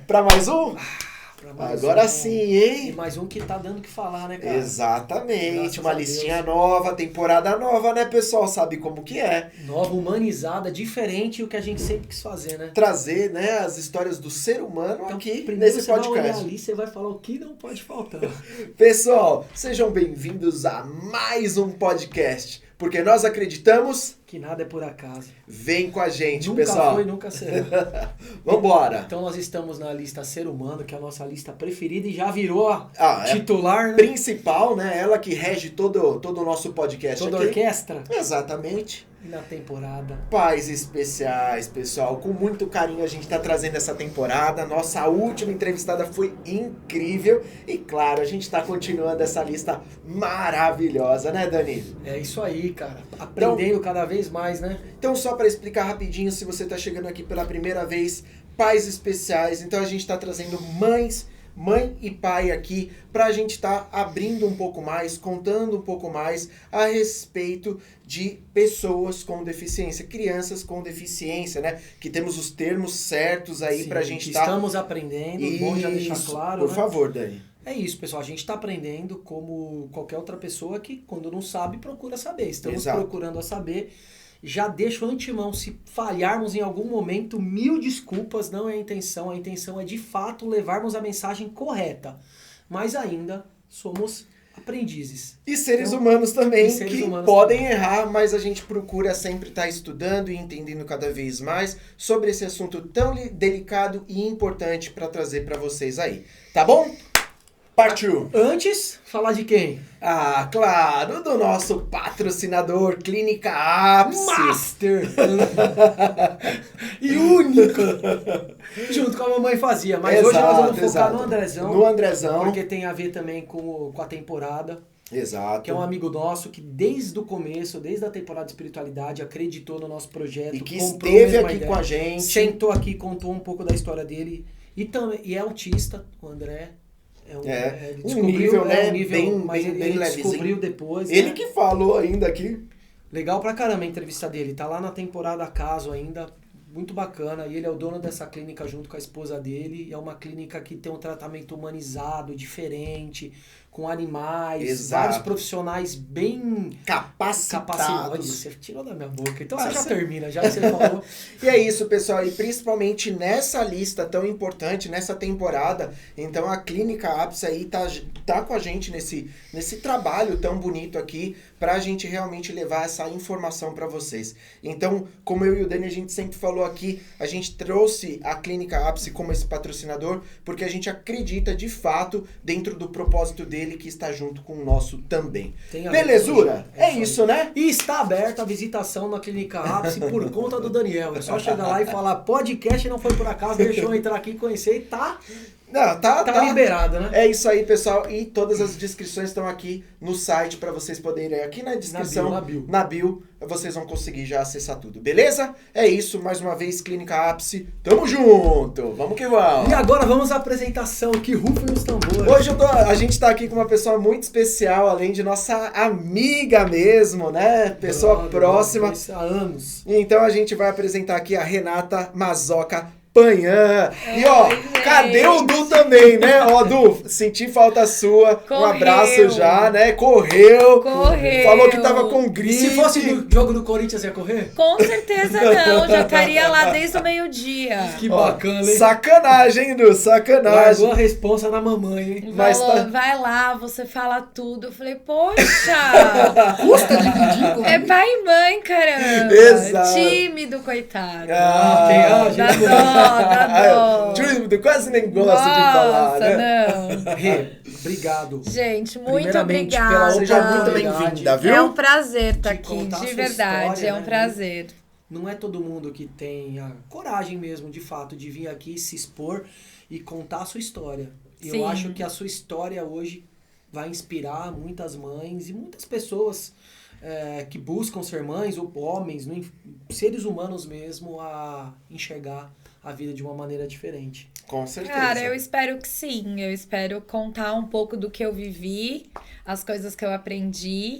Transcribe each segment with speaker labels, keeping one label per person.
Speaker 1: Pra mais um?
Speaker 2: Agora
Speaker 1: um.
Speaker 2: Sim, hein?
Speaker 1: E mais um que tá dando o que falar, né, cara?
Speaker 2: Exatamente.
Speaker 1: Graças
Speaker 2: Uma
Speaker 1: a
Speaker 2: listinha
Speaker 1: Deus.
Speaker 2: nova, temporada nova, né, pessoal? Sabe como que é?
Speaker 1: Nova, humanizada, diferente o que a gente sempre quis fazer, né?
Speaker 2: Trazer, né, as histórias do ser humano
Speaker 1: Então,
Speaker 2: aqui
Speaker 1: primeiro
Speaker 2: nesse
Speaker 1: você vai olhar
Speaker 2: podcast.
Speaker 1: ali, você vai falar o que não pode faltar.
Speaker 2: Pessoal, sejam bem-vindos a mais um podcast, porque nós acreditamos.
Speaker 1: Que nada é por acaso.
Speaker 2: Vem com a gente,
Speaker 1: Nunca
Speaker 2: pessoal.
Speaker 1: foi, nunca será.
Speaker 2: Vambora.
Speaker 1: Então nós estamos na lista Ser Humano, que é a nossa lista preferida e já virou
Speaker 2: É
Speaker 1: titular, né?
Speaker 2: principal, né? Ela que rege todo o nosso podcast
Speaker 1: Toda a
Speaker 2: aqui.
Speaker 1: orquestra.
Speaker 2: Exatamente.
Speaker 1: E na temporada.
Speaker 2: Pais especiais, pessoal. Com muito carinho a gente tá trazendo essa temporada. Nossa última entrevistada foi incrível. E claro, a gente tá continuando essa lista maravilhosa, né, Dani?
Speaker 1: É isso aí, cara. Aprendendo cada vez mais, né?
Speaker 2: Então, só para explicar rapidinho, se você tá chegando aqui pela primeira vez, pais especiais. Então, a gente tá trazendo mãe e pai aqui pra gente tá abrindo um pouco mais, contando um pouco mais a respeito de pessoas com deficiência, crianças com deficiência, né? Que temos os termos certos aí
Speaker 1: Sim,
Speaker 2: pra gente
Speaker 1: que
Speaker 2: tá...
Speaker 1: estamos aprendendo, bom já deixar claro,
Speaker 2: por
Speaker 1: né?
Speaker 2: favor, Dani.
Speaker 1: É isso, pessoal. A gente está aprendendo como qualquer outra pessoa que, quando não sabe, procura saber. Estamos
Speaker 2: Exato.
Speaker 1: procurando a saber. Já deixo antemão, se falharmos em algum momento, 1000 desculpas, não é a intenção. A intenção é, de fato, levarmos a mensagem correta. Mas ainda somos aprendizes.
Speaker 2: E seres
Speaker 1: Então,
Speaker 2: humanos também,
Speaker 1: seres
Speaker 2: que
Speaker 1: humanos
Speaker 2: podem
Speaker 1: também.
Speaker 2: errar, mas a gente procura sempre estar estudando e entendendo cada vez mais sobre esse assunto tão delicado e importante para trazer para vocês aí. Tá bom? Partiu!
Speaker 1: Antes, falar de quem?
Speaker 2: Ah, claro, do nosso patrocinador Clínica Ápice.
Speaker 1: Master! E único! Junto com a mamãe fazia. Mas hoje nós vamos focar no Andrezão.
Speaker 2: No Andrezão.
Speaker 1: Porque tem a ver também com a temporada.
Speaker 2: Exato.
Speaker 1: Que é um amigo nosso que desde o começo, desde a temporada de espiritualidade, acreditou no nosso projeto.
Speaker 2: E que
Speaker 1: comprou
Speaker 2: esteve
Speaker 1: mesmo a
Speaker 2: aqui
Speaker 1: ideia,
Speaker 2: com a gente.
Speaker 1: sentou aqui, contou um pouco da história dele. E é autista, o André. Ele descobriu,
Speaker 2: nível, né?
Speaker 1: um nível, mas
Speaker 2: bem
Speaker 1: ele
Speaker 2: levezinho.
Speaker 1: descobriu depois.
Speaker 2: Ele
Speaker 1: né?
Speaker 2: que falou ainda aqui.
Speaker 1: Legal pra caramba a entrevista dele. Tá lá na temporada Acaso ainda. Muito bacana. E ele é o dono dessa clínica junto com a esposa dele. É uma clínica que tem um tratamento humanizado, diferente, com animais.
Speaker 2: Exato.
Speaker 1: Vários profissionais bem
Speaker 2: Capacitados.
Speaker 1: Olha, você tirou da minha boca. Então
Speaker 2: Ah,
Speaker 1: você já
Speaker 2: você-
Speaker 1: termina, já que você falou.
Speaker 2: E é isso, pessoal. E principalmente nessa lista tão importante, nessa temporada, então a Clínica Ápice aí tá com a gente nesse trabalho tão bonito aqui, pra gente realmente levar essa informação pra vocês. Então, como eu e o Dani, a gente sempre falou aqui, a gente trouxe a Clínica Ápice como esse patrocinador, porque a gente acredita de fato dentro do propósito dele que está junto com o nosso também.
Speaker 1: Tem a ver com
Speaker 2: Belezura?
Speaker 1: hoje.
Speaker 2: É
Speaker 1: aí.
Speaker 2: isso, né?
Speaker 1: E está aberta a visitação na Clínica Ápice por conta do Daniel. É só chegar lá e falar, podcast não foi por acaso, deixou eu entrar aqui e conhecer e tá
Speaker 2: Não, tá
Speaker 1: liberado, né?
Speaker 2: É isso aí, pessoal. E todas as descrições estão aqui no site para vocês poderem ir aqui na descrição.
Speaker 1: Na
Speaker 2: bio. Vocês vão conseguir já acessar tudo, beleza? É isso, mais uma vez, Clínica Ápice. Tamo junto! Vamos que vamos!
Speaker 1: E agora vamos à apresentação, que rufem os tambores.
Speaker 2: Hoje a gente tá aqui com uma pessoa muito especial, além de nossa amiga mesmo, né? Pessoa próxima.
Speaker 1: Há anos.
Speaker 2: Então a gente vai apresentar aqui a Renata Mazoca Panhã. E ó,
Speaker 3: Oi, gente.
Speaker 2: cadê o Du também, né? Ó, Du, senti falta sua. Um
Speaker 3: Correu.
Speaker 2: abraço já, né? Correu.
Speaker 3: Correu.
Speaker 2: Falou que tava com
Speaker 1: E
Speaker 2: gripe.
Speaker 1: se fosse do jogo do Corinthians, ia correr?
Speaker 3: Com certeza não, já estaria lá desde o meio-dia.
Speaker 1: Que
Speaker 2: Ó,
Speaker 1: bacana, hein?
Speaker 2: sacanagem, Du, sacanagem.
Speaker 1: Largou a responsa na mamãe, hein?
Speaker 2: Mas
Speaker 3: Falou,
Speaker 2: tá-
Speaker 3: vai lá, você fala tudo. Eu falei, poxa,
Speaker 1: Custa dividir com
Speaker 3: é pai e mãe, caramba.
Speaker 2: Exato.
Speaker 3: Tímido, coitado.
Speaker 2: Ah,
Speaker 3: Dá dó, dá dó.
Speaker 2: Tímido, quase nem gosta de falar, né?
Speaker 3: não.
Speaker 1: Rê, obrigado.
Speaker 3: Gente, muito
Speaker 1: Primeiramente, pela
Speaker 3: obrigada.
Speaker 2: Seja muito
Speaker 1: oportunidade.
Speaker 2: bem-vinda, viu?
Speaker 3: É um prazer estar
Speaker 1: De
Speaker 3: aqui,
Speaker 1: contar a
Speaker 3: de
Speaker 1: sua
Speaker 3: verdade,
Speaker 1: história,
Speaker 3: é um
Speaker 1: né?
Speaker 3: prazer.
Speaker 1: Não é todo mundo que tem a coragem mesmo, de fato, de vir aqui se expor e contar a sua história. E
Speaker 3: Sim.
Speaker 1: eu acho que a sua história hoje vai inspirar muitas mães e muitas pessoas que buscam ser mães ou homens, seres humanos mesmo, a enxergar a vida de uma maneira diferente.
Speaker 2: Com certeza.
Speaker 3: Cara, eu espero que sim. Eu espero contar um pouco do que eu vivi, as coisas que eu aprendi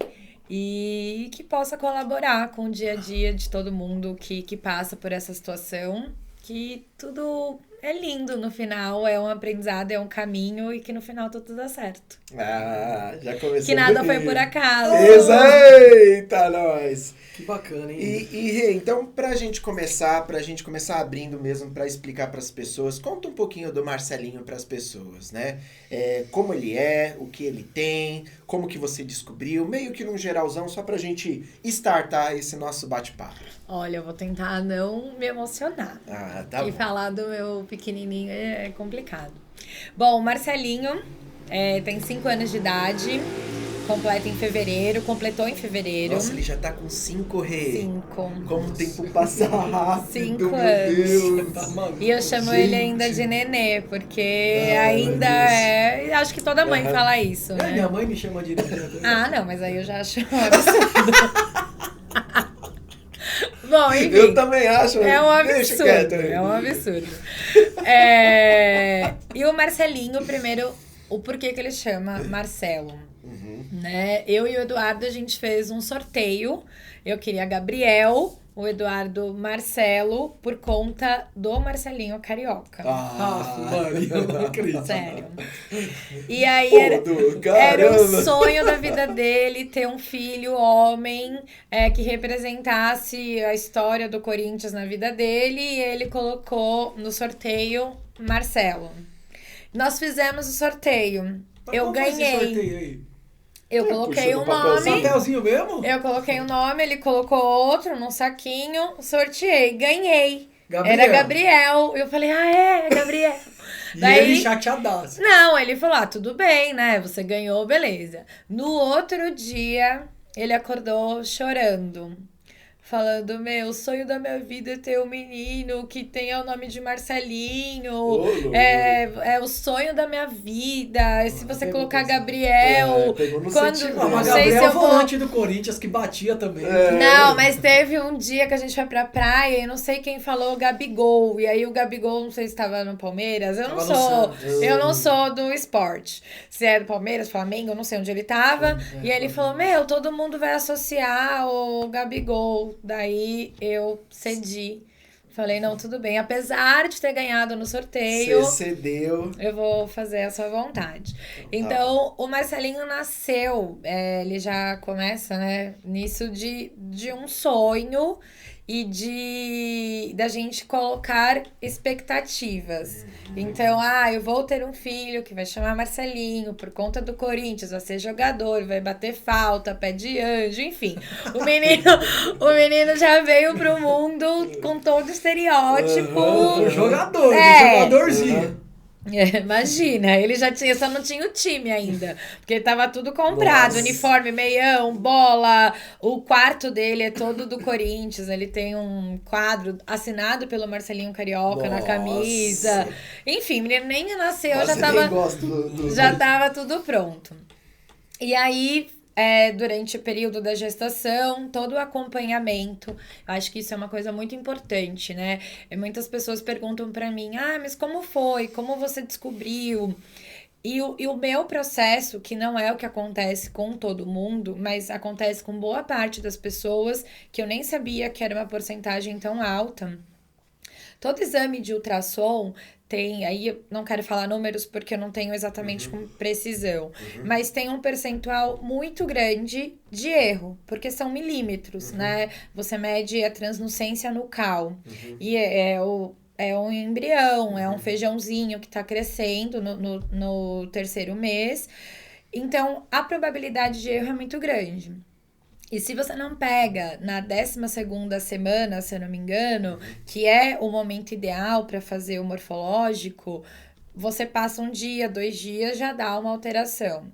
Speaker 3: e que possa colaborar com o dia a dia de todo mundo que passa por essa situação. Que tudo é lindo no final, é um aprendizado, é um caminho e que no final tudo dá certo.
Speaker 2: Ah, já começou.
Speaker 3: Que nada foi por acaso.
Speaker 2: Eita, nós!
Speaker 1: Que bacana, hein?
Speaker 2: E Rê, então, pra gente começar abrindo mesmo, pra explicar pras pessoas, conta um pouquinho do Marcelinho pras pessoas, né? Como ele é, o que ele tem, como que você descobriu, meio que num geralzão, só pra gente startar esse nosso bate-papo.
Speaker 3: Olha, eu vou tentar não me emocionar.
Speaker 2: Ah, tá
Speaker 3: E
Speaker 2: bom.
Speaker 3: falar do meu pequenininho é complicado. Bom, o Marcelinho tem 5 anos de idade, completou em fevereiro.
Speaker 2: Nossa, ele já tá com 5, Rê.
Speaker 3: 5.
Speaker 2: Como o tempo passa rápido,
Speaker 3: 5
Speaker 2: meu
Speaker 3: anos.
Speaker 2: Deus.
Speaker 1: Tá maluco.
Speaker 3: E eu chamo
Speaker 2: Gente.
Speaker 3: ele ainda de nenê, porque
Speaker 2: Ai,
Speaker 3: ainda
Speaker 2: meu Deus.
Speaker 3: é... Acho que toda mãe
Speaker 2: Aham.
Speaker 3: fala isso, né?
Speaker 1: Minha mãe me chama de
Speaker 3: Ah, não, mas aí eu já acho um absurdo. Bom, enfim.
Speaker 2: Eu também acho.
Speaker 3: É um
Speaker 2: Deixa
Speaker 3: absurdo.
Speaker 2: quieto aí.
Speaker 3: É um absurdo. E o Marcelinho, primeiro, o porquê que ele chama Marcelo. Né? Eu e o Eduardo, a gente fez um sorteio. Eu queria Gabriel, o Eduardo Marcelo, por conta do Marcelinho Carioca.
Speaker 1: Ah, Maria, eu não acredito.
Speaker 3: Sério. E aí
Speaker 2: Pô,
Speaker 3: era o
Speaker 2: caramba.
Speaker 3: sonho da vida dele ter um filho homem que representasse a história do Corinthians na vida dele, e ele colocou no sorteio Marcelo. Nós fizemos o sorteio.
Speaker 1: Mas
Speaker 3: Eu
Speaker 1: como foi esse
Speaker 3: ganhei.
Speaker 1: sorteio aí?
Speaker 3: Eu coloquei
Speaker 2: puxou
Speaker 3: um
Speaker 2: no papelzinho.
Speaker 3: nome.
Speaker 1: Papelzinho mesmo?
Speaker 3: Eu coloquei um nome, ele colocou outro num saquinho, sorteei, ganhei.
Speaker 1: Gabriel.
Speaker 3: Era Gabriel. Eu falei, é Gabriel.
Speaker 1: E
Speaker 3: Daí-
Speaker 1: ele chateadaço.
Speaker 3: Não, ele falou, tudo bem, né? Você ganhou, beleza. No outro dia, ele acordou chorando. Falando, o sonho da minha vida é ter um menino que tenha o nome de Marcelinho.
Speaker 2: louco.
Speaker 3: É o sonho da minha vida. E se você
Speaker 1: pegou
Speaker 3: colocar
Speaker 1: pesado.
Speaker 3: Gabriel...
Speaker 2: Pegou no
Speaker 3: quando-
Speaker 2: sentimento.
Speaker 1: Não, mas
Speaker 3: Não sei
Speaker 1: Gabriel
Speaker 3: se
Speaker 1: é
Speaker 3: eu
Speaker 1: o
Speaker 3: vou-
Speaker 1: volante do Corinthians que batia também.
Speaker 3: Não, mas teve um dia que a gente foi pra praia e não sei quem falou Gabigol. E aí o Gabigol, não sei se estava no Palmeiras. Eu não
Speaker 1: Tava no
Speaker 3: sou.
Speaker 1: Santos.
Speaker 3: Eu não sou do esporte. Se é do Palmeiras, Flamengo, eu não sei onde ele tava. E aí ele falou: todo mundo vai associar o Gabigol. Daí eu cedi. Falei, não, tudo bem. Apesar de ter ganhado no sorteio,
Speaker 2: Você cedeu.
Speaker 3: eu vou fazer a sua vontade. Então, o Marcelinho nasceu, ele já começa, né, nisso de um sonho e da gente colocar expectativas. Então, eu vou ter um filho que vai chamar Marcelinho por conta do Corinthians, vai ser jogador, vai bater falta, pé de anjo, enfim. O menino já veio pro mundo com todo o estereótipo.
Speaker 1: O jogador,
Speaker 3: É.
Speaker 1: jogadorzinho.
Speaker 3: Imagina, ele já tinha, só não tinha o time ainda, porque tava tudo comprado,
Speaker 2: Nossa.
Speaker 3: uniforme, meião, bola, o quarto dele é todo do Corinthians, ele tem um quadro assinado pelo Marcelinho Carioca na
Speaker 2: Nossa.
Speaker 3: camisa, enfim, o menino nem nasceu,
Speaker 2: Nossa,
Speaker 3: já tava,
Speaker 2: nem gosto do
Speaker 3: já tava tudo pronto. E aí, durante o período da gestação, todo o acompanhamento, acho que isso é uma coisa muito importante, né? Muitas pessoas perguntam pra mim, mas como foi? Como você descobriu? E o meu processo, que não é o que acontece com todo mundo, mas acontece com boa parte das pessoas, que eu nem sabia que era uma porcentagem tão alta. Todo exame de ultrassom tem, aí eu não quero falar números porque eu não tenho exatamente com precisão, mas tem um percentual muito grande de erro, porque são milímetros, né? Você mede a translucência nucal e é um embrião, é um feijãozinho que está crescendo no terceiro mês, então a probabilidade de erro é muito grande. E se você não pega na 12ª semana, se eu não me engano, que é o momento ideal para fazer o morfológico, você passa 1 dia, 2 dias, já dá uma alteração.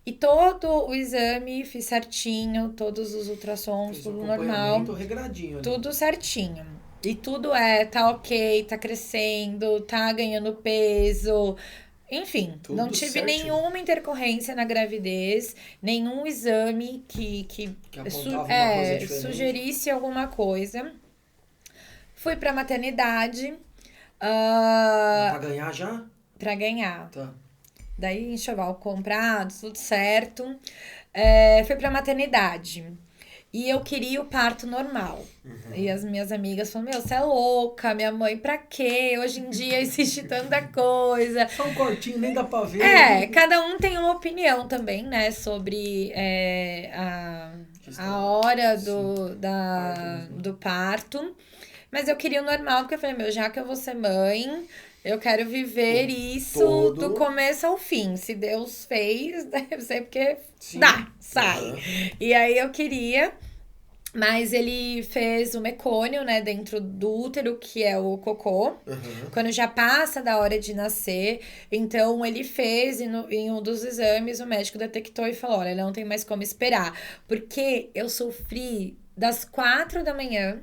Speaker 3: E todo o exame fiz certinho, todos os ultrassons,
Speaker 1: Fez
Speaker 3: tudo
Speaker 1: um
Speaker 3: normal,
Speaker 1: acompanhamento regradinho ali.
Speaker 3: tudo certinho. E tudo tá ok, tá crescendo, tá ganhando peso. Enfim,
Speaker 2: Tudo
Speaker 3: não tive
Speaker 2: certinho.
Speaker 3: nenhuma intercorrência na gravidez, nenhum exame que
Speaker 1: apontava uma coisa diferente.
Speaker 3: sugerisse alguma coisa. Fui pra maternidade
Speaker 1: Pra ganhar já?
Speaker 3: pra ganhar.
Speaker 1: Tá.
Speaker 3: Daí, enxoval comprado, tudo certo. Fui pra maternidade. E eu queria o parto normal. E as minhas amigas falaram, meu, você é louca, minha mãe, pra quê? Hoje em dia existe tanta coisa.
Speaker 1: Só um cortinho, nem dá pra ver.
Speaker 3: Cada um tem uma opinião também, né, sobre a hora do parto. Mas eu queria o normal, porque eu falei, meu, já que eu vou ser mãe, eu quero viver isso do começo ao fim. Se Deus fez, deve ser porque sai. E aí eu queria... Mas ele fez o mecônio, né, dentro do útero, que é o cocô, quando já passa da hora de nascer. Então, ele fez, e em um dos exames, o médico detectou e falou, olha, não tem mais como esperar. Porque eu sofri das 4 da manhã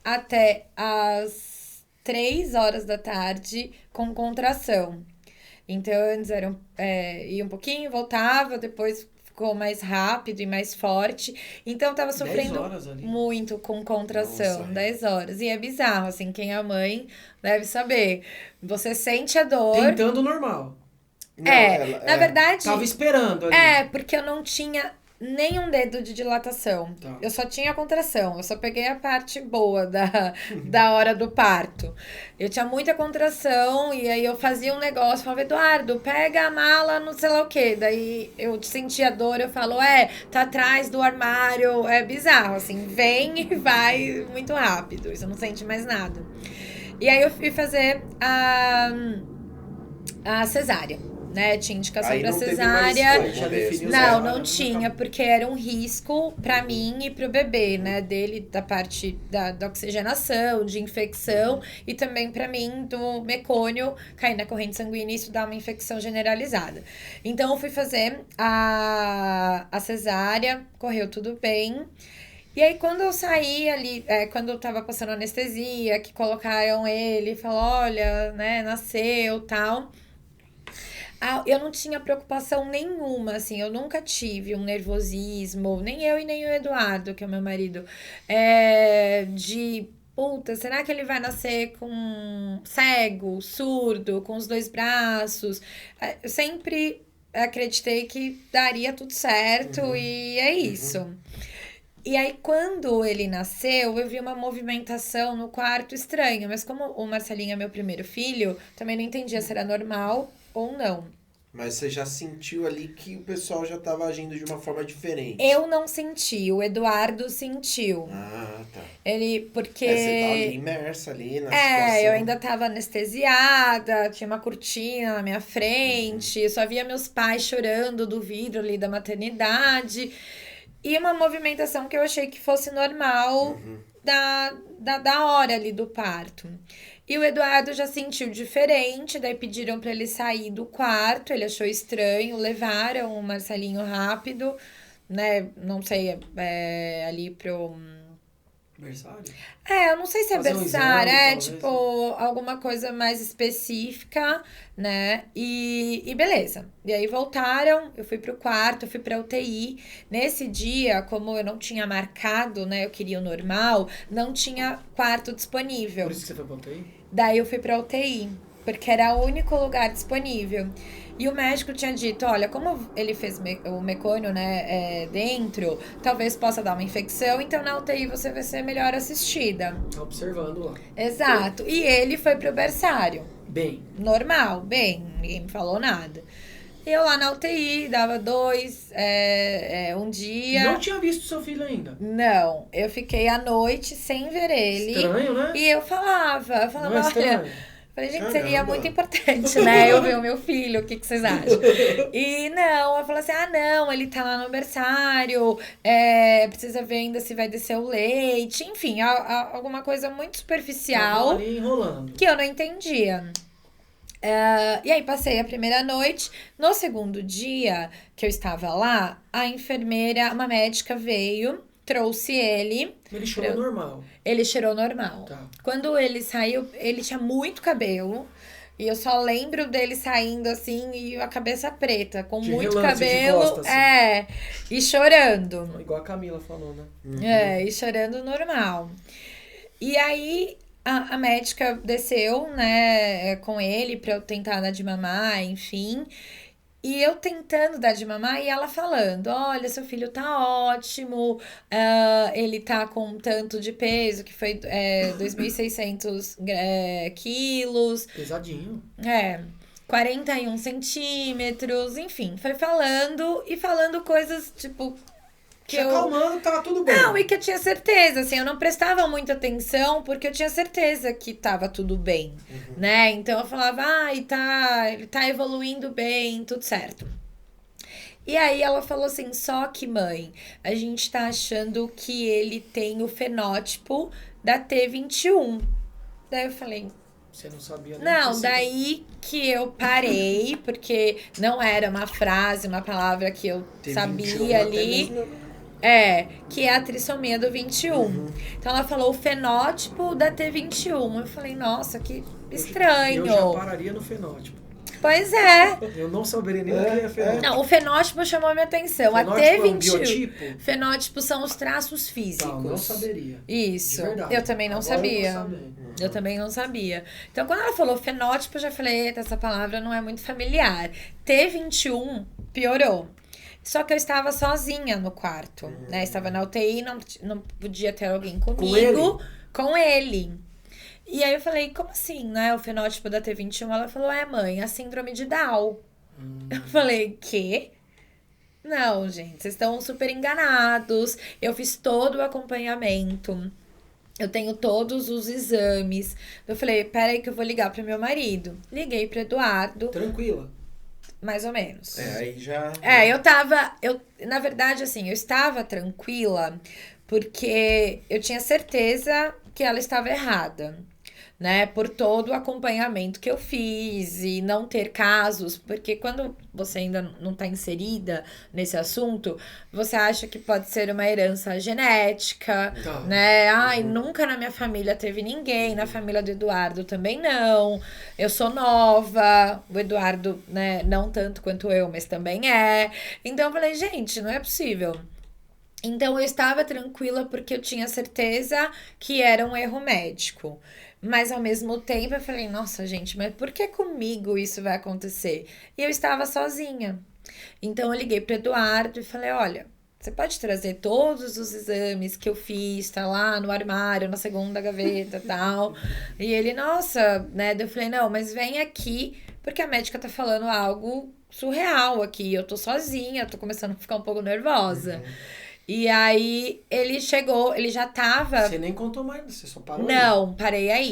Speaker 3: até as 3 horas da tarde com contração. Então, antes ia um pouquinho, voltava, depois... ficou mais rápido e mais forte. Então, eu tava sofrendo muito com contração. Nossa, 10 horas. E é bizarro, assim, quem é mãe deve saber. Você sente a dor.
Speaker 1: Tentando normal.
Speaker 3: Não, na verdade...
Speaker 1: Tava esperando ali.
Speaker 3: Porque eu não tinha nenhum dedo de dilatação.
Speaker 1: Tá.
Speaker 3: Eu só tinha contração. Eu só peguei a parte boa da hora do parto. Eu tinha muita contração e aí eu fazia um negócio, falava, Eduardo, pega a mala, não sei lá o quê. Daí eu sentia dor, eu falo, tá atrás do armário. É bizarro, assim, vem e vai muito rápido. Você não sente mais nada. E aí eu fui fazer a cesárea. Né? Tinha indicação pra cesárea. Não tinha, porque era um risco pra mim e pro bebê, né? Dele, da parte da oxigenação, de infecção, e também pra mim do mecônio cair na corrente sanguínea e isso dá uma infecção generalizada. Então, eu fui fazer a cesárea, correu tudo bem. E aí, quando eu saí ali, quando eu tava passando anestesia, que colocaram ele, falou, olha, né, nasceu, tal... eu não tinha preocupação nenhuma, assim, eu nunca tive um nervosismo, nem eu e nem o Eduardo, que é o meu marido, puta, será que ele vai nascer com cego, surdo, com os 2 braços? Eu sempre acreditei que daria tudo certo e é isso. E aí, quando ele nasceu, eu vi uma movimentação no quarto estranha, mas como o Marcelinho é meu primeiro filho, também não entendia se era normal ou não.
Speaker 2: Mas você já sentiu ali que o pessoal já estava agindo de uma forma diferente?
Speaker 3: Eu não senti, o Eduardo sentiu.
Speaker 2: Ah, tá.
Speaker 3: Ele, porque...
Speaker 2: você tá ali imersa ali na situação.
Speaker 3: Eu ainda tava anestesiada, tinha uma cortina na minha frente, eu só via meus pais chorando do vidro ali da maternidade. E uma movimentação que eu achei que fosse normal da hora ali do parto. E o Eduardo já sentiu diferente, daí pediram pra ele sair do quarto, ele achou estranho, levaram o Marcelinho rápido, né, não sei, ali pro...
Speaker 1: Berçário?
Speaker 3: Eu não sei se é berçário,
Speaker 1: exame,
Speaker 3: tipo, alguma coisa mais específica, né, e beleza. E aí voltaram, eu fui pro quarto, eu fui pra UTI. Nesse dia, como eu não tinha marcado, né, eu queria o normal, não tinha quarto disponível.
Speaker 1: Por isso que você foi pra UTI?
Speaker 3: Daí eu fui pra UTI, porque era o único lugar disponível. E o médico tinha dito, olha, como ele fez o mecônio, né, dentro, talvez possa dar uma infecção, então na UTI você vai ser melhor assistida.
Speaker 1: Tá observando lá.
Speaker 3: Exato. E ele foi pro berçário.
Speaker 1: Bem.
Speaker 3: Normal, bem, ninguém me falou nada. Eu lá na UTI, dava 2, um dia...
Speaker 1: Não tinha visto seu filho ainda?
Speaker 3: Não, eu fiquei à noite sem ver ele.
Speaker 1: Estranho, né?
Speaker 3: E eu falava,
Speaker 1: Não é estranho?
Speaker 3: olha... Falei, gente, seria muito importante, né? Eu ver o meu filho, o que vocês acham? E não, eu falei assim, não, ele tá lá no berçário, precisa ver ainda se vai descer o leite, enfim, alguma coisa muito superficial.
Speaker 1: Tava ali enrolando.
Speaker 3: Que eu não entendia. E aí passei a primeira noite. No segundo dia que eu estava lá, a enfermeira, uma médica veio, trouxe ele.
Speaker 1: Ele cheirou normal.
Speaker 3: Ele cheirou normal.
Speaker 1: Tá.
Speaker 3: Quando ele saiu, ele tinha muito cabelo. E eu só lembro dele saindo assim e a cabeça preta, com
Speaker 1: De
Speaker 3: muito
Speaker 1: relance, de
Speaker 3: cabelo.
Speaker 1: costa, assim.
Speaker 3: E chorando.
Speaker 1: Igual a Camila falou, né?
Speaker 3: E chorando normal. E aí a médica desceu, né, com ele pra eu tentar dar de mamar, enfim. E eu tentando dar de mamar e ela falando, olha, seu filho tá ótimo, ele tá com tanto de peso, que foi 2.600 quilos.
Speaker 1: Pesadinho.
Speaker 3: 41 centímetros, enfim, foi falando e falando coisas, tipo, que
Speaker 1: acalmando, tava tudo bem.
Speaker 3: Não, e que eu tinha certeza, assim, eu não prestava muita atenção, porque eu tinha certeza que tava tudo bem, né? Então eu falava, ele tá evoluindo bem, tudo certo. E aí ela falou assim, só que, mãe, a gente tá achando que ele tem o fenótipo da T21. Daí eu falei...
Speaker 1: Você não sabia nem
Speaker 3: Não, daí que eu parei, porque não era uma frase, uma palavra que eu sabia ali. Que é a trissomia do 21. Então ela falou o fenótipo da T21. Eu falei, nossa, que estranho.
Speaker 1: Eu já pararia no fenótipo.
Speaker 3: Pois é.
Speaker 1: Eu não saberia nem o que é fenótipo.
Speaker 3: Não, o fenótipo chamou a minha atenção.
Speaker 1: Fenótipo
Speaker 3: a T21.
Speaker 1: É um biotipo?
Speaker 3: Fenótipos são os traços físicos.
Speaker 1: Não, não saberia.
Speaker 3: Isso.
Speaker 1: De verdade.
Speaker 3: Eu também não sabia.
Speaker 1: Eu
Speaker 3: também não sabia. Então, quando ela falou fenótipo, eu já falei, eita, essa palavra não é muito familiar. T21 piorou. Só que eu estava sozinha no quarto, né? Estava na UTI, não podia ter alguém comigo. Com ele. E aí eu falei, como assim, né? O fenótipo da T21? Ela falou, mãe, a síndrome de Down. Eu falei, quê? Não, gente, vocês estão super enganados. Eu fiz todo o acompanhamento. Eu tenho todos os exames. Eu falei, peraí que eu vou ligar pro meu marido. Liguei pro Eduardo.
Speaker 1: Tranquila.
Speaker 3: Mais ou menos.
Speaker 2: Aí já...
Speaker 3: Na verdade, assim, eu estava tranquila porque eu tinha certeza que ela estava errada, né? Por todo o acompanhamento que eu fiz e não ter casos, porque quando você ainda não está inserida nesse assunto, você acha que pode ser uma herança genética, né? Nunca na minha família teve ninguém, na família do Eduardo também não. Eu sou nova, o Eduardo, né, não tanto quanto eu, mas também é. Então eu falei, gente, não é possível. Então eu estava tranquila porque eu tinha certeza que era um erro médico. Mas ao mesmo tempo eu falei, nossa, gente, mas por que comigo isso vai acontecer? E eu estava sozinha. Então eu liguei para Eduardo e falei, olha, você pode trazer todos os exames que eu fiz, tá lá no armário, na segunda gaveta e tal. E ele, nossa, né? Eu falei, não, mas vem aqui, porque a médica tá falando algo surreal aqui. Eu tô sozinha, tô começando a ficar um pouco nervosa. E aí, ele chegou, ele já tava...
Speaker 1: Você nem contou mais, você só parou
Speaker 3: Não, parei aí.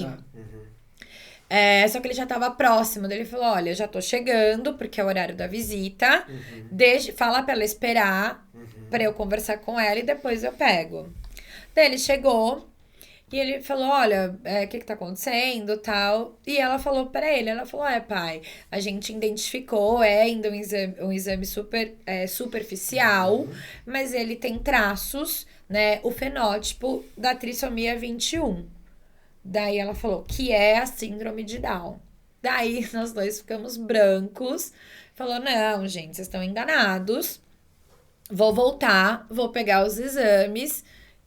Speaker 3: Só que ele já tava próximo. Daí ele falou, olha, eu já tô chegando, porque é o horário da visita. Fala pra ela esperar, pra eu conversar com ela e depois eu pego. Daí ele chegou e ele falou, olha, o que tá acontecendo, tal. E ela falou pra ele, ela falou, pai, a gente identificou, ainda um exame super superficial, mas ele tem traços, né, o fenótipo da trissomia 21. Daí ela falou, que é a síndrome de Down. Daí nós dois ficamos brancos, falou, não, gente, vocês estão enganados, vou voltar, vou pegar os exames...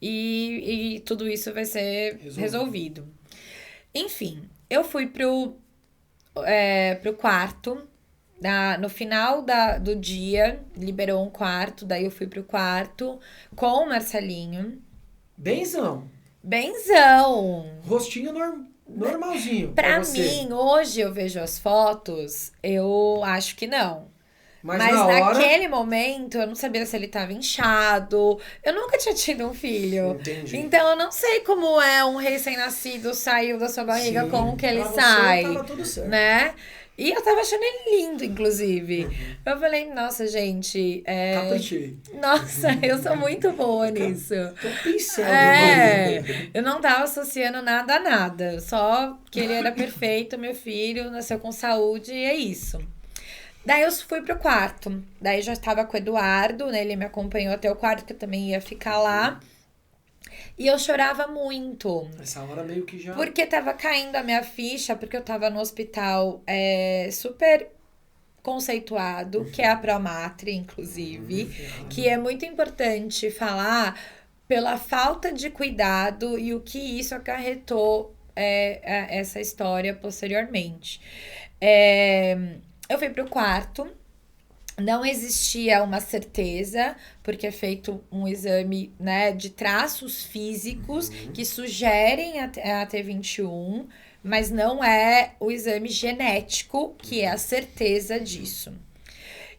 Speaker 3: E tudo isso vai ser resolvido. Enfim, eu fui pro quarto. No final do dia, liberou um quarto. Daí eu fui pro quarto com o Marcelinho.
Speaker 1: Benzão.
Speaker 3: Rostinho
Speaker 1: normalzinho.
Speaker 3: Pra mim, hoje eu vejo as fotos, eu acho que não. Mas naquele momento, eu não sabia se ele tava inchado. Eu nunca tinha tido um filho.
Speaker 2: Entendi.
Speaker 3: Então, eu não sei como é um recém-nascido saiu da sua barriga,
Speaker 1: Sim,
Speaker 3: como que ele
Speaker 1: pra
Speaker 3: sai.
Speaker 1: Você, tava tudo certo.
Speaker 3: Né? E eu tava achando ele lindo, inclusive. Eu falei, nossa, gente...
Speaker 1: Caprichei.
Speaker 3: Nossa, eu sou muito boa nisso.
Speaker 1: Tô pensando.
Speaker 3: Eu não tava associando nada a nada. Só que ele era perfeito, meu filho, nasceu com saúde e é isso. Daí eu fui pro quarto. Daí já estava com o Eduardo, né? Ele me acompanhou até o quarto, que eu também ia ficar lá. E eu chorava muito.
Speaker 1: Essa hora meio que já...
Speaker 3: Porque tava caindo a minha ficha, porque eu tava no hospital super conceituado, que é a Promatri, inclusive. Que é muito importante falar pela falta de cuidado e o que isso acarretou essa história posteriormente. Eu fui pro quarto Não existia uma certeza, porque é feito um exame, né, de traços físicos que sugerem a T21, mas não é o exame genético que é a certeza disso.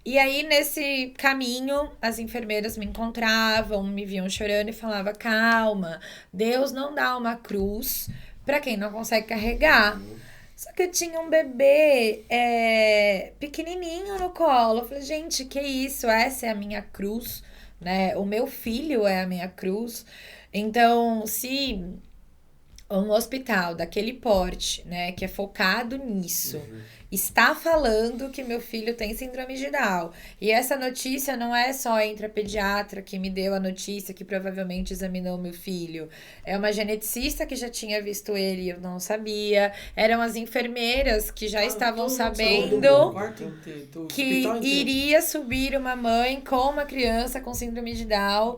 Speaker 3: E aí, nesse caminho, as enfermeiras me encontravam, me viam chorando e falavam, calma, Deus não dá uma cruz para quem não consegue carregar. Só que eu tinha um bebê pequenininho no colo. Eu falei, gente, que isso? Essa é a minha cruz, né? O meu filho é a minha cruz. Então, se um hospital daquele porte, né, que é focado nisso, está falando que meu filho tem síndrome de Down. E essa notícia não é só entre a pediatra que me deu a notícia, que provavelmente examinou meu filho. É uma geneticista que já tinha visto ele e eu não sabia. Eram as enfermeiras que já estavam sabendo que iria subir uma mãe com uma criança com síndrome de Down.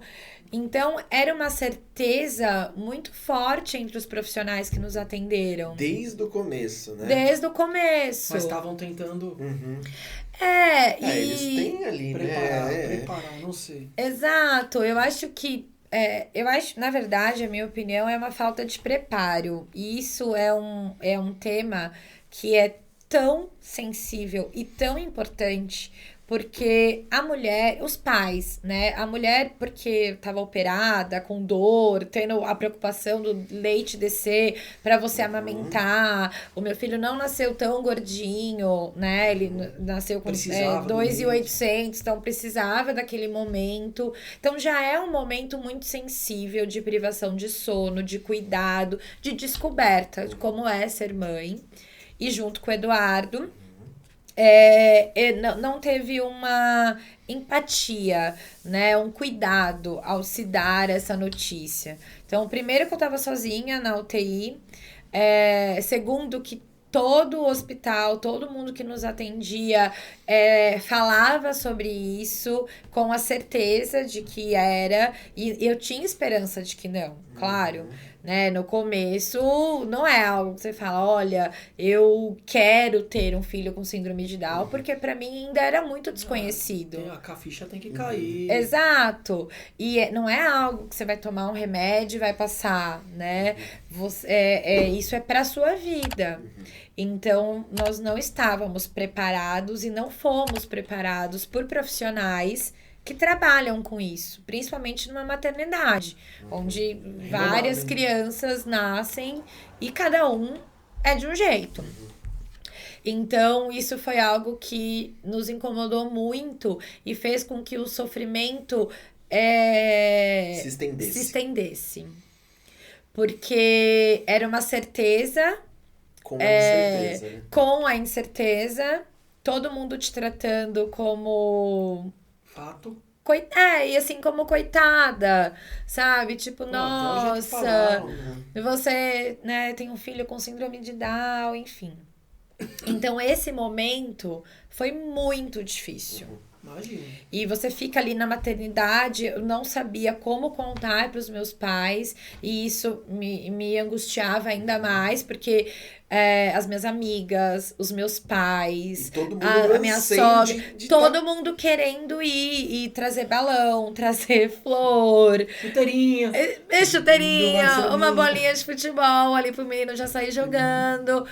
Speaker 3: Então, era uma certeza muito forte entre os profissionais que nos atenderam.
Speaker 2: Desde o começo, né?
Speaker 3: Desde o começo.
Speaker 1: Mas estavam tentando
Speaker 2: eles têm ali,
Speaker 1: preparar, não sei.
Speaker 3: Exato, eu acho que na verdade, a minha opinião é uma falta de preparo. E isso é um tema que é tão sensível e tão importante. Porque a mulher, os pais, né? A mulher, porque estava operada, com dor, tendo a preocupação do leite descer para você amamentar. O meu filho não nasceu tão gordinho, né? Ele nasceu com 2.800, então precisava daquele momento. Então já é um momento muito sensível de privação de sono, de cuidado, de descoberta de como é ser mãe. E junto com o Eduardo, não teve uma empatia, né? Um cuidado ao se dar essa notícia. Então, primeiro que eu tava sozinha na UTI. Segundo que todo o hospital, todo mundo que nos atendia falava sobre isso com a certeza de que era. E eu tinha esperança de que não, claro. Né? No começo, não é algo que você fala, olha, eu quero ter um filho com síndrome de Down, porque pra mim ainda era muito desconhecido.
Speaker 1: A ficha tem que cair.
Speaker 3: Exato. E não é algo que você vai tomar um remédio e vai passar, né? Isso é pra sua vida. Então, nós não estávamos preparados e não fomos preparados por profissionais que trabalham com isso, principalmente numa maternidade, onde várias crianças nascem e cada um é de um jeito. Então, isso foi algo que nos incomodou muito e fez com que o sofrimento se estendesse. Porque era uma certeza.
Speaker 2: Com a incerteza, né?
Speaker 3: Com a incerteza, todo mundo te tratando como
Speaker 1: fato.
Speaker 3: E assim, como coitada, sabe? Tipo, nossa, você, né, tem um filho com síndrome de Down, enfim. Então, esse momento foi muito difícil.
Speaker 1: Imagina.
Speaker 3: E você fica ali na maternidade, eu não sabia como contar para os meus pais, e isso me angustiava ainda mais, porque as minhas amigas, os meus pais, a minha sogra, todo mundo querendo ir e trazer balão, trazer flor,
Speaker 1: chuteirinha,
Speaker 3: uma bolinha de futebol ali pro menino já sair jogando.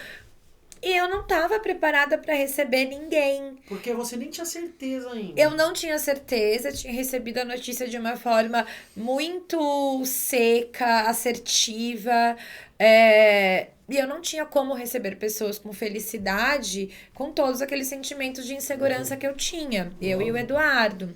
Speaker 3: E eu não estava preparada para receber ninguém.
Speaker 1: Porque você nem tinha certeza ainda.
Speaker 3: Eu não tinha certeza, tinha recebido a notícia de uma forma muito seca, assertiva. E eu não tinha como receber pessoas com felicidade, com todos aqueles sentimentos de insegurança que eu tinha. Eu e o Eduardo.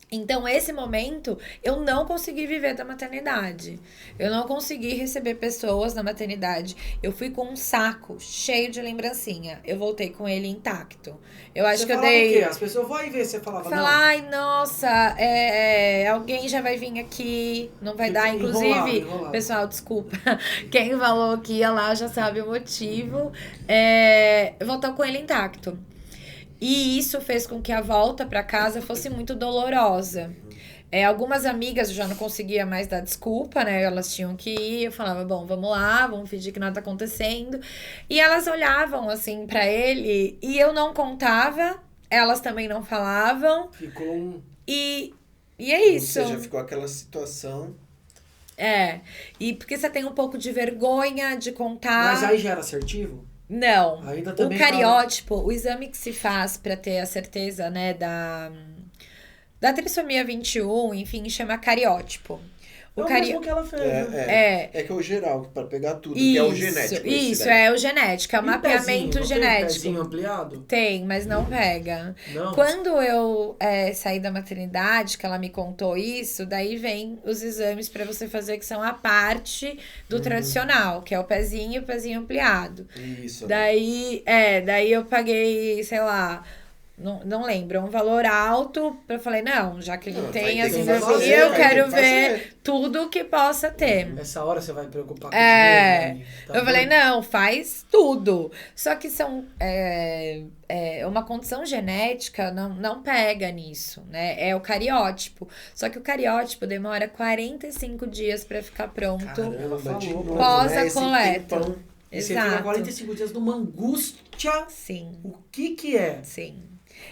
Speaker 3: Então, esse momento, eu não consegui viver da maternidade. Eu não consegui receber pessoas na maternidade. Eu fui com um saco cheio de lembrancinha. Eu voltei com ele intacto. Eu acho que eu dei...
Speaker 1: o quê? As pessoas vão aí ver, você falava, não.
Speaker 3: Ai, nossa, alguém já vai vir aqui, não vai dar. Inclusive,
Speaker 1: enrolado.
Speaker 3: Pessoal, desculpa. Quem falou que ia lá já sabe o motivo. Eu voltei com ele intacto. E isso fez com que a volta para casa fosse muito dolorosa. Algumas amigas eu já não conseguia mais dar desculpa, né? Elas tinham que ir. Eu falava, bom, vamos lá, vamos fingir que nada tá acontecendo. E elas olhavam assim para ele e eu não contava. elas também não falavam.
Speaker 1: Ficou um...
Speaker 3: E é isso.
Speaker 2: Ou seja, ficou aquela situação...
Speaker 3: E porque você tem um pouco de vergonha de contar.
Speaker 1: Mas aí já era assertivo?
Speaker 3: Não.
Speaker 1: Ainda
Speaker 3: O
Speaker 1: também
Speaker 3: cariótipo, o exame que se faz pra ter a certeza, né, da trissomia 21, enfim, chama cariótipo.
Speaker 1: É o mesmo que ela fez, né?
Speaker 2: É que é o geral, para pegar tudo,
Speaker 3: Isso,
Speaker 2: que é o genético.
Speaker 3: Isso, é o genético, é o
Speaker 1: E
Speaker 3: mapeamento
Speaker 1: pezinho?
Speaker 3: genético.
Speaker 1: Tem pezinho ampliado?
Speaker 3: Tem, mas não pega.
Speaker 1: Não?
Speaker 3: Quando eu saí da maternidade, que ela me contou isso, daí vem os exames pra você fazer, que são a parte do tradicional, que é o pezinho e o pezinho ampliado.
Speaker 2: Isso.
Speaker 3: Daí eu paguei, sei lá, não lembro, um valor alto. Eu falei, não, já que ele
Speaker 2: Não,
Speaker 3: tem
Speaker 2: vai
Speaker 3: a
Speaker 2: ter que
Speaker 3: síndrome,
Speaker 2: fazer,
Speaker 3: eu
Speaker 2: vai ter
Speaker 3: quero
Speaker 2: que
Speaker 3: ver
Speaker 2: fazer.
Speaker 3: tudo que possa ter.
Speaker 1: Essa hora você vai preocupar com
Speaker 3: É,
Speaker 1: dinheiro, tá
Speaker 3: eu falei,
Speaker 1: doido?
Speaker 3: não, faz tudo. Só que são uma condição genética, não pega nisso, né? É o cariótipo. Só que o cariótipo demora 45 dias pra ficar pronto.
Speaker 1: Ela falou,
Speaker 2: de novo,
Speaker 3: Pós
Speaker 2: né?
Speaker 3: a
Speaker 2: Esse
Speaker 3: coleta.
Speaker 2: tempão.
Speaker 1: E você fica
Speaker 3: Exato.
Speaker 1: 45 dias numa angústia.
Speaker 3: Sim,
Speaker 1: O que é?
Speaker 3: sim.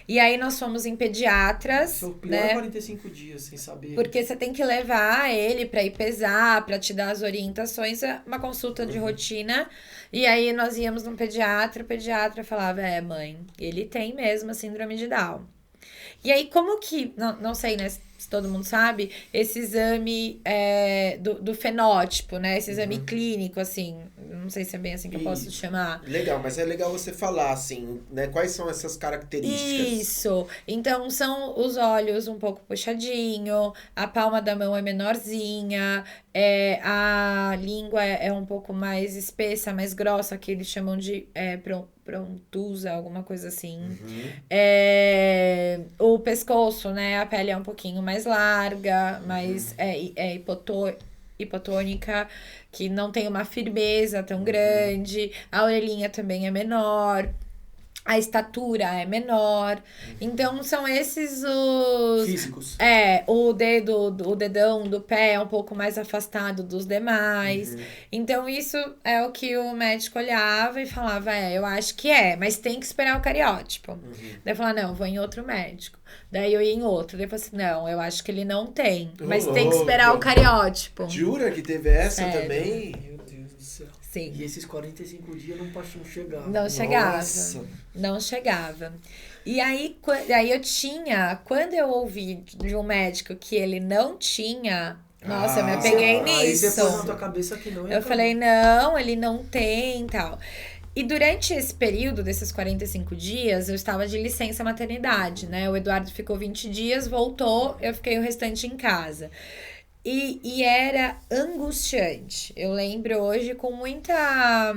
Speaker 3: E aí nós fomos em pediatras,
Speaker 1: Seu pior
Speaker 3: né?
Speaker 1: 45 dias sem saber.
Speaker 3: Porque você tem que levar ele pra ir pesar, pra te dar as orientações, é uma consulta de rotina. E aí nós íamos num pediatra, o pediatra falava, mãe, ele tem mesmo a síndrome de Down. E aí, como que, não sei, né, se todo mundo sabe, esse exame do fenótipo, né, esse exame clínico, assim, não sei se é bem assim que eu posso chamar.
Speaker 2: Legal, mas é legal você falar, assim, né? Quais são essas características?
Speaker 3: Isso. Então, são os olhos um pouco puxadinho, a palma da mão é menorzinha, a língua é um pouco mais espessa, mais grossa, que eles chamam de prontusa, alguma coisa assim. O pescoço, né? A pele é um pouquinho mais larga, mais hipotônica, que não tem uma firmeza tão grande. A orelhinha também é menor. A estatura é menor. Então, são esses os...
Speaker 1: Físicos.
Speaker 3: O dedão do pé é um pouco mais afastado dos demais. Então, isso é o que o médico olhava e falava, eu acho que mas tem que esperar o cariótipo. Daí eu falava, não, vou em outro médico. Daí eu ia em outro. Depois assim, não, eu acho que ele não tem. Mas tem que esperar o cariótipo.
Speaker 2: Jura que teve essa
Speaker 3: Sério.
Speaker 2: também?
Speaker 1: Meu Deus do céu.
Speaker 3: Sim.
Speaker 1: E esses 45 dias não chegavam.
Speaker 3: Não chegava.
Speaker 2: Nossa.
Speaker 3: Não chegava. E aí eu tinha... Quando eu ouvi de um médico que ele não tinha... Nossa, eu me apeguei
Speaker 1: Aí
Speaker 3: nisso.
Speaker 1: você pôs na tua cabeça que não ia
Speaker 3: Eu
Speaker 1: acabar.
Speaker 3: falei, não, ele não tem e tal. E durante esse período, desses 45 dias, eu estava de licença maternidade, né? O Eduardo ficou 20 dias, voltou, eu fiquei o restante em casa. E era angustiante. Eu lembro hoje com muita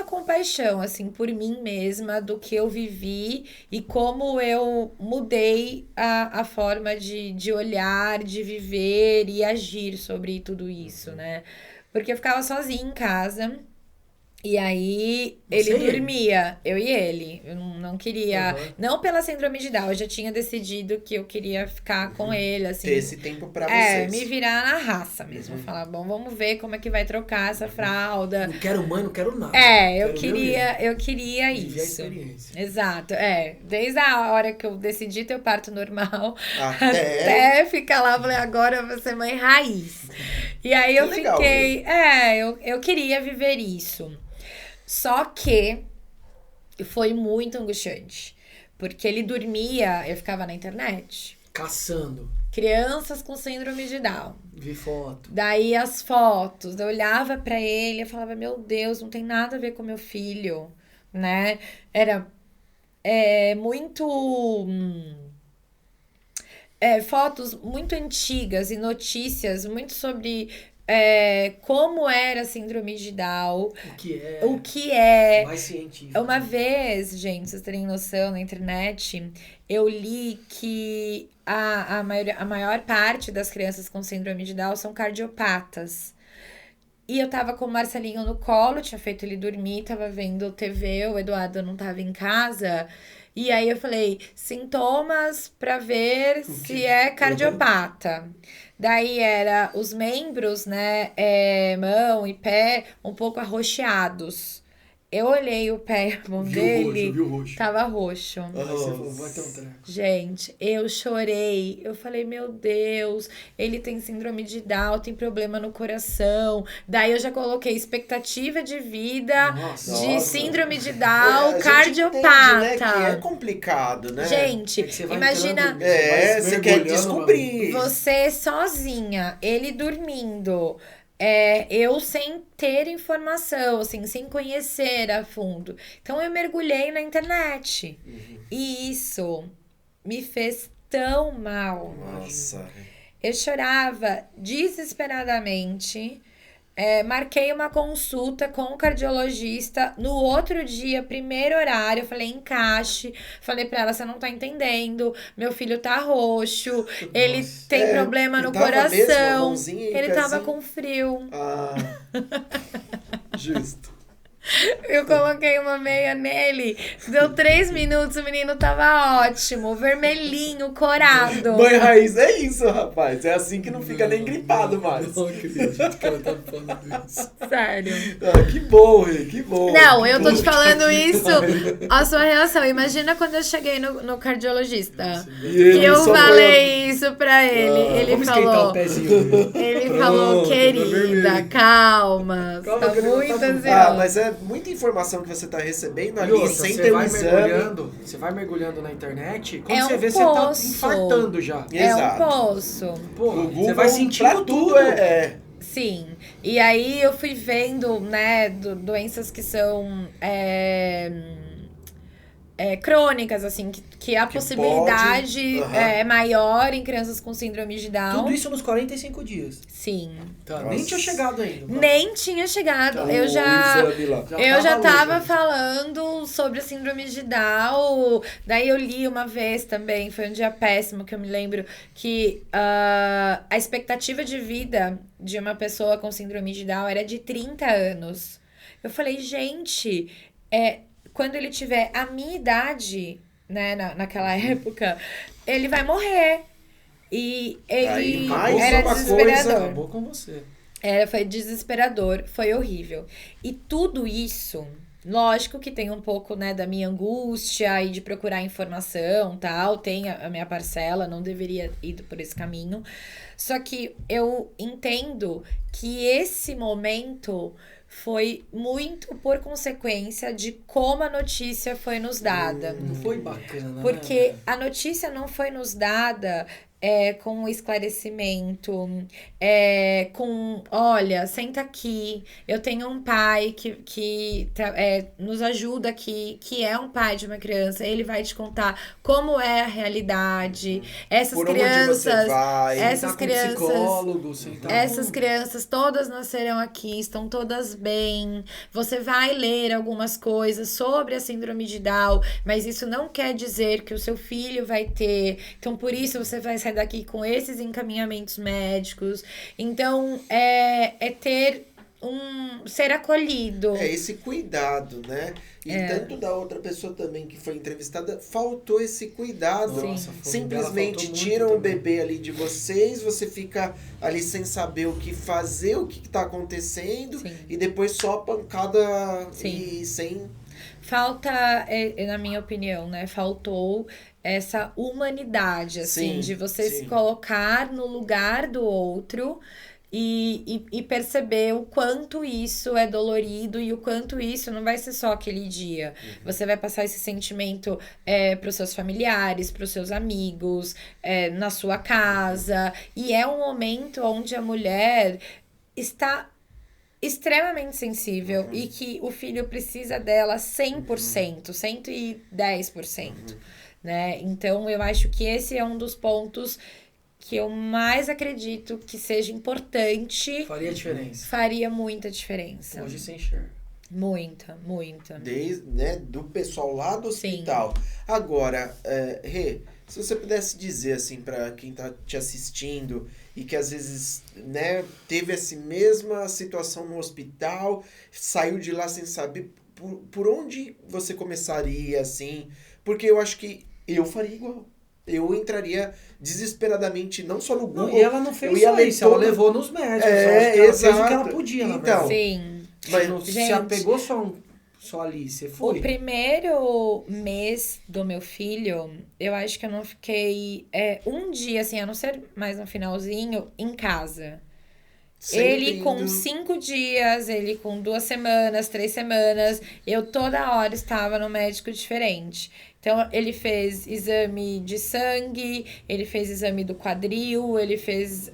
Speaker 3: compaixão, assim, por mim mesma, do que eu vivi e como eu mudei a forma de olhar, de viver e agir sobre tudo isso, né? Porque eu ficava sozinha em casa. E aí, ele dormia, eu e ele. Eu não queria... Não pela síndrome de Down, eu já tinha decidido que eu queria ficar com ele, assim.
Speaker 2: Ter esse tempo pra vocês.
Speaker 3: Me virar na raça mesmo. Falar, bom, vamos ver como é que vai trocar essa fralda.
Speaker 1: Não quero mãe, não quero nada.
Speaker 3: Eu queria
Speaker 1: Viver a
Speaker 3: isso.
Speaker 1: experiência.
Speaker 3: Exato, Desde a hora que eu decidi ter o parto normal,
Speaker 2: Até...
Speaker 3: até ficar lá, eu falei, agora eu vou ser mãe raiz. E aí eu
Speaker 2: legal,
Speaker 3: fiquei... eu queria viver isso. Só que foi muito angustiante. Porque ele dormia, eu ficava na internet.
Speaker 1: Caçando.
Speaker 3: Crianças com síndrome de Down.
Speaker 1: Vi foto.
Speaker 3: Daí as fotos, eu olhava pra ele e falava, meu Deus, não tem nada a ver com meu filho, né? Era muito... fotos muito antigas e notícias muito sobre... como era a síndrome de Down.
Speaker 1: O que é. Mais científico.
Speaker 3: Uma vez, gente, vocês terem noção, na internet, eu li que a maior parte das crianças com síndrome de Down são cardiopatas. E eu tava com o Marcelinho no colo, tinha feito ele dormir, tava vendo TV, o Eduardo não tava em casa. E aí eu falei, sintomas pra ver se é cardiopata. Daí era os membros, né, mão e pé, um pouco arroxeados. Eu olhei o pé e a mão dele,
Speaker 1: Viu roxo.
Speaker 3: tava roxo.
Speaker 1: Aí você falou, vai ter um treco.
Speaker 3: Gente, eu chorei. Eu falei, meu Deus, ele tem síndrome de Down, tem problema no coração. Daí eu já coloquei expectativa de vida
Speaker 1: Nossa.
Speaker 3: de
Speaker 2: Nossa.
Speaker 3: síndrome de
Speaker 2: A
Speaker 3: Down,
Speaker 2: gente
Speaker 3: cardiopata.
Speaker 2: entende, né, que é complicado, né?
Speaker 3: Gente,
Speaker 1: É que você vai
Speaker 3: imagina
Speaker 1: entrando,
Speaker 2: Você quer
Speaker 1: mergulhando,
Speaker 2: descobrir.
Speaker 3: você sozinha, ele dormindo. Eu sem ter informação, assim, sem conhecer a fundo. Então eu mergulhei na internet. E isso me fez tão mal.
Speaker 2: Nossa.
Speaker 3: Eu chorava desesperadamente. Marquei uma consulta com o cardiologista no outro dia, primeiro horário. Eu falei, encaixe. Falei pra ela, você não tá entendendo. Meu filho tá roxo. Ele tem problema
Speaker 2: ele
Speaker 3: no
Speaker 2: tava mesmo, a
Speaker 3: coração.
Speaker 2: mãozinha e o
Speaker 3: Ele tava
Speaker 2: pezinho?
Speaker 3: com frio.
Speaker 2: Ah, justo.
Speaker 3: Eu coloquei uma meia nele. Deu 3 minutos, o menino tava ótimo. Vermelhinho, corado.
Speaker 2: Mãe raiz é isso, rapaz. É assim que não fica nem gripado mais.
Speaker 1: Não acredito que ela tá falando isso.
Speaker 3: Sério.
Speaker 2: Ah, que bom, Rê, que bom.
Speaker 3: Não, eu tô te falando isso. A sua reação. Imagina quando eu cheguei no cardiologista.
Speaker 2: E ele
Speaker 3: Que eu
Speaker 2: só
Speaker 3: falei isso pra ele. Ele
Speaker 1: Vamos esquentar
Speaker 3: falou.
Speaker 1: o pezinho.
Speaker 3: Ele
Speaker 1: Pronto,
Speaker 3: falou,
Speaker 1: tá
Speaker 3: querida,
Speaker 1: vermelho.
Speaker 3: calma.
Speaker 1: Calma,
Speaker 3: Tá
Speaker 1: que ele não
Speaker 3: muito
Speaker 1: tá-
Speaker 3: ansiosa.
Speaker 2: Mas é muita informação que você tá recebendo
Speaker 1: E
Speaker 2: ali,
Speaker 1: outra,
Speaker 2: sem
Speaker 1: você
Speaker 2: ter um
Speaker 1: vai
Speaker 2: exame.
Speaker 1: mergulhando, você vai mergulhando na internet, quando
Speaker 3: É
Speaker 1: você
Speaker 3: um
Speaker 1: vê,
Speaker 3: poço.
Speaker 1: você tá infartando já.
Speaker 2: Exato.
Speaker 3: É um poço.
Speaker 1: Pô,
Speaker 2: O Google,
Speaker 1: você vai
Speaker 2: pra
Speaker 1: sentindo tudo.
Speaker 3: Sim, e aí eu fui vendo, né, doenças que são crônicas, assim, que a
Speaker 2: Que
Speaker 3: possibilidade
Speaker 2: pode,
Speaker 3: é maior em crianças com síndrome de Down.
Speaker 1: Tudo isso nos 45 dias.
Speaker 3: Sim.
Speaker 1: Tá,
Speaker 2: Nossa.
Speaker 1: nem tinha chegado ainda.
Speaker 3: Nem tinha chegado.
Speaker 1: Tá,
Speaker 3: Eu
Speaker 2: O
Speaker 3: já.
Speaker 2: exame lá.
Speaker 3: Eu já tava
Speaker 1: longe.
Speaker 3: falando sobre a síndrome de Down. Daí eu li uma vez também, foi um dia péssimo, que eu me lembro que a expectativa de vida de uma pessoa com síndrome de Down era de 30 anos. Eu falei, gente, quando ele tiver a minha idade, né, naquela época, ele vai morrer. E
Speaker 2: Aí,
Speaker 3: ele
Speaker 2: mais
Speaker 3: era
Speaker 2: uma
Speaker 3: desesperador.
Speaker 2: coisa-
Speaker 1: Acabou com você.
Speaker 3: Foi desesperador, foi horrível. E tudo isso, lógico que tem um pouco, né, da minha angústia e de procurar informação, tal, tem a minha parcela, não deveria ir por esse caminho. Só que eu entendo que esse momento foi muito por consequência de como a notícia foi nos dada.
Speaker 1: Não foi bacana,
Speaker 3: Porque
Speaker 1: né?
Speaker 3: a notícia não foi nos dada com esclarecimento, com, olha, senta aqui, eu tenho um pai que nos ajuda aqui, que é um pai de uma criança, ele vai te contar como é a realidade. Essas
Speaker 2: Por
Speaker 3: crianças,
Speaker 2: onde você vai.
Speaker 3: essas
Speaker 1: Tá com
Speaker 3: crianças,
Speaker 1: psicólogo, sentar
Speaker 3: essas
Speaker 1: com-
Speaker 3: crianças todas nasceram aqui, estão todas bem. Você vai ler algumas coisas sobre a síndrome de Down, mas isso não quer dizer que o seu filho vai ter. Então, por isso, você vai sair daqui com esses encaminhamentos médicos. Então, ser acolhido.
Speaker 2: É esse cuidado, né? E tanto da outra pessoa também que foi entrevistada, faltou esse cuidado.
Speaker 1: Nossa, foi-
Speaker 2: Simplesmente
Speaker 1: dela faltou
Speaker 2: tiram
Speaker 1: muito
Speaker 2: o
Speaker 1: também.
Speaker 2: bebê ali de vocês, você fica ali sem saber o que fazer, o que tá acontecendo,
Speaker 3: Sim.
Speaker 2: e depois só pancada
Speaker 3: Sim.
Speaker 2: e sem.
Speaker 3: Falta, na minha opinião, né? Faltou essa humanidade, assim,
Speaker 2: Sim,
Speaker 3: de você
Speaker 2: sim.
Speaker 3: se colocar no lugar do outro e perceber o quanto isso é dolorido e o quanto isso não vai ser só aquele dia. Você vai passar esse sentimento para os seus familiares, para os seus amigos, na sua casa. E é um momento onde a mulher está extremamente sensível e que o filho precisa dela 100%, 110%, né? Então, eu acho que esse é um dos pontos que eu mais acredito que seja importante,
Speaker 1: Faria diferença.
Speaker 3: faria muita diferença.
Speaker 1: Hoje você enxerga.
Speaker 3: Muita, muita.
Speaker 2: Desde, né, do pessoal lá do
Speaker 3: Sim.
Speaker 2: hospital. Agora, Rê, se você pudesse dizer assim para quem tá te assistindo e que às vezes, né, teve essa mesma situação no hospital, saiu de lá sem saber por onde você começaria, assim, porque eu acho que eu faria igual. Eu entraria desesperadamente, não só no Google.
Speaker 1: Não, e ela não
Speaker 2: eu
Speaker 1: fez
Speaker 2: ia
Speaker 1: só
Speaker 2: ler
Speaker 1: isso, ela
Speaker 2: todo-
Speaker 1: levou nos médicos.
Speaker 2: É,
Speaker 1: eu acho que ela fez o que ela
Speaker 2: exato.
Speaker 1: podia, na
Speaker 2: Então,
Speaker 1: verdade.
Speaker 3: Sim.
Speaker 2: Mas
Speaker 1: Não se
Speaker 3: Gente.
Speaker 1: apegou só só ali? Você foi?
Speaker 3: O primeiro mês do meu filho, eu acho que eu não fiquei um dia, assim, a não ser mais no finalzinho, em casa. Ele com 5 dias, ele com 2 semanas, 3 semanas, eu toda hora estava no médico diferente. Então, ele fez exame de sangue, ele fez exame do quadril, ele fez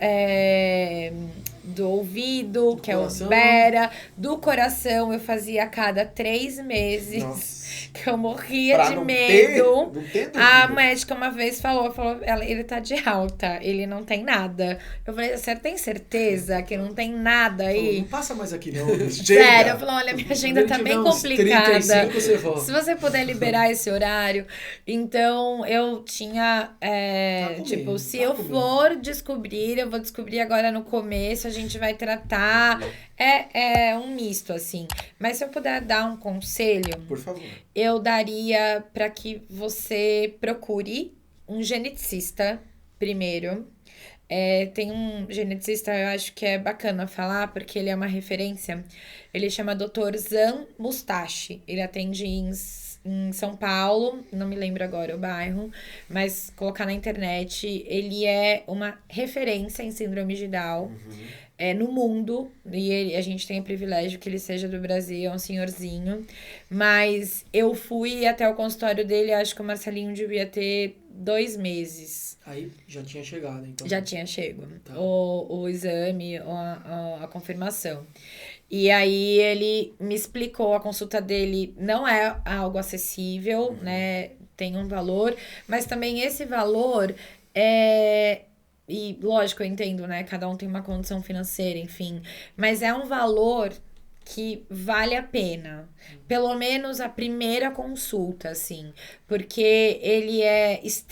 Speaker 3: do ouvido, que
Speaker 1: coração.
Speaker 3: é o Bera, do coração, eu fazia a cada 3 meses.
Speaker 2: Nossa.
Speaker 3: Que eu morria
Speaker 2: Pra
Speaker 3: de
Speaker 2: não
Speaker 3: medo.
Speaker 2: não ter
Speaker 3: A
Speaker 2: dúvida.
Speaker 3: médica uma vez falou, ele tá de alta, ele não tem nada. Eu falei, você tem certeza que não tem nada
Speaker 1: Falou,
Speaker 3: aí?
Speaker 1: não passa mais aqui, não.
Speaker 3: Sério, eu falei, olha, minha agenda tá bem complicada.
Speaker 1: 35, você volta.
Speaker 3: Se você puder liberar esse horário. Então, eu tinha,
Speaker 1: Tá
Speaker 3: tipo,
Speaker 1: comendo,
Speaker 3: se
Speaker 1: tá
Speaker 3: eu
Speaker 1: comendo.
Speaker 3: for descobrir, eu vou descobrir agora no começo, a gente vai tratar. É um misto, assim. Mas se eu puder dar um conselho,
Speaker 2: Por favor.
Speaker 3: eu daria para que você procure um geneticista primeiro. Tem um geneticista, eu acho que é bacana falar, porque ele é uma referência. Ele chama Dr. Zan Mustache. Ele atende em São Paulo, não me lembro agora o bairro, mas colocar na internet, ele é uma referência em síndrome de Down. No mundo, e a gente tem o privilégio que ele seja do Brasil, é um senhorzinho, mas eu fui até o consultório dele, acho que o Marcelinho devia ter 2 meses.
Speaker 1: Aí já tinha chegado, então.
Speaker 3: Já tinha chego.
Speaker 1: Tá.
Speaker 3: O exame, a confirmação. E aí ele me explicou, a consulta dele não é algo acessível, né? Tem um valor, mas também esse valor E, lógico, eu entendo, né? Cada um tem uma condição financeira, enfim. Mas é um valor que vale a pena. Pelo menos a primeira consulta, assim. Porque ele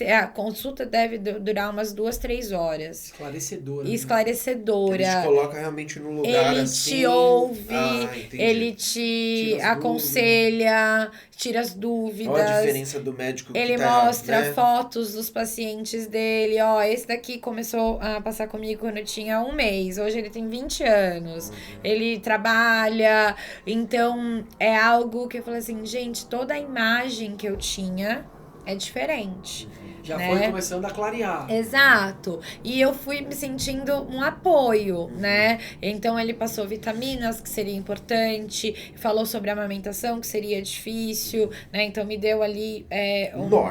Speaker 3: a consulta deve durar umas 2, 3 horas.
Speaker 1: Esclarecedora. Né?
Speaker 3: Esclarecedora.
Speaker 2: Ele te coloca realmente no lugar
Speaker 3: Ele
Speaker 2: assim.
Speaker 3: te ouve,
Speaker 2: Entendi.
Speaker 3: ele te
Speaker 1: Tira as
Speaker 3: aconselha, tira as dúvidas.
Speaker 2: Olha a diferença do médico que
Speaker 3: Ele
Speaker 2: tá,
Speaker 3: mostra
Speaker 2: né?
Speaker 3: fotos dos pacientes dele. Ó, esse daqui começou a passar comigo quando eu tinha 1 mês. Hoje ele tem 20 anos. Ele trabalha. Então, é algo que eu falei assim, gente, toda a imagem que eu tinha é diferente.
Speaker 1: Já
Speaker 3: né?
Speaker 1: foi começando a clarear.
Speaker 3: Exato. E eu fui me sentindo um apoio, né? Então ele passou vitaminas, que seria importante, falou sobre a amamentação, que seria difícil, né? Então me deu ali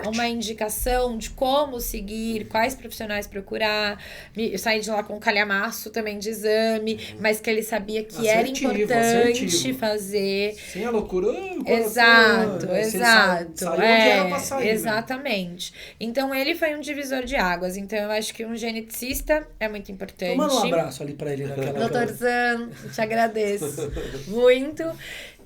Speaker 3: uma indicação de como seguir, quais profissionais procurar. Eu saí de lá com um calhamaço também de exame, mas que ele sabia que era importante fazer.
Speaker 1: Sem a loucura.
Speaker 3: Exato.
Speaker 1: Saiu onde era pra sair,
Speaker 3: exatamente. Então, ele foi um divisor de águas. Então, eu acho que um geneticista é muito importante.
Speaker 1: Então, manda um abraço ali pra ele naquela
Speaker 3: Doutor Zan, te agradeço muito.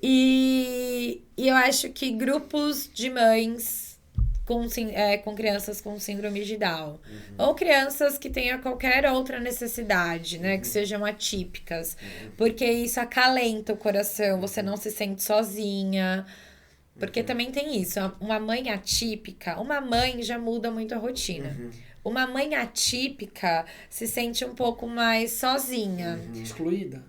Speaker 3: E eu acho que grupos de mães com crianças com síndrome de Down. Ou crianças que tenham qualquer outra necessidade, né? Que sejam atípicas. Porque isso acalenta o coração, você não se sente sozinha. Porque também tem isso, uma mãe atípica, uma mãe já muda muito a rotina. Uma mãe atípica se sente um pouco mais sozinha.
Speaker 1: Excluída.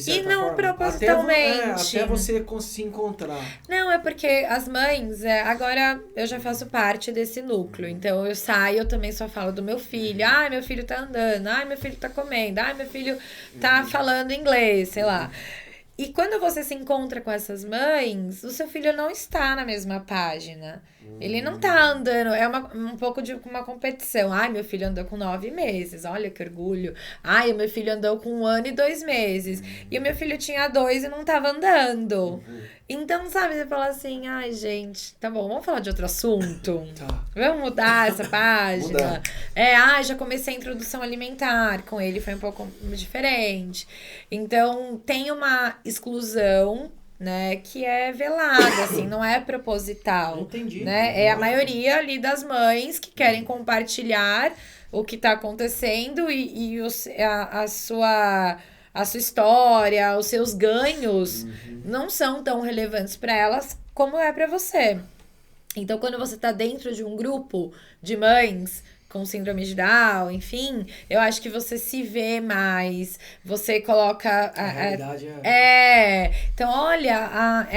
Speaker 3: E não forma. Propositalmente.
Speaker 1: Até você se encontrar.
Speaker 3: Não, é porque as mães, agora eu já faço parte desse núcleo. Então eu saio, eu também só falo do meu filho. Ai, meu filho tá andando. Ai, meu filho tá comendo. Ai, meu filho tá falando inglês, sei lá. E quando você se encontra com essas mães, o seu filho não está na mesma página. Ele não tá andando, um pouco de uma competição. Ai, meu filho andou com 9 meses, olha que orgulho. Ai, o meu filho andou com 1 ano e 2 meses. E o meu filho tinha 2 e não tava andando. Então, sabe, você fala assim, ai, gente, tá bom, vamos falar de outro assunto?
Speaker 1: Tá.
Speaker 3: Vamos mudar essa página? Já comecei a introdução alimentar com ele, foi um pouco diferente. Então, tem uma exclusão, né, que é velada, assim, não é proposital.
Speaker 1: Entendi.
Speaker 3: Né? É a maioria ali das mães que querem compartilhar o que tá acontecendo e a sua história, os seus ganhos não são tão relevantes para elas como é para você. Então, quando você tá dentro de um grupo de mães com síndrome de Down, enfim, eu acho que você se vê mais, você coloca...
Speaker 1: A realidade
Speaker 3: Então, olha,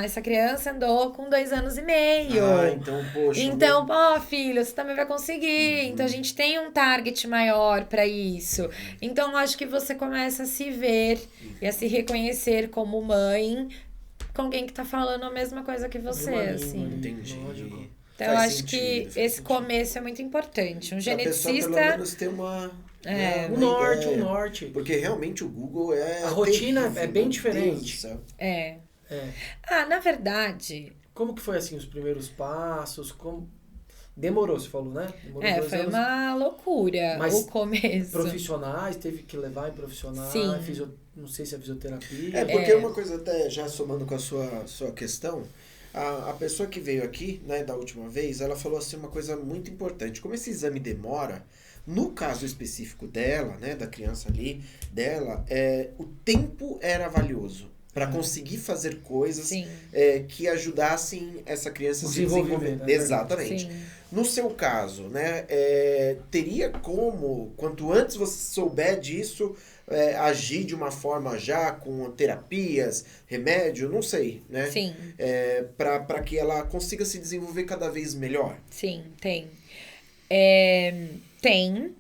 Speaker 3: essa criança andou com 2 anos e meio.
Speaker 2: Então, poxa.
Speaker 3: Então, filho, você também vai conseguir. Então, a gente tem um target maior para isso. Então, eu acho que você começa a se ver e a se reconhecer como mãe com alguém que tá falando a mesma coisa que você, assim.
Speaker 2: Entendi.
Speaker 1: Lógico.
Speaker 3: Então, eu acho que esse começo é muito importante. Um geneticista...
Speaker 2: A pessoa, pelo menos, ter uma...
Speaker 1: Um norte.
Speaker 2: Porque realmente o Google é...
Speaker 1: A rotina
Speaker 2: terrível,
Speaker 1: é bem
Speaker 2: meu
Speaker 1: diferente.
Speaker 2: Deus do céu.
Speaker 3: Na verdade...
Speaker 1: Como que foi, assim, os primeiros passos? Demorou, você falou, né? Demorou 2
Speaker 3: foi
Speaker 1: anos.
Speaker 3: uma loucura o começo.
Speaker 1: Profissionais, teve que levar em profissionais,
Speaker 3: Sim.
Speaker 1: Não sei se é fisioterapia.
Speaker 2: Porque uma coisa, até já somando com a sua questão, a pessoa que veio aqui, né, da última vez, ela falou assim uma coisa muito importante. Como esse exame demora, no caso específico dela, né, da criança ali, o tempo era valioso para conseguir fazer coisas que ajudassem essa criança a se desenvolver.
Speaker 1: Né?
Speaker 2: Exatamente.
Speaker 3: Sim.
Speaker 2: No seu caso, né, teria como, quanto antes você souber disso, agir de uma forma já com terapias, remédio, não sei, né?
Speaker 3: Sim.
Speaker 2: Para que ela consiga se desenvolver cada vez melhor.
Speaker 3: Sim, tem. Tem,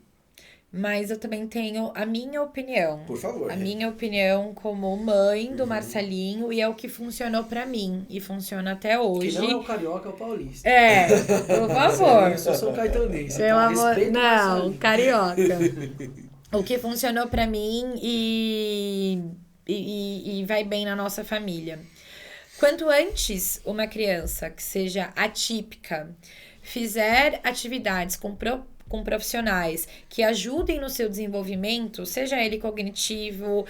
Speaker 3: mas eu também tenho a minha opinião.
Speaker 2: Por favor.
Speaker 3: A minha opinião como mãe do Marcelinho, e é o que funcionou pra mim, e funciona até hoje.
Speaker 1: Que não é o carioca, é o paulista.
Speaker 3: Por favor.
Speaker 1: Eu sou São Caetanense.
Speaker 3: Pelo amor...
Speaker 1: Respeito o
Speaker 3: Não,
Speaker 1: Marcelinho.
Speaker 3: carioca. O que funcionou pra mim e vai bem na nossa família. Quanto antes uma criança que seja atípica fizer atividades com profissionais que ajudem no seu desenvolvimento, seja ele cognitivo,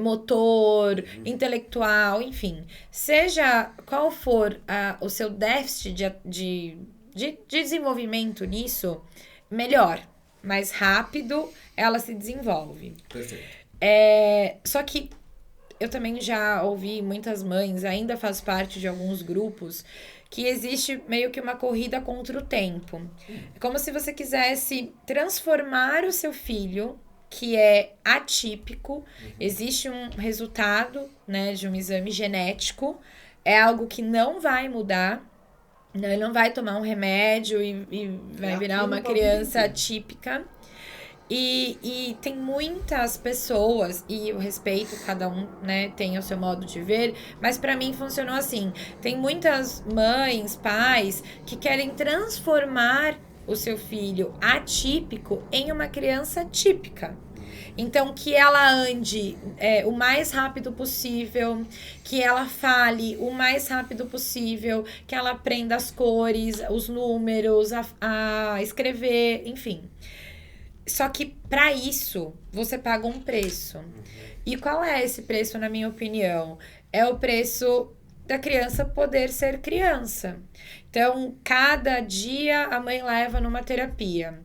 Speaker 3: motor, intelectual, enfim, seja qual for o seu déficit de desenvolvimento nisso, melhor, mais rápido ela se desenvolve.
Speaker 2: Perfeito.
Speaker 3: Só que eu também já ouvi muitas mães, ainda faço parte de alguns grupos, que existe meio que uma corrida contra o tempo. É como se você quisesse transformar o seu filho, que é atípico, existe um resultado, né, de um exame genético, é algo que não vai mudar, ele não vai tomar um remédio e vai virar uma criança atípica. E tem muitas pessoas, e eu respeito, cada um, né, tem o seu modo de ver, mas pra mim funcionou assim. Tem muitas mães, pais, que querem transformar o seu filho atípico em uma criança típica. Então, que ela ande o mais rápido possível, que ela fale o mais rápido possível, que ela aprenda as cores, os números, a escrever, enfim. Só que para isso, você paga um preço. E qual é esse preço, na minha opinião? É o preço da criança poder ser criança. Então, cada dia a mãe leva numa terapia.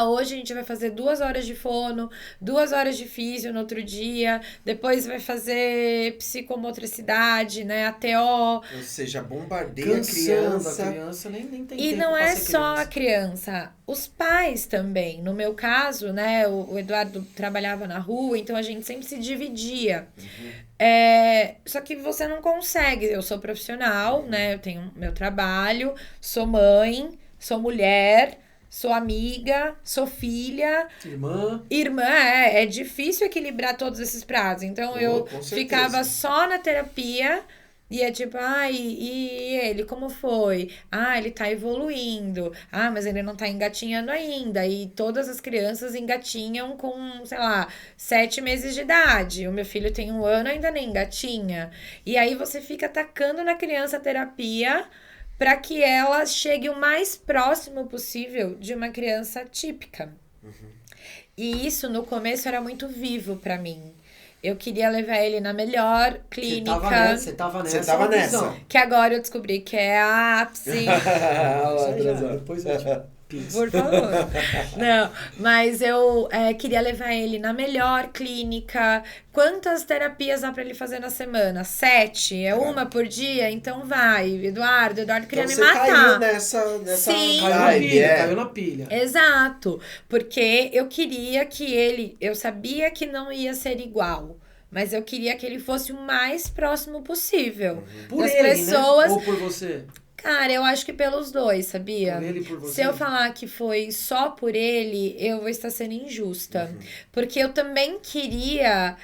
Speaker 3: Hoje a gente vai fazer 2 horas de fono, 2 horas de físio no outro dia, depois vai fazer psicomotricidade, né, ATO.
Speaker 2: Ou seja, bombardeia a criança.
Speaker 1: Nem tem
Speaker 3: E
Speaker 1: tempo
Speaker 3: não
Speaker 1: pra
Speaker 3: é
Speaker 1: ser
Speaker 3: só
Speaker 1: criança.
Speaker 3: a criança, os pais também. No meu caso, né, o Eduardo trabalhava na rua, então a gente sempre se dividia. Só que você não consegue. Eu sou profissional, né, eu tenho meu trabalho, sou mãe, sou mulher, sou amiga, sou filha. Irmã, é difícil equilibrar todos esses pratos. Então, eu ficava só na terapia e é tipo, e ele, como foi? Ele tá evoluindo. Mas ele não tá engatinhando ainda. E todas as crianças engatinham com, sei lá, 7 meses de idade. O meu filho tem 1 ano, ainda nem engatinha. E aí, você fica atacando na criança a terapia para que ela chegue o mais próximo possível de uma criança típica. E isso, no começo, era muito vivo para mim. Eu queria levar ele na melhor clínica.
Speaker 1: Você tava nessa.
Speaker 3: Que agora eu descobri que é a ápice.
Speaker 1: Depois eu
Speaker 3: Por favor. Não, mas eu queria levar ele na melhor clínica. Quantas terapias dá pra ele fazer na semana? 7? É uma por dia? Então vai, Eduardo queria
Speaker 2: Então
Speaker 3: me
Speaker 2: você
Speaker 3: matar.
Speaker 2: caiu nessa
Speaker 3: Sim.
Speaker 1: Caiu na pilha.
Speaker 3: Exato, porque eu queria que eu sabia que não ia ser igual, mas eu queria que ele fosse o mais próximo possível.
Speaker 1: Por
Speaker 3: das
Speaker 1: ele,
Speaker 3: pessoas.
Speaker 1: né? Ou por você?
Speaker 3: Cara, eu acho que pelos dois, sabia?
Speaker 1: Por ele e por você?
Speaker 3: Se eu falar que foi só por ele, eu vou estar sendo injusta. Porque eu também queria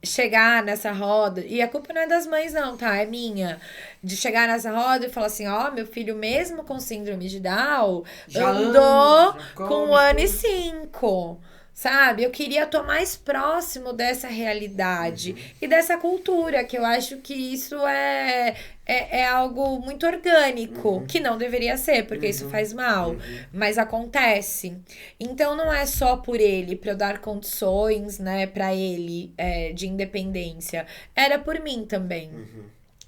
Speaker 3: chegar nessa roda, e a culpa não é das mães não, tá? É minha. De chegar nessa roda e falar assim, ó, meu filho mesmo com síndrome de Down
Speaker 1: Já
Speaker 3: andou
Speaker 1: anda, já
Speaker 3: com
Speaker 1: come
Speaker 3: 1 ano e
Speaker 1: tudo.
Speaker 3: 5. Sabe? Eu queria estar mais próximo dessa realidade e dessa cultura, que eu acho que isso é algo muito orgânico, que não deveria ser, porque isso faz mal, mas acontece. Então não é só por ele, para eu dar condições, né, para ele de independência, era por mim também.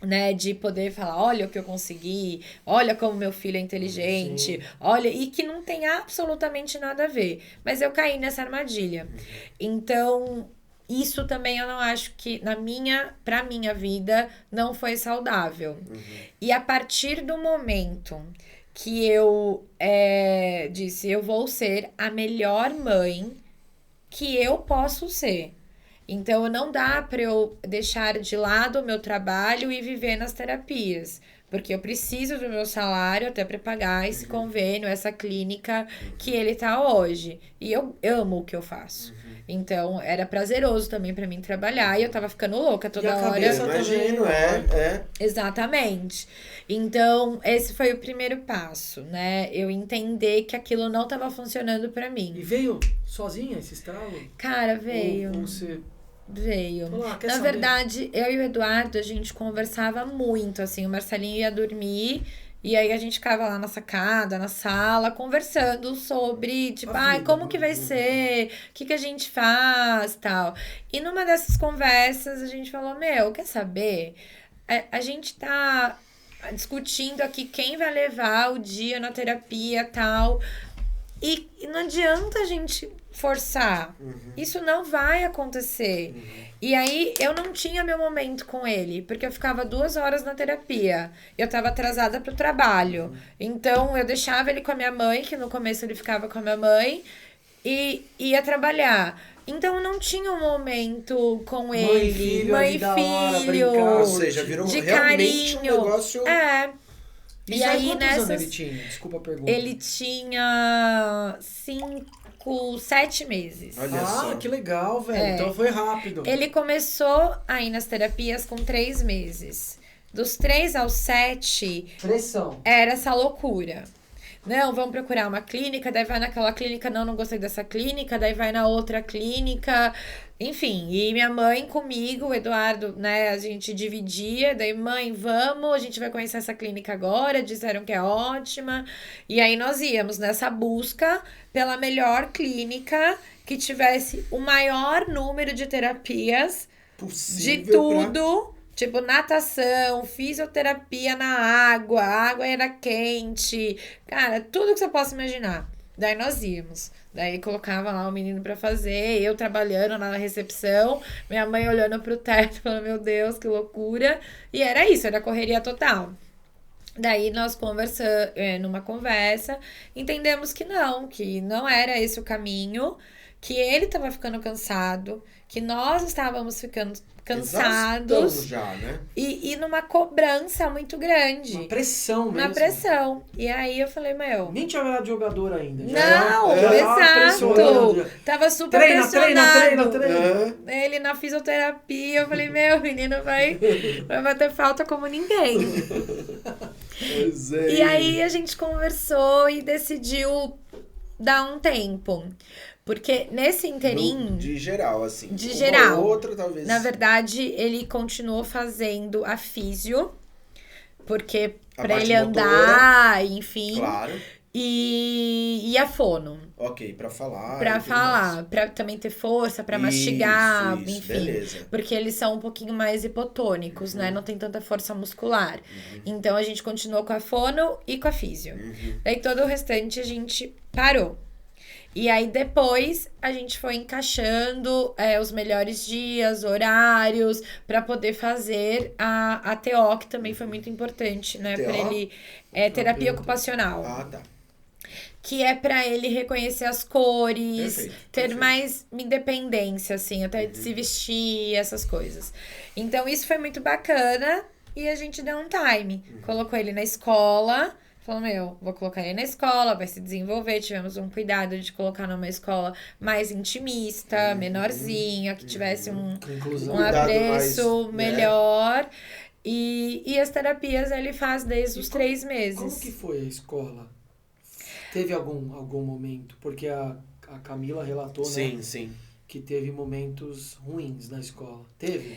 Speaker 3: Né, de poder falar, olha o que eu consegui, olha como meu filho é inteligente, olha, e que não tem absolutamente nada a ver, mas eu caí nessa armadilha. Então, isso também eu não acho que pra minha vida não foi saudável. E a partir do momento que eu disse, eu vou ser a melhor mãe que eu posso ser. Então, não dá para eu deixar de lado o meu trabalho e viver nas terapias. Porque eu preciso do meu salário até para pagar esse convênio, essa clínica que ele tá hoje. E eu amo o que eu faço. Então, era prazeroso também para mim trabalhar. E eu tava ficando louca toda hora.
Speaker 1: cabeça
Speaker 2: Imagino,
Speaker 3: Exatamente. Então, esse foi o primeiro passo, né? Eu entender que aquilo não tava funcionando para mim.
Speaker 1: E veio sozinha esse estalo?
Speaker 3: Cara, veio.
Speaker 1: Ou você...
Speaker 3: Veio.
Speaker 1: Olá, quer
Speaker 3: Na
Speaker 1: saber?
Speaker 3: verdade, eu e o Eduardo, a gente conversava muito, assim, o Marcelinho ia dormir e aí a gente ficava lá na sacada, na sala, conversando sobre, tipo,
Speaker 1: A vida,
Speaker 3: como que vai ser, o que a gente faz, tal. E numa dessas conversas, a gente falou, quer saber? A gente tá discutindo aqui quem vai levar o dia na terapia, tal, e não adianta a gente forçar. Isso não vai acontecer. E aí, eu não tinha meu momento com ele, porque eu ficava 2 horas na terapia. Eu tava atrasada pro trabalho. Então, eu deixava ele com a minha mãe, que no começo ele ficava com a minha mãe, e ia trabalhar. Então, eu não tinha um momento com ele. Mãe e filho.
Speaker 2: Ou seja, virou
Speaker 3: de
Speaker 2: realmente
Speaker 3: carinho.
Speaker 2: um negócio...
Speaker 1: Isso
Speaker 3: E aí,
Speaker 1: quantos anos
Speaker 3: nessas...
Speaker 1: ele tinha? Desculpa a pergunta.
Speaker 3: Ele tinha 7 meses.
Speaker 2: Olha só.
Speaker 1: Que legal, velho. Então foi rápido.
Speaker 3: Ele começou a ir nas terapias com 3 meses. Dos 3 aos 7,
Speaker 1: Pressão.
Speaker 3: era essa loucura. Não, vamos procurar uma clínica, daí vai naquela clínica, não gostei dessa clínica, daí vai na outra clínica, enfim. E minha mãe comigo, o Eduardo, né, a gente dividia, daí, mãe, vamos, a gente vai conhecer essa clínica agora, disseram que é ótima. E aí nós íamos nessa busca pela melhor clínica que tivesse o maior número de terapias
Speaker 2: Possível
Speaker 3: de tudo. Tipo, natação, fisioterapia na água, a água era quente. Cara, tudo que você possa imaginar. Daí nós íamos. Daí colocava lá o menino pra fazer, eu trabalhando lá na recepção, minha mãe olhando pro teto, falando, meu Deus, que loucura. E era isso, era correria total. Daí nós conversamos, numa conversa, entendemos que não era esse o caminho, que ele tava ficando cansado, que nós estávamos ficando cansados.
Speaker 2: Exaustão já, né?
Speaker 3: E numa cobrança muito grande.
Speaker 1: Uma pressão mesmo.
Speaker 3: Uma pressão. E aí eu falei,
Speaker 1: Nem tinha virado jogador ainda.
Speaker 3: Não,
Speaker 1: exato.
Speaker 3: Tava super
Speaker 1: Treina.
Speaker 3: pressionado. Ele na fisioterapia, eu falei, meu, o menino vai bater falta como ninguém.
Speaker 2: Pois é.
Speaker 3: E aí a gente conversou e decidiu dar um tempo. Porque nesse interim...
Speaker 2: De geral, assim.
Speaker 3: De
Speaker 2: uma
Speaker 3: geral.
Speaker 2: ou outra, talvez.
Speaker 3: Na verdade, ele continuou fazendo a físio. Porque
Speaker 2: A
Speaker 3: pra
Speaker 2: parte
Speaker 3: ele
Speaker 2: motora.
Speaker 3: andar, enfim.
Speaker 2: Claro.
Speaker 3: e a fono.
Speaker 2: Ok, pra falar.
Speaker 3: Pra
Speaker 2: e tudo
Speaker 3: falar,
Speaker 2: mais.
Speaker 3: pra também ter força, pra mastigar,
Speaker 2: Isso,
Speaker 3: enfim.
Speaker 2: beleza.
Speaker 3: Porque eles são um pouquinho mais hipotônicos, né? Não tem tanta força muscular. Então a gente continuou com a fono e com a físio. Daí todo o restante a gente parou. E aí depois a gente foi encaixando os melhores dias, horários, pra poder fazer a TO, que também foi muito importante, né?
Speaker 2: TO?
Speaker 3: Pra ele, terapia ocupacional.
Speaker 2: Ah, tá.
Speaker 3: Que é pra ele reconhecer as cores,
Speaker 2: Perfeito,
Speaker 3: ter
Speaker 2: perfeito.
Speaker 3: mais independência, assim, até de se vestir, essas coisas. Então, isso foi muito bacana e a gente deu um time. Colocou ele na escola, falou, vou colocar ele na escola, vai se desenvolver. Tivemos um cuidado de colocar numa escola mais intimista, menorzinha, que tivesse um
Speaker 1: Com inclusão.
Speaker 2: Cuidado
Speaker 3: apreço
Speaker 2: mais, né?
Speaker 3: melhor. E as terapias ele faz desde os 3 meses.
Speaker 1: Como que foi a escola? Teve algum momento? Porque a Camila relatou,
Speaker 2: Sim,
Speaker 1: né?
Speaker 2: sim.
Speaker 1: Que teve momentos ruins na escola. Teve?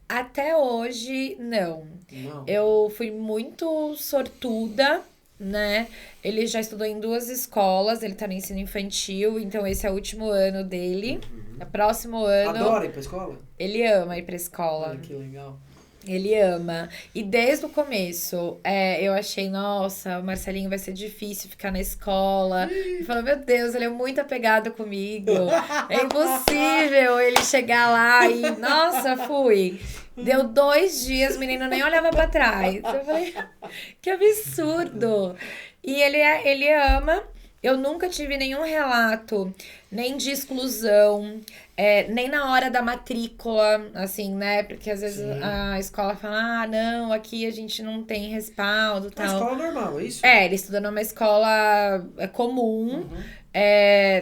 Speaker 3: Até hoje, não.
Speaker 1: Não.
Speaker 3: Eu fui muito sortuda, né? Ele já estudou em 2 escolas, ele tá no ensino infantil, então esse é o último ano dele. No próximo ano,
Speaker 1: Adora ir pra escola?
Speaker 3: ele ama ir pra escola.
Speaker 1: Olha que legal.
Speaker 3: Ele ama. E desde o começo, eu achei, nossa, o Marcelinho vai ser difícil ficar na escola. Eu falei, meu Deus, ele é muito apegado comigo. É impossível ele chegar lá e, nossa, fui. Deu 2 dias, o menino nem olhava pra trás. Eu falei, que absurdo. E ele ama. Eu nunca tive nenhum relato, nem de exclusão, nem na hora da matrícula, assim, né? Porque às vezes
Speaker 1: Sim.
Speaker 3: a escola fala, não, aqui a gente não tem respaldo e
Speaker 1: Uma
Speaker 3: tal.
Speaker 1: escola normal, é isso?
Speaker 3: Ele estuda numa escola comum.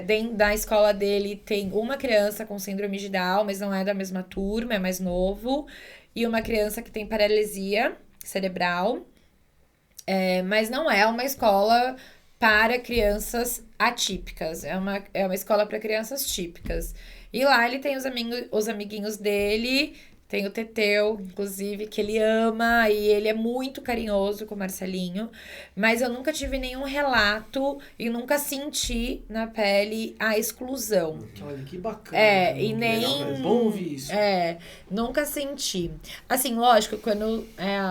Speaker 3: Dentro da escola dele tem uma criança com síndrome de Down, mas não é da mesma turma, é mais novo. E uma criança que tem paralisia cerebral. Mas não é uma escola para crianças atípicas. É uma escola para crianças típicas. E lá ele tem os amiguinhos dele. Tem o Teteu, inclusive, que ele ama e ele é muito carinhoso com o Marcelinho. Mas eu nunca tive nenhum relato e nunca senti na pele a exclusão.
Speaker 1: Olha, que bacana.
Speaker 3: E nem...
Speaker 2: legal mesmo.
Speaker 1: É bom ouvir isso.
Speaker 3: Nunca senti. Assim, lógico, quando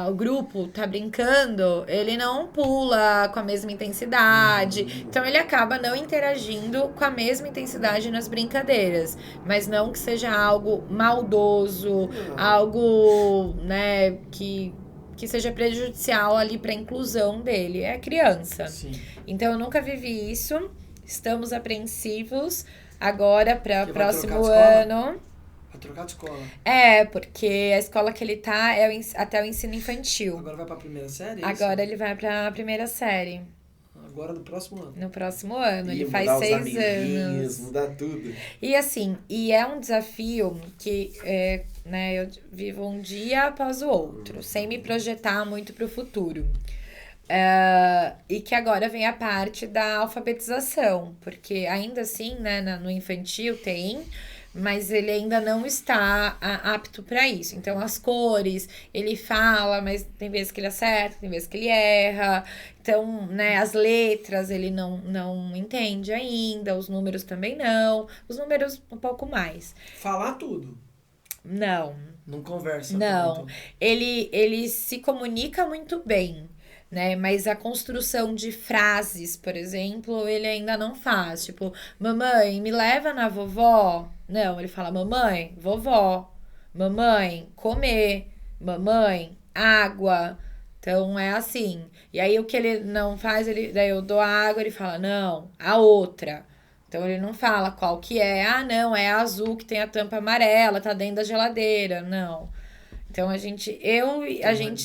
Speaker 3: o grupo tá brincando, ele não pula com a mesma intensidade. Então, ele acaba não interagindo com a mesma intensidade nas brincadeiras. Mas não que seja algo maldoso, algo, né, que seja prejudicial ali pra inclusão dele. É criança.
Speaker 1: Sim.
Speaker 3: Então, eu nunca vivi isso. Estamos apreensivos agora para
Speaker 1: Que vai
Speaker 3: próximo
Speaker 1: trocar de escola?
Speaker 3: ano.
Speaker 1: Vai trocar de escola.
Speaker 3: Porque a escola que ele tá é até o ensino infantil.
Speaker 1: Agora vai pra primeira série? é
Speaker 3: Agora
Speaker 1: isso?
Speaker 3: ele vai pra primeira série.
Speaker 1: Agora no próximo ano.
Speaker 3: No próximo ano.
Speaker 2: Ih,
Speaker 3: Ele faz
Speaker 2: mudar os
Speaker 3: 6
Speaker 2: amiguinhos,
Speaker 3: anos.
Speaker 2: mudar tudo.
Speaker 3: E assim, é um desafio que né, eu vivo um dia após o outro, sem me projetar muito pro futuro. E que agora vem a parte da alfabetização, porque ainda assim, né, no infantil tem, mas ele ainda não está apto para isso. Então, as cores, ele fala, mas tem vezes que ele acerta, tem vezes que ele erra. Então, né, as letras ele não entende ainda, os números também não. Os números um pouco mais.
Speaker 1: Falar tudo.
Speaker 3: Não.
Speaker 1: Não conversa
Speaker 3: Não.
Speaker 1: muito.
Speaker 3: Ele se comunica muito bem, né? Mas a construção de frases, por exemplo, ele ainda não faz. Tipo, mamãe, me leva na vovó? Não, ele fala, mamãe, vovó. Mamãe, comer. Mamãe, água. Então, é assim. E aí, o que ele não faz, daí eu dou a água, ele fala, não, a outra. Então, ele não fala qual que é. Ah, não, é a azul que tem a tampa amarela, tá dentro da geladeira. Não. Então, a gente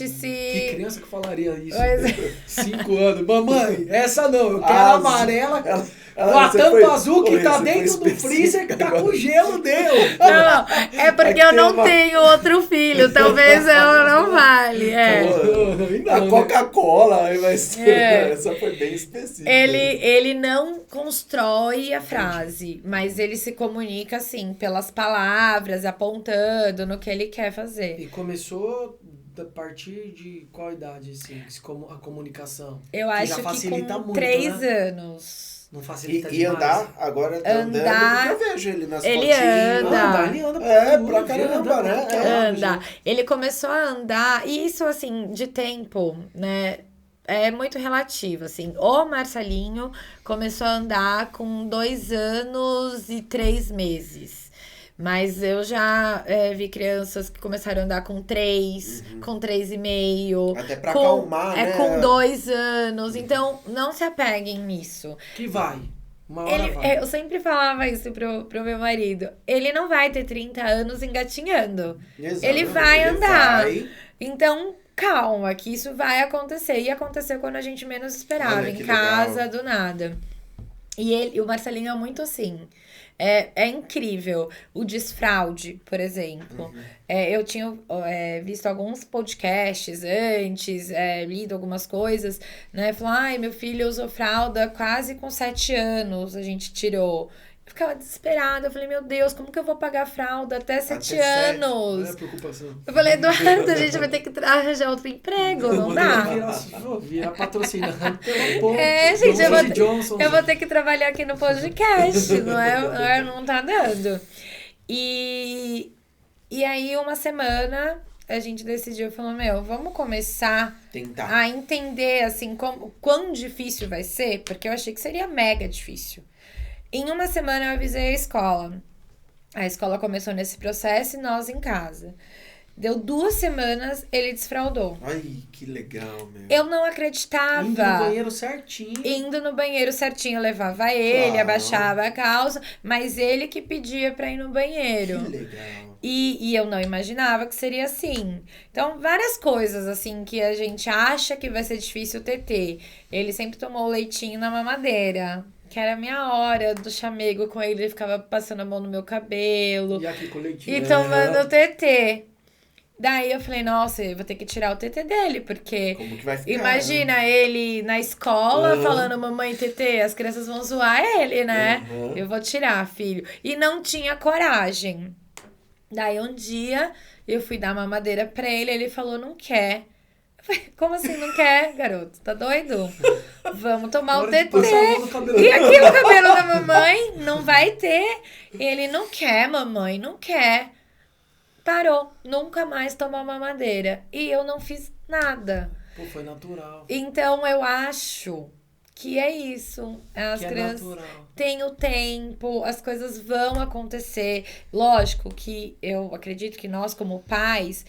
Speaker 3: se...
Speaker 1: Que criança que falaria isso?
Speaker 3: Pois
Speaker 1: 5 anos. Mamãe, essa não. Eu quero a
Speaker 2: Azul.
Speaker 1: amarela com
Speaker 2: Ela-
Speaker 1: a
Speaker 2: você
Speaker 1: tampa
Speaker 2: foi-
Speaker 1: azul que
Speaker 2: Oi,
Speaker 1: tá
Speaker 2: você
Speaker 1: dentro
Speaker 2: foi
Speaker 1: do freezer que tá
Speaker 2: específica
Speaker 1: com gelo dele.
Speaker 3: Não, é porque
Speaker 2: Aqui
Speaker 3: eu
Speaker 2: tem
Speaker 3: não
Speaker 2: uma-
Speaker 3: tenho outro filho. Talvez ela não vale.
Speaker 2: A Coca-Cola aí vai ser. Essa foi bem específica.
Speaker 3: Ele não constrói a frase, mas ele se comunica, assim, pelas palavras, apontando no que ele quer fazer.
Speaker 1: E começou a partir de qual idade, assim, a comunicação?
Speaker 3: Eu
Speaker 1: Que
Speaker 3: acho
Speaker 1: já
Speaker 3: que
Speaker 1: facilita
Speaker 3: com
Speaker 1: muito,
Speaker 3: 3
Speaker 1: né?
Speaker 3: anos.
Speaker 1: Não facilita
Speaker 2: E
Speaker 1: demais?
Speaker 2: andar, agora tá andando,
Speaker 3: Andar,
Speaker 2: porque eu vejo ele nas
Speaker 3: ele
Speaker 2: fotinhas.
Speaker 3: anda.
Speaker 1: Ele anda
Speaker 2: É,
Speaker 1: tudo,
Speaker 2: pra
Speaker 1: ele
Speaker 2: caramba,
Speaker 1: anda pra
Speaker 2: né?
Speaker 1: qualquer lado,
Speaker 3: Anda.
Speaker 1: gente.
Speaker 3: Ele começou a andar, e isso, assim, de tempo, né? É muito relativo, assim. O Marcelinho começou a andar com 2 anos e 3 meses. Mas eu já vi crianças que começaram a andar com 3, com 3,5.
Speaker 2: Até pra
Speaker 3: com,
Speaker 2: acalmar, né?
Speaker 3: com 2 anos. Então, não se apeguem nisso.
Speaker 1: Que vai. Uma hora vai.
Speaker 3: Eu sempre falava isso pro meu marido. Ele não vai ter 30 anos engatinhando.
Speaker 2: Exato.
Speaker 3: Ele vai andar.
Speaker 2: vai.
Speaker 3: Então, calma, que isso vai acontecer. E aconteceu quando a gente menos esperava,
Speaker 2: Olha
Speaker 3: em
Speaker 2: que
Speaker 3: casa,
Speaker 2: legal.
Speaker 3: do nada. E o Marcelinho é muito assim. É incrível. O desfraude, por exemplo. Eu tinha visto alguns podcasts antes, lido algumas coisas, né? Falou, ai, meu filho usou fralda quase com 7 anos, a gente tirou. Eu ficava desesperada. Eu falei, meu Deus, como que eu vou pagar fralda até 7
Speaker 2: 7.
Speaker 3: anos?
Speaker 1: Olha a preocupação.
Speaker 3: Eu falei, Eduardo, a gente vai ter que arranjar outro emprego, não dá?
Speaker 1: Vou virar patrocinado pela Ponte.
Speaker 3: Gente,
Speaker 1: Johnson.
Speaker 3: eu vou ter que trabalhar aqui no podcast, não tá dando. E aí, uma semana, a gente decidiu, falou, vamos começar
Speaker 2: Tentar.
Speaker 3: a entender, assim, quão difícil vai ser, porque eu achei que seria mega difícil. Em uma semana, eu avisei a escola. A escola começou nesse processo e nós em casa. Deu 2 semanas, ele desfraldou.
Speaker 2: Ai, que legal, meu.
Speaker 3: Eu não acreditava.
Speaker 1: Indo no banheiro certinho.
Speaker 3: Indo no banheiro certinho, eu levava ele,
Speaker 2: Claro.
Speaker 3: abaixava a calça, mas ele que pedia pra ir no banheiro.
Speaker 2: Que legal.
Speaker 3: E eu não imaginava que seria assim. Então, várias coisas, assim, que a gente acha que vai ser difícil o TT. Ele sempre tomou leitinho na mamadeira, que era a minha hora do chamego com ele. Ele ficava passando a mão no meu cabelo
Speaker 1: E aqui com leitinho.
Speaker 3: e tomando o TT. Daí eu falei, nossa, eu vou ter que tirar o TT dele, porque
Speaker 2: Como que vai ficar?
Speaker 3: imagina ele na escola
Speaker 2: Uhum.
Speaker 3: falando, mamãe, TT, as crianças vão zoar ele, né?
Speaker 2: Uhum.
Speaker 3: Eu vou tirar, filho. E não tinha coragem. Daí um dia eu fui dar mamadeira pra ele falou, não quer. Eu falei, como assim não quer, garoto? Tá doido? Vamos tomar o
Speaker 1: Hora de
Speaker 3: TT.
Speaker 1: passar a mão no cabelo.
Speaker 3: E aqui o cabelo da mamãe não vai ter. Ele não quer, mamãe, não quer. Parou, nunca mais tomou mamadeira. E eu não fiz nada.
Speaker 1: Pô, foi natural.
Speaker 3: Então eu acho que é isso. As
Speaker 1: Que é
Speaker 3: crianças
Speaker 1: natural.
Speaker 3: têm o tempo, as coisas vão acontecer. Lógico que eu acredito que nós, como pais,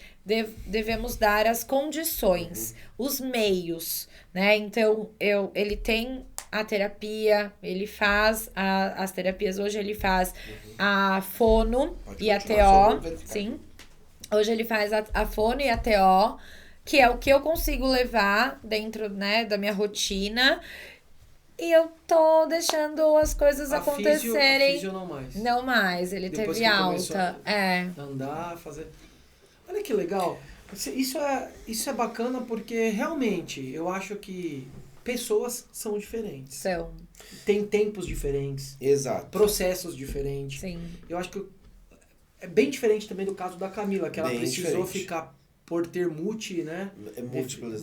Speaker 3: devemos dar as condições, os meios, né? Então, ele tem a terapia, ele faz as terapias. Hoje ele faz a fono
Speaker 2: Pode
Speaker 3: e a
Speaker 2: continuar, só vou
Speaker 3: TO.
Speaker 2: verificar.
Speaker 3: Sim. Hoje ele faz a fono e a TO, que é o que eu consigo levar dentro, né, da minha rotina. E eu tô deixando as coisas acontecerem.
Speaker 1: A físio não mais.
Speaker 3: Não mais, ele
Speaker 1: Depois
Speaker 3: teve
Speaker 1: que começou
Speaker 3: alta.
Speaker 1: Andar, fazer... Olha que legal. Isso é bacana porque realmente eu acho que pessoas são diferentes.
Speaker 3: São,
Speaker 1: Tem tempos diferentes,
Speaker 2: Exato.
Speaker 1: processos diferentes.
Speaker 3: sim.
Speaker 1: Eu acho que é bem diferente também do caso da Camila, que ela
Speaker 2: Bem
Speaker 1: precisou
Speaker 2: diferente.
Speaker 1: ficar por ter múltiplas
Speaker 2: Múltiplas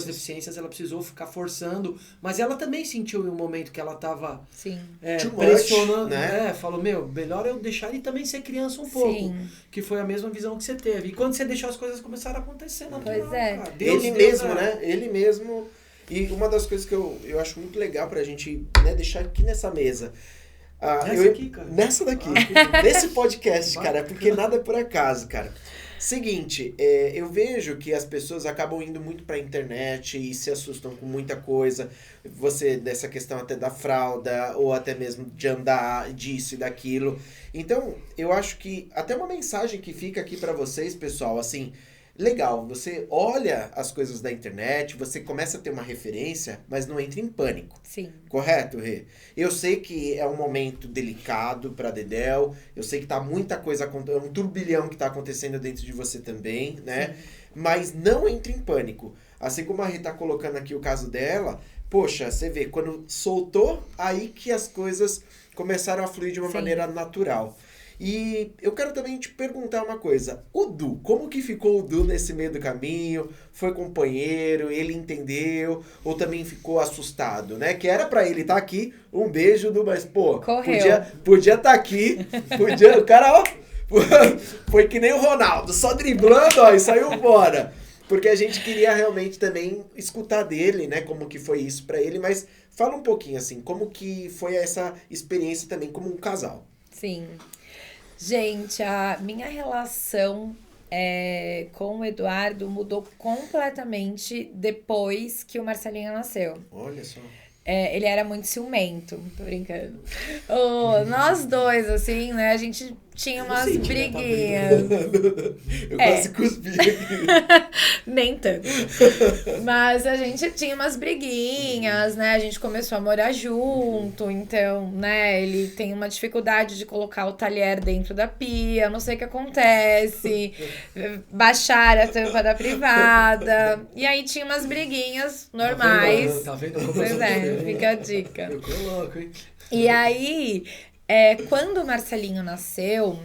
Speaker 1: deficiências, ela precisou ficar forçando, mas ela também sentiu em um momento que ela estava
Speaker 3: Sim.
Speaker 2: Too much,
Speaker 1: pressionando,
Speaker 2: né?
Speaker 1: Falou, melhor eu deixar ele também ser criança um pouco,
Speaker 3: Sim.
Speaker 1: que foi a mesma visão que você teve. E quando você deixou as coisas começaram a acontecer natural,
Speaker 3: Pois é.
Speaker 1: cara.
Speaker 2: Ele mesmo, né? Ele mesmo. E uma das coisas que eu acho muito legal pra gente, né, deixar aqui nessa mesa.
Speaker 1: Aqui, cara.
Speaker 2: Nessa daqui. Nesse podcast, cara. Porque nada é por acaso, cara. Seguinte, eu vejo que as pessoas acabam indo muito pra internet e se assustam com muita coisa. Você, dessa questão até da fralda, ou até mesmo de andar, disso e daquilo. Então, eu acho que até uma mensagem que fica aqui pra vocês, pessoal, assim... Legal, você olha as coisas da internet, você começa a ter uma referência, mas não entra em pânico.
Speaker 3: Sim.
Speaker 2: Correto, Rê? Eu sei que é um momento delicado pra Dedéu, eu sei que tá muita coisa acontecendo, é um turbilhão que tá acontecendo dentro de você também, né?
Speaker 3: Sim.
Speaker 2: Mas não entre em pânico. Assim como a Rê tá colocando aqui o caso dela, poxa, você vê, quando soltou, aí que as coisas começaram a fluir de uma
Speaker 3: Sim.
Speaker 2: maneira natural. E eu quero também te perguntar uma coisa. O Du, como que ficou o Du nesse meio do caminho? Foi companheiro, ele entendeu? Ou também ficou assustado, né? Que era pra ele estar aqui. Um beijo, Du, mas, pô,
Speaker 3: Correu.
Speaker 2: podia estar aqui. O cara, ó, foi que nem o Ronaldo, só driblando, ó, e saiu fora. Porque a gente queria realmente também escutar dele, né? Como que foi isso pra ele. Mas fala um pouquinho, assim, como que foi essa experiência também como um casal?
Speaker 3: Sim. Gente, a minha relação com o Eduardo mudou completamente depois que o Marcelinho nasceu.
Speaker 2: Olha só.
Speaker 3: Ele era muito ciumento, tô brincando. Nós dois, assim, né? A gente tinha umas briguinhas.
Speaker 2: Eu quase cuspi aqui.
Speaker 3: Nem tanto. Mas a gente tinha umas briguinhas, né? A gente começou a morar junto, então, né? Ele tem uma dificuldade de colocar o talher dentro da pia, não sei o que acontece. Baixar a tampa da privada. E aí tinha umas briguinhas normais.
Speaker 1: Tá vendo como
Speaker 3: Pois
Speaker 1: eu
Speaker 3: é, fica a dica.
Speaker 1: Eu coloco, hein?
Speaker 3: E aí, quando o Marcelinho nasceu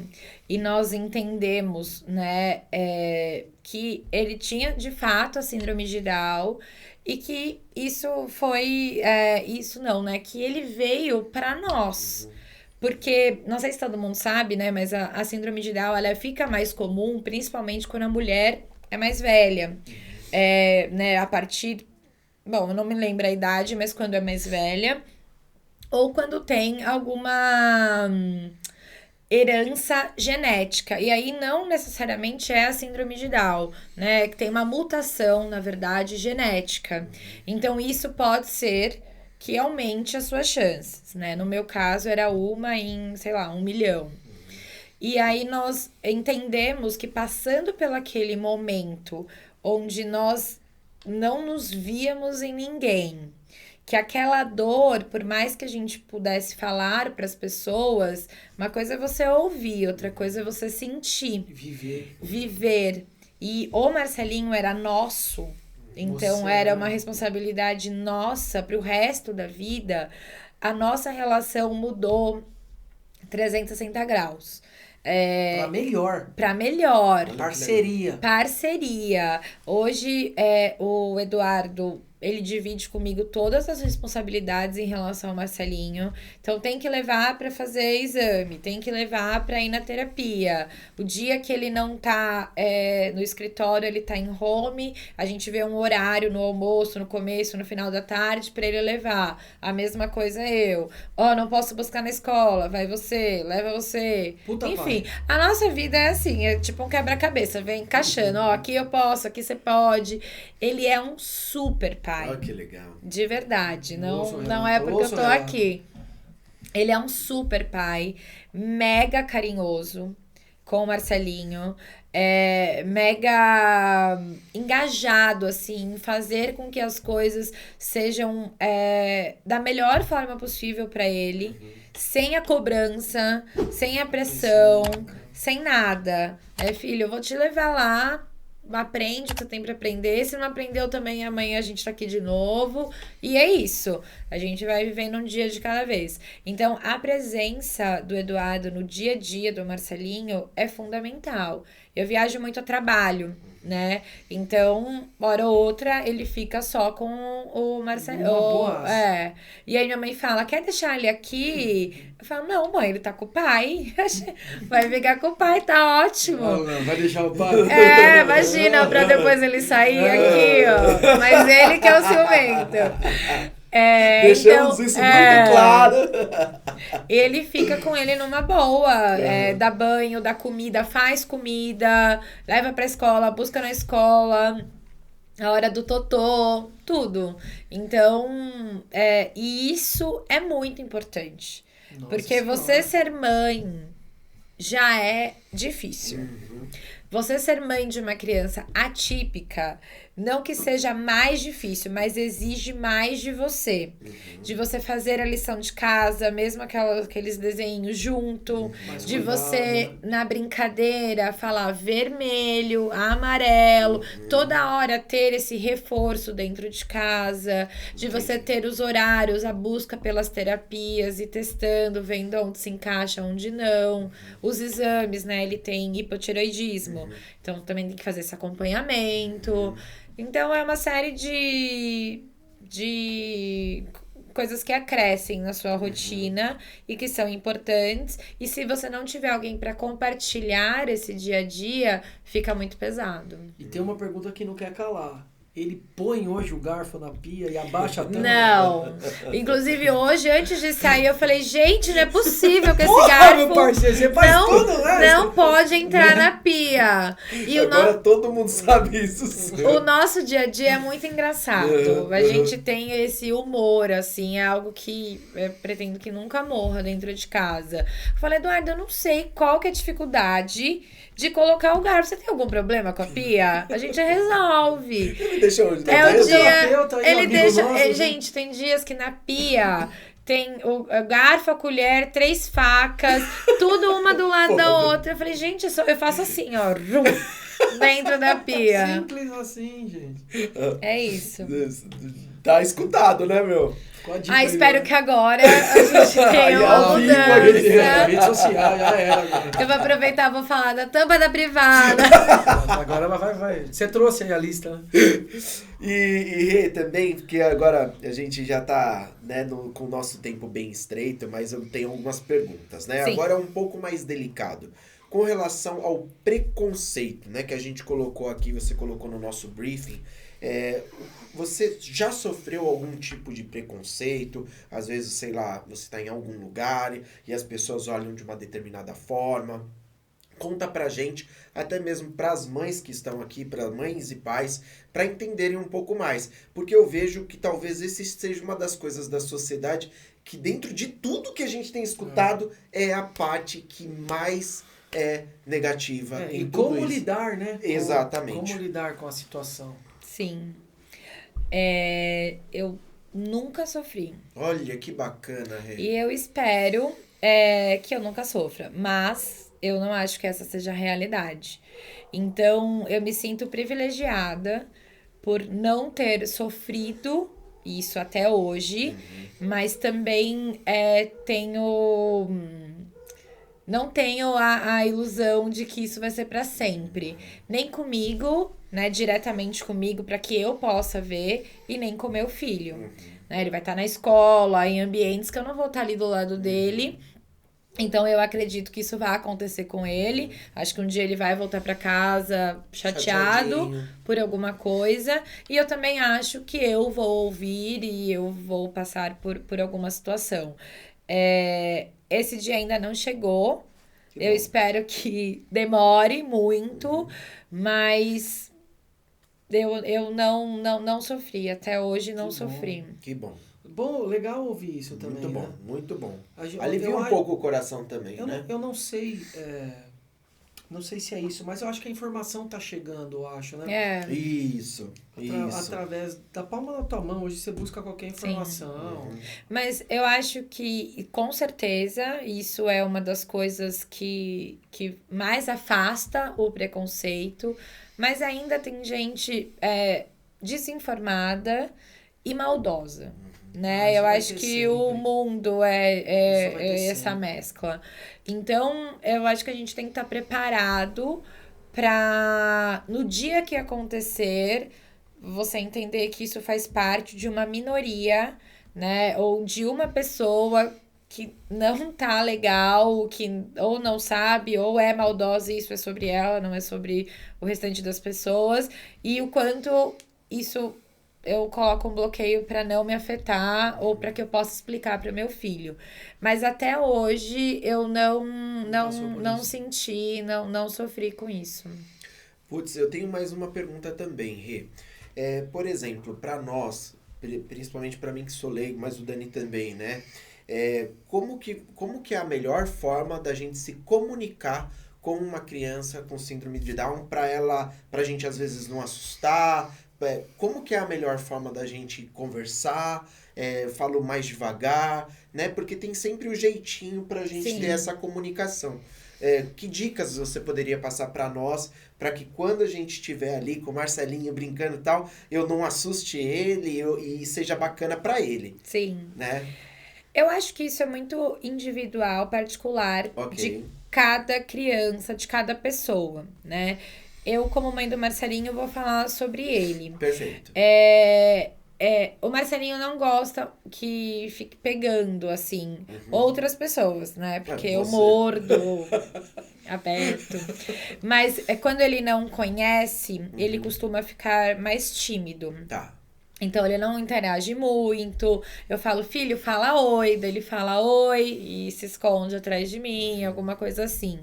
Speaker 3: e nós entendemos, né, que ele tinha de fato a síndrome de Down e que isso foi, que ele veio para nós. Porque, não sei se todo mundo sabe, né, mas a síndrome de Down, ela fica mais comum, principalmente quando a mulher é mais velha. Né, a partir, bom, eu não me lembro a idade, mas quando é mais velha. Ou quando tem alguma herança genética. E aí não necessariamente é a síndrome de Down, né? Que tem uma mutação, na verdade, genética. Então isso pode ser que aumente as suas chances, né? No meu caso era uma em, sei lá, 1 milhão. E aí nós entendemos que passando pelo aquele momento onde nós não nos víamos em ninguém, que aquela dor, por mais que a gente pudesse falar para as pessoas, uma coisa é você ouvir, outra coisa é você sentir. Viver. E o Marcelinho era nosso, então era uma responsabilidade nossa para o resto da vida. A nossa relação mudou 360 graus. Pra melhor. Parceria. Hoje, o Eduardo, ele divide comigo todas as responsabilidades em relação ao Marcelinho. Então, tem que levar pra fazer exame, tem que levar pra ir na terapia. O dia que ele não tá no escritório, ele tá em home, a gente vê um horário no almoço, no começo, no final da tarde, pra ele levar. A mesma coisa eu. Não posso buscar na escola, vai você, leva você.
Speaker 1: Puta
Speaker 3: Enfim, a nossa vida é assim, é tipo um quebra-cabeça, vem encaixando, aqui eu posso, aqui você pode. Ele é um super pai.
Speaker 2: Que legal.
Speaker 3: De verdade, não é porque eu tô aqui. Ele é um super pai, mega carinhoso com o Marcelinho, mega engajado, assim, em fazer com que as coisas sejam da melhor forma possível pra ele, sem a cobrança, sem a pressão, sem nada. Filho, eu vou te levar lá, aprende o que você tem pra aprender. Se não aprendeu também, amanhã a gente tá aqui de novo. E é isso. A gente vai vivendo um dia de cada vez. Então, a presença do Eduardo no dia a dia do Marcelinho é fundamental. Eu viajo muito a trabalho, né? Então, hora ou outra, ele fica só com o Marcelinho. E aí minha mãe fala, quer deixar ele aqui? Eu falo, não, mãe, ele tá com o pai. Vai ficar com o pai, tá ótimo.
Speaker 1: Não, vai deixar o pai.
Speaker 3: Imagina, pra depois ele sair aqui, ó. Mas ele que é o ciumento.
Speaker 2: Deixamos isso muito claro.
Speaker 3: Ele fica com ele numa boa, dá banho, dá comida, faz comida, leva pra escola, busca na escola, a hora do totô, tudo. Então, e isso é muito importante.
Speaker 1: Nossa
Speaker 3: porque
Speaker 1: senhora.
Speaker 3: Você ser mãe já é difícil. Você ser mãe de uma criança atípica Não que seja mais difícil, mas exige mais de você. De você fazer a lição de casa, mesmo aqueles desenhos junto.
Speaker 1: Mais
Speaker 3: De
Speaker 1: cuidado,
Speaker 3: você,
Speaker 1: né?
Speaker 3: na brincadeira, falar vermelho, amarelo. Toda hora ter esse reforço dentro de casa. De você ter os horários, a busca pelas terapias e testando, vendo onde se encaixa, onde não. Os exames, né? Ele tem hipotireoidismo. Então, também tem que fazer esse acompanhamento. Então, é uma série de coisas que acrescem na sua rotina e que são importantes. E se você não tiver alguém para compartilhar esse dia a dia, fica muito pesado.
Speaker 1: E tem uma pergunta que não quer calar. Ele põe hoje o garfo na pia e abaixa a tampa?
Speaker 3: Não. Inclusive, hoje, antes de sair, eu falei, gente, não é possível que esse
Speaker 1: Porra,
Speaker 3: garfo
Speaker 1: meu parceiro, você faz tudo, né?
Speaker 3: não pode entrar na pia. E
Speaker 2: Agora todo mundo sabe isso.
Speaker 3: o nosso dia a dia é muito engraçado. A gente tem esse humor, assim, é algo que eu pretendo que nunca morra dentro de casa. Eu falei, Eduardo, eu não sei qual que é a dificuldade de colocar o garfo. Você tem algum problema com a pia? A gente resolve.
Speaker 2: Deixa eu...
Speaker 3: É o dia.
Speaker 1: terapeuta aí,
Speaker 3: Ele
Speaker 1: amigo
Speaker 3: deixa.
Speaker 1: nosso, né?
Speaker 3: Gente, tem dias que na pia tem o garfo, a colher, 3 facas, tudo uma do lado da outra. Eu falei, gente, eu faço assim, ó, rum, dentro da pia.
Speaker 1: Simples assim, gente.
Speaker 3: É isso.
Speaker 2: Tá escutado, né, meu?
Speaker 1: Qual a dica aí,
Speaker 3: Espero
Speaker 1: né?
Speaker 3: que agora a gente tenha uma
Speaker 2: ao vivo,
Speaker 3: mudança.
Speaker 1: Rede social, já era.
Speaker 3: Eu vou aproveitar e vou falar da tampa da privada.
Speaker 1: Agora vai. Você trouxe aí a lista, né?
Speaker 2: E Rê, também, porque agora a gente já tá, né, com o nosso tempo bem estreito, mas eu tenho algumas perguntas, né?
Speaker 3: Sim.
Speaker 2: Agora é um pouco mais delicado. Com relação ao preconceito, né, que a gente colocou aqui, você colocou no nosso briefing, você já sofreu algum tipo de preconceito? Às vezes, sei lá, você está em algum lugar e as pessoas olham de uma determinada forma. Conta pra gente, até mesmo pras mães que estão aqui, para mães e pais, para entenderem um pouco mais. Porque eu vejo que talvez esse seja uma das coisas da sociedade que dentro de tudo que a gente tem escutado é a parte que mais é negativa em
Speaker 1: E
Speaker 2: tudo
Speaker 1: como
Speaker 2: isso.
Speaker 1: lidar, né?
Speaker 2: Exatamente.
Speaker 1: Como lidar com a situação.
Speaker 3: Sim. Eu nunca sofri.
Speaker 2: Olha que bacana, Rê.
Speaker 3: E eu espero que eu nunca sofra. Mas eu não acho que essa seja a realidade. Então, eu me sinto privilegiada por não ter sofrido isso até hoje. Mas também não tenho a ilusão de que isso vai ser para sempre. Nem comigo, né, diretamente comigo, para que eu possa ver, e nem com meu filho. Né, ele vai estar na escola, em ambientes que eu não vou estar ali do lado dele. Então, eu acredito que isso vai acontecer com ele. Acho que um dia ele vai voltar para casa chateado
Speaker 1: Chateadinho.
Speaker 3: por alguma coisa. E eu também acho que eu vou ouvir e eu vou passar por alguma situação. Esse dia ainda não chegou. Eu espero que demore muito, mas eu não sofri. Até hoje não
Speaker 1: Que bom.
Speaker 3: sofri.
Speaker 2: Que bom.
Speaker 1: Bom, legal ouvir isso também,
Speaker 2: Muito bom,
Speaker 1: né?
Speaker 2: muito bom.
Speaker 1: Eu
Speaker 2: Alivia um
Speaker 1: acho-
Speaker 2: pouco o coração também, né?
Speaker 1: Eu não sei... Não sei se é isso, mas eu acho que a informação tá chegando, eu acho, né?
Speaker 2: Isso.
Speaker 1: Através da palma da tua mão, hoje você busca qualquer informação.
Speaker 3: Mas eu acho que, com certeza, isso é uma das coisas que mais afasta o preconceito. Mas ainda tem gente desinformada e maldosa. Né? Eu
Speaker 1: vai
Speaker 3: acho
Speaker 1: ter
Speaker 3: que
Speaker 1: sempre.
Speaker 3: o mundo
Speaker 1: Isso vai ter
Speaker 3: essa
Speaker 1: sempre.
Speaker 3: mescla. Então, eu acho que a gente tem que estar preparado para, no dia que acontecer, você entender que isso faz parte de uma minoria, né? Ou de uma pessoa que não tá legal, que ou não sabe, ou é maldosa e isso é sobre ela, não é sobre o restante das pessoas. E o quanto isso... eu coloco um bloqueio para não me afetar ou para que eu possa explicar para o meu filho. Mas até hoje eu não senti, não sofri com isso.
Speaker 2: Putz, eu tenho mais uma pergunta também, Rê. Por exemplo, para nós, principalmente para mim que sou leigo, mas o Dani também, né? Como que é a melhor forma da gente se comunicar com uma criança com síndrome de Down pra gente às vezes não assustar, como que é a melhor forma da gente conversar? Falo mais devagar, né? Porque tem sempre o jeitinho pra gente ter essa comunicação. Que dicas você poderia passar para nós, para que quando a gente estiver ali com o Marcelinho brincando e tal, eu não assuste ele e seja bacana para ele?
Speaker 3: Sim.
Speaker 2: Né?
Speaker 3: Eu acho que isso é muito individual, particular, de cada criança, de cada pessoa, né? Eu, como mãe do Marcelinho, vou falar sobre ele.
Speaker 2: Perfeito.
Speaker 3: O Marcelinho não gosta que fique pegando, assim, outras pessoas, né? Porque eu mordo, aperto. Mas quando ele não conhece, ele costuma ficar mais tímido.
Speaker 2: Tá.
Speaker 3: Então, ele não interage muito. Eu falo, filho, fala oi. Daí ele fala oi e se esconde atrás de mim, alguma coisa assim.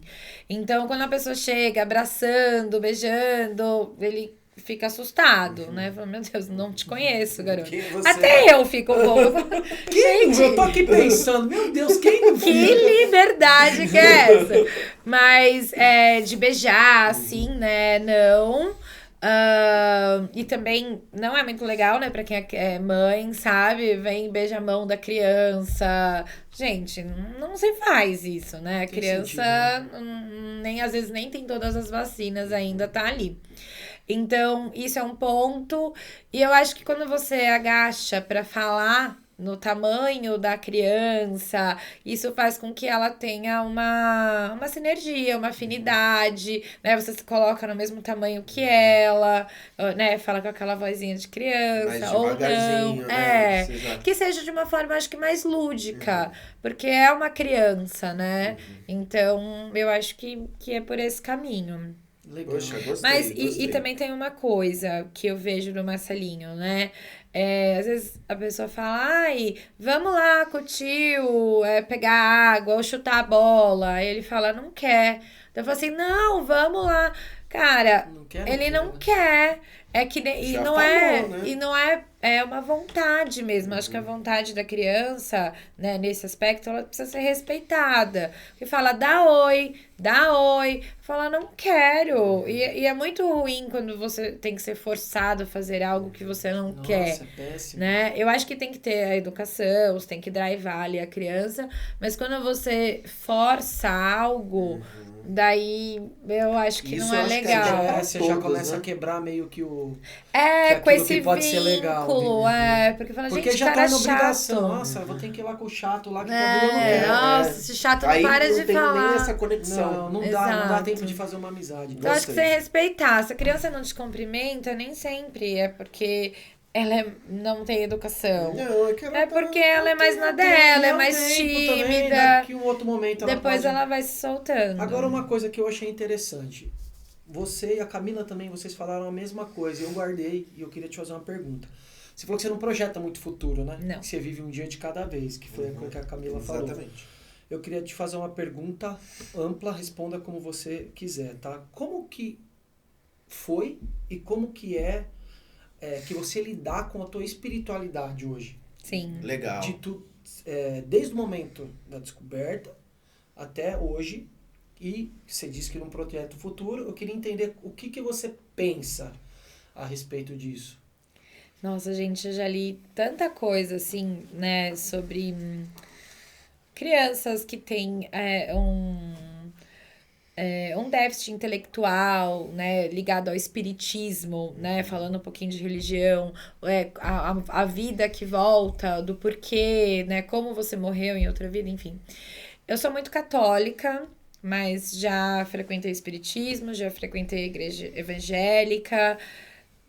Speaker 3: Então, quando a pessoa chega abraçando, beijando, ele fica assustado, né? Fala, meu Deus, não te conheço, garoto. Até eu fico um pouco.
Speaker 1: Gente, eu tô aqui pensando, meu Deus, quem
Speaker 3: que liberdade que é essa? Mas de beijar, assim, né? Não. E também não é muito legal, né, pra quem é mãe, sabe? Vem e beija a mão da criança. Gente, não se faz isso, né? A criança nem às vezes nem tem todas as vacinas ainda, tá ali. Então, isso é um ponto. E eu acho que quando você agacha pra falar no tamanho da criança, isso faz com que ela tenha uma sinergia, uma afinidade, né? Você se coloca no mesmo tamanho que ela, né? Fala com aquela vozinha de criança, ou não.
Speaker 2: Né?
Speaker 3: Que seja de uma forma, acho que mais lúdica, porque é uma criança, né? Então, eu acho que é por esse caminho.
Speaker 2: Legal. Poxa, gostei,
Speaker 3: mas
Speaker 2: gostei.
Speaker 3: E também tem uma coisa que eu vejo no Marcelinho, né? Às vezes a pessoa fala, ai, vamos lá com o tio, pegar água ou chutar a bola. Aí ele fala, não quer. Então eu falo assim, não, vamos lá. Cara, ele não quer. É uma vontade mesmo. Acho que a vontade da criança, né, nesse aspecto, ela precisa ser respeitada. Porque fala, dá oi. Fala, não quero. E é muito ruim quando você tem que ser forçado a fazer algo que você não quer.
Speaker 1: Nossa, é péssimo.
Speaker 3: Né? Eu acho que tem que ter a educação, você tem que drivar ali a criança. Mas quando você força algo... Daí, eu acho que não é legal.
Speaker 1: Você já começa a quebrar meio que o...
Speaker 3: com esse
Speaker 1: que pode ser legal.
Speaker 3: Porque fala,
Speaker 1: porque
Speaker 3: gente,
Speaker 1: já
Speaker 3: cara
Speaker 1: tá na obrigação.
Speaker 3: chato.
Speaker 1: Nossa, eu vou ter que ir lá com o chato lá que eu não quero.
Speaker 3: Nossa, esse chato não para de falar.
Speaker 2: Não tem nem essa conexão.
Speaker 1: Não dá tempo de fazer uma amizade.
Speaker 3: Então, acho que você respeitar. Se a criança não te cumprimenta, nem sempre é porque... ela não tem educação.
Speaker 2: Não,
Speaker 3: porque ela é mais na dela, é mais tímida.
Speaker 1: Que um outro momento
Speaker 3: depois ela vai se soltando.
Speaker 1: Agora, uma coisa que eu achei interessante. Você e a Camila também, vocês falaram a mesma coisa. Eu guardei e eu queria te fazer uma pergunta. Você falou que você não projeta muito futuro, né?
Speaker 3: Não.
Speaker 1: Que você vive um dia de cada vez, que foi a que a Camila falou.
Speaker 2: Exatamente.
Speaker 1: Eu queria te fazer uma pergunta ampla, responda como você quiser, tá? Como que foi e como que que você lidar com a tua espiritualidade hoje?
Speaker 3: Sim.
Speaker 2: Legal.
Speaker 1: Desde o momento da descoberta até hoje, e você disse que num projeto futuro, eu queria entender o que você pensa a respeito disso.
Speaker 3: Nossa, gente, eu já li tanta coisa, assim, né, sobre crianças que têm um déficit intelectual, né, ligado ao espiritismo, né, falando um pouquinho de religião, a vida que volta, do porquê, né, como você morreu em outra vida, enfim. Eu sou muito católica, mas já frequentei espiritismo, já frequentei a igreja evangélica,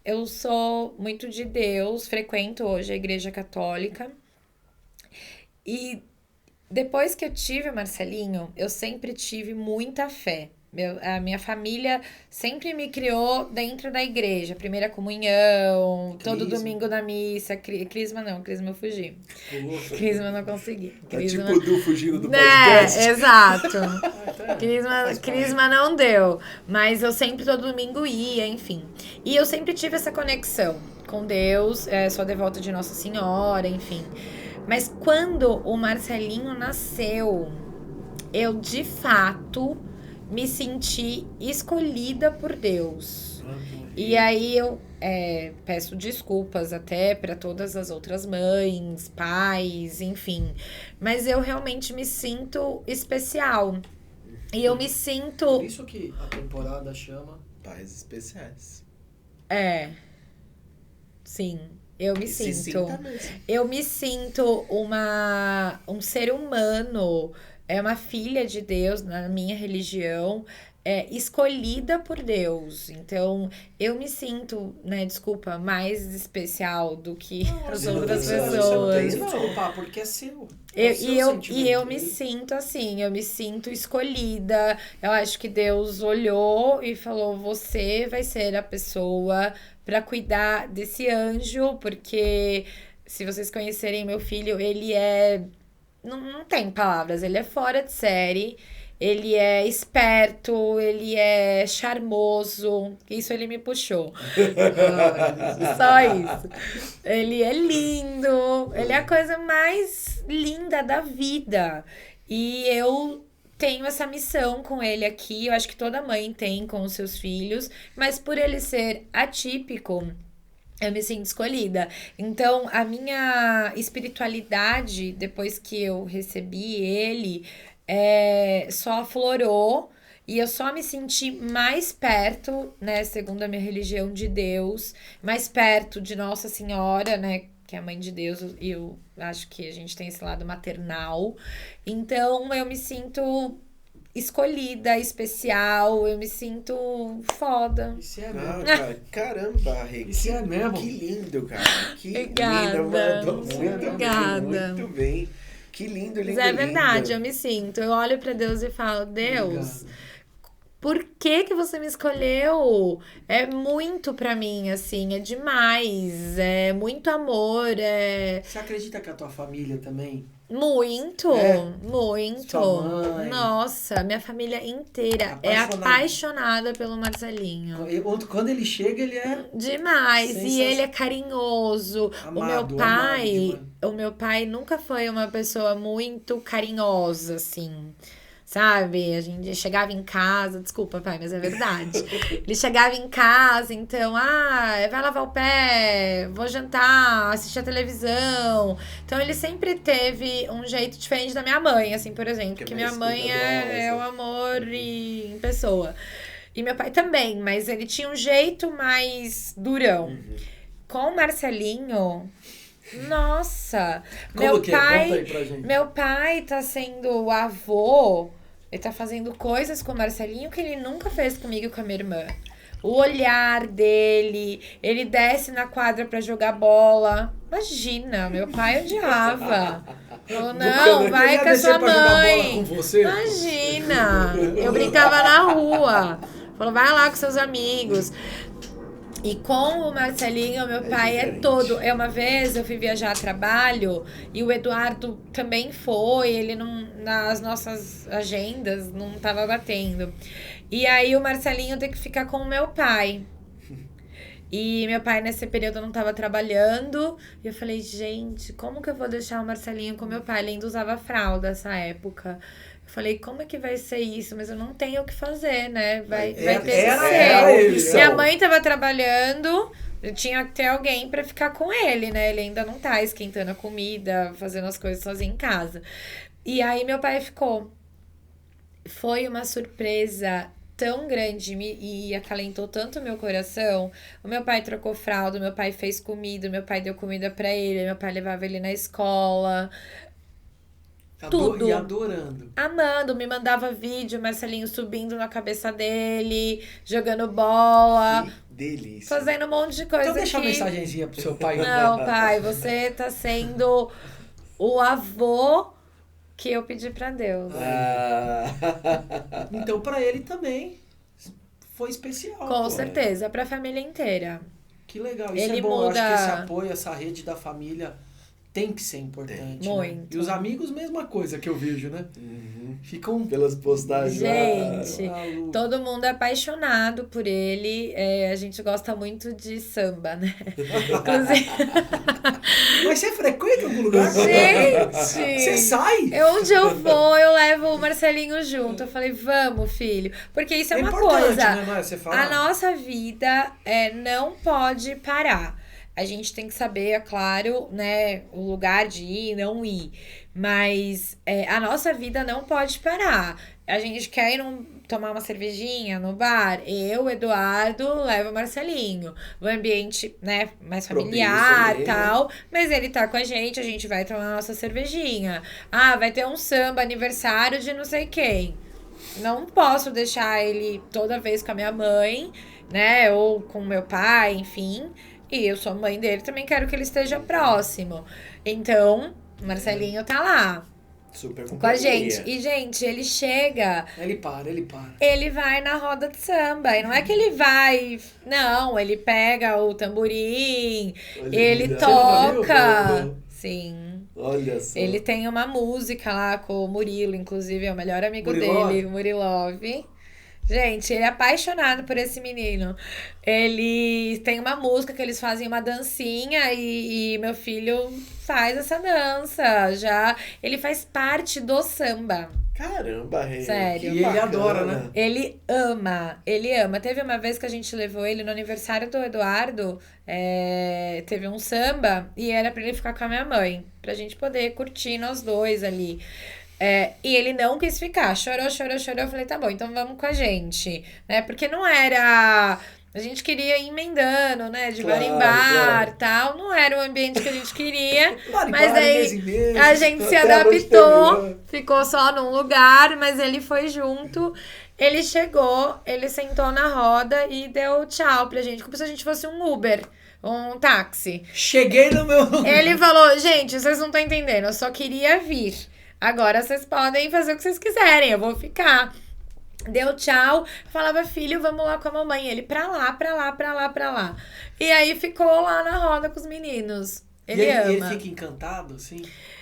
Speaker 3: eu sou muito de Deus, frequento hoje a igreja católica, e depois que eu tive o Marcelinho, eu sempre tive muita fé. A minha família sempre me criou dentro da igreja. Primeira comunhão, todo domingo na missa. Crisma eu fugi. Crisma eu não consegui.
Speaker 2: Tipo o Du fugindo do podcast.
Speaker 3: Exato. Crisma não deu. Mas eu sempre, todo domingo, ia, enfim. E eu sempre tive essa conexão com Deus. Sou devota de Nossa Senhora, enfim. Mas quando o Marcelinho nasceu, eu, de fato, me senti escolhida por Deus. E aí eu peço desculpas até para todas as outras mães, pais, enfim. Mas eu realmente me sinto especial. E eu me sinto...
Speaker 1: Por isso que a temporada chama...
Speaker 2: Pais especiais.
Speaker 3: Sim, eu me
Speaker 2: E se
Speaker 3: sinto.
Speaker 2: sinta mesmo.
Speaker 3: Eu me sinto um ser humano, uma filha de Deus na minha religião, escolhida por Deus. Então, eu me sinto, né, desculpa, mais especial do que as outras pessoas.
Speaker 1: Não, desculpa, porque é seu.
Speaker 3: E eu me sinto assim, eu me sinto escolhida. Eu acho que Deus olhou e falou: você vai ser a pessoa para cuidar desse anjo, porque se vocês conhecerem meu filho, ele não tem palavras, ele é fora de série. Ele é esperto, ele é charmoso. Isso ele me puxou. Só isso. Ele é lindo. Ele é a coisa mais linda da vida. E eu tenho essa missão com ele aqui. Eu acho que toda mãe tem com os seus filhos. Mas por ele ser atípico, eu me sinto escolhida. Então, a minha espiritualidade, depois que eu recebi ele... só aflorou e eu só me senti mais perto, né, segundo a minha religião, de Deus, mais perto de Nossa Senhora, né, que é a mãe de Deus, e eu acho que a gente tem esse lado maternal. Então, eu me sinto escolhida, especial, eu me sinto foda.
Speaker 1: Isso é mesmo.
Speaker 2: Caramba, Rê.
Speaker 1: Isso é mesmo.
Speaker 2: Que lindo, cara. Que
Speaker 3: Obrigada.
Speaker 2: lindo, mandou muito
Speaker 3: Obrigada.
Speaker 2: bem, muito bem. Que lindo, lindo,
Speaker 3: Mas é verdade,
Speaker 2: lindo.
Speaker 3: eu me sinto. Eu olho pra Deus e falo: Deus, por que você me escolheu? É muito pra mim, assim, é demais. É muito amor,
Speaker 1: Você acredita que a tua família também?
Speaker 3: Muito, muito.
Speaker 1: Sua mãe.
Speaker 3: Nossa, minha família inteira é apaixonada pelo Marcelinho.
Speaker 1: Quando ele chega, ele é...
Speaker 3: Demais. E ele é carinhoso.
Speaker 1: Amado,
Speaker 3: O meu pai nunca foi uma pessoa muito carinhosa, assim. Sabe? A gente chegava em casa... Desculpa, pai, mas é verdade. Ele chegava em casa, então... vai lavar o pé, vou jantar, assistir a televisão. Então, ele sempre teve um jeito diferente da minha mãe, assim, por exemplo. Porque minha mãe é o amor em pessoa. E meu pai também, mas ele tinha um jeito mais durão. Com o Marcelinho... Nossa!
Speaker 1: Conta aí pra gente.
Speaker 3: Meu pai tá sendo avô, ele tá fazendo coisas com o Marcelinho que ele nunca fez comigo e com a minha irmã. O olhar dele, ele desce na quadra pra jogar bola. Imagina, meu pai odiava. Falou: não, vai com a sua mãe. Imagina! Eu brincava na rua. Falou: vai lá com seus amigos. E com o Marcelinho, meu pai é todo. Uma vez eu fui viajar a trabalho e o Eduardo também foi. Ele não, nas nossas agendas não tava batendo. E aí o Marcelinho tem que ficar com o meu pai. E meu pai nesse período não tava trabalhando. E eu falei: gente, como que eu vou deixar o Marcelinho com meu pai? Ele ainda usava fralda nessa época. Eu falei: como é que vai ser isso? Mas eu não tenho o que fazer, né? Vai ter que ser. Minha mãe tava trabalhando, eu tinha que ter alguém pra ficar com ele, né? Ele ainda não tá esquentando a comida, fazendo as coisas sozinho em casa. E aí meu pai ficou. Foi uma surpresa tão grande e acalentou tanto o meu coração. O meu pai trocou fralda, o meu pai fez comida, o meu pai deu comida pra ele, meu pai levava ele na escola. Tudo.
Speaker 1: E adorando.
Speaker 3: Amando, me mandava vídeo, Marcelinho subindo na cabeça dele, jogando bola.
Speaker 2: Que delícia.
Speaker 3: Fazendo um monte de coisa.
Speaker 1: Então deixa a mensagenzinha pro seu pai.
Speaker 3: Não, pai, você tá sendo o avô que eu pedi pra Deus.
Speaker 1: Então pra ele também foi especial.
Speaker 3: Com certeza, pra família inteira.
Speaker 1: Que legal. Isso
Speaker 3: Ele
Speaker 1: é bom.
Speaker 3: muda...
Speaker 1: Eu acho que esse apoio, essa rede da família tem que ser importante. Né?
Speaker 3: Muito.
Speaker 1: E os amigos, mesma coisa que eu vejo, né? Ficam...
Speaker 2: Pelas postagens.
Speaker 3: Gente, todo mundo é apaixonado por ele. A gente gosta muito de samba, né? Inclusive...
Speaker 1: Mas você frequenta algum lugar?
Speaker 3: Gente!
Speaker 1: Você sai?
Speaker 3: Onde eu vou, eu levo o Marcelinho junto. Eu falei, vamos, filho. Porque isso é uma
Speaker 1: importante,
Speaker 3: coisa.
Speaker 1: né? Não é? Você fala...
Speaker 3: A nossa vida não pode parar. A gente tem que saber, é claro, né, o lugar de ir e não ir. Mas a nossa vida não pode parar. A gente quer ir tomar uma cervejinha no bar. Eu, Eduardo, levo o Marcelinho. O ambiente, né, mais familiar e tal. Mas ele tá com a gente vai tomar a nossa cervejinha. Ah, vai ter um samba, aniversário de não sei quem. Não posso deixar ele toda vez com a minha mãe, né, ou com o meu pai, enfim... E eu sou mãe dele, também quero que ele esteja próximo. Então, o Marcelinho tá lá.
Speaker 2: Super
Speaker 3: com a gente. E, gente, ele chega...
Speaker 1: Ele para.
Speaker 3: Ele vai na roda de samba. E não é que ele vai... Não, ele pega o tamborim, ele toca. Sim.
Speaker 2: Olha só.
Speaker 3: Ele tem uma música lá com o Murilo, inclusive, é o melhor amigo dele, o Murilov. Gente, ele é apaixonado por esse menino. Ele tem uma música que eles fazem uma dancinha e meu filho faz essa dança. Já ele faz parte do samba.
Speaker 2: Caramba, Rei.
Speaker 3: Sério.
Speaker 1: E ele adora, né?
Speaker 3: Ele ama. Teve uma vez que a gente levou ele no aniversário do Eduardo, teve um samba e era pra ele ficar com a minha mãe, pra gente poder curtir nós dois ali. E ele não quis ficar, chorou. Eu falei, tá bom, então vamos com a gente, né? Porque não era... A gente queria ir emendando, né? De bar em bar, tal. Não era o ambiente que a gente queria. Mas aí a gente se adaptou, ficou só num lugar, mas ele foi junto. Ele chegou, ele sentou na roda e deu tchau pra gente, como se a gente fosse um Uber. Um táxi.
Speaker 1: Cheguei no meu...
Speaker 3: Ele falou, gente, vocês não estão entendendo, eu só queria vir. Agora vocês podem fazer o que vocês quiserem, eu vou ficar. Deu tchau, falava, filho, vamos lá com a mamãe. Ele pra lá. E aí ficou lá na roda com os meninos. Ele ama.
Speaker 1: E ele fica encantado, assim,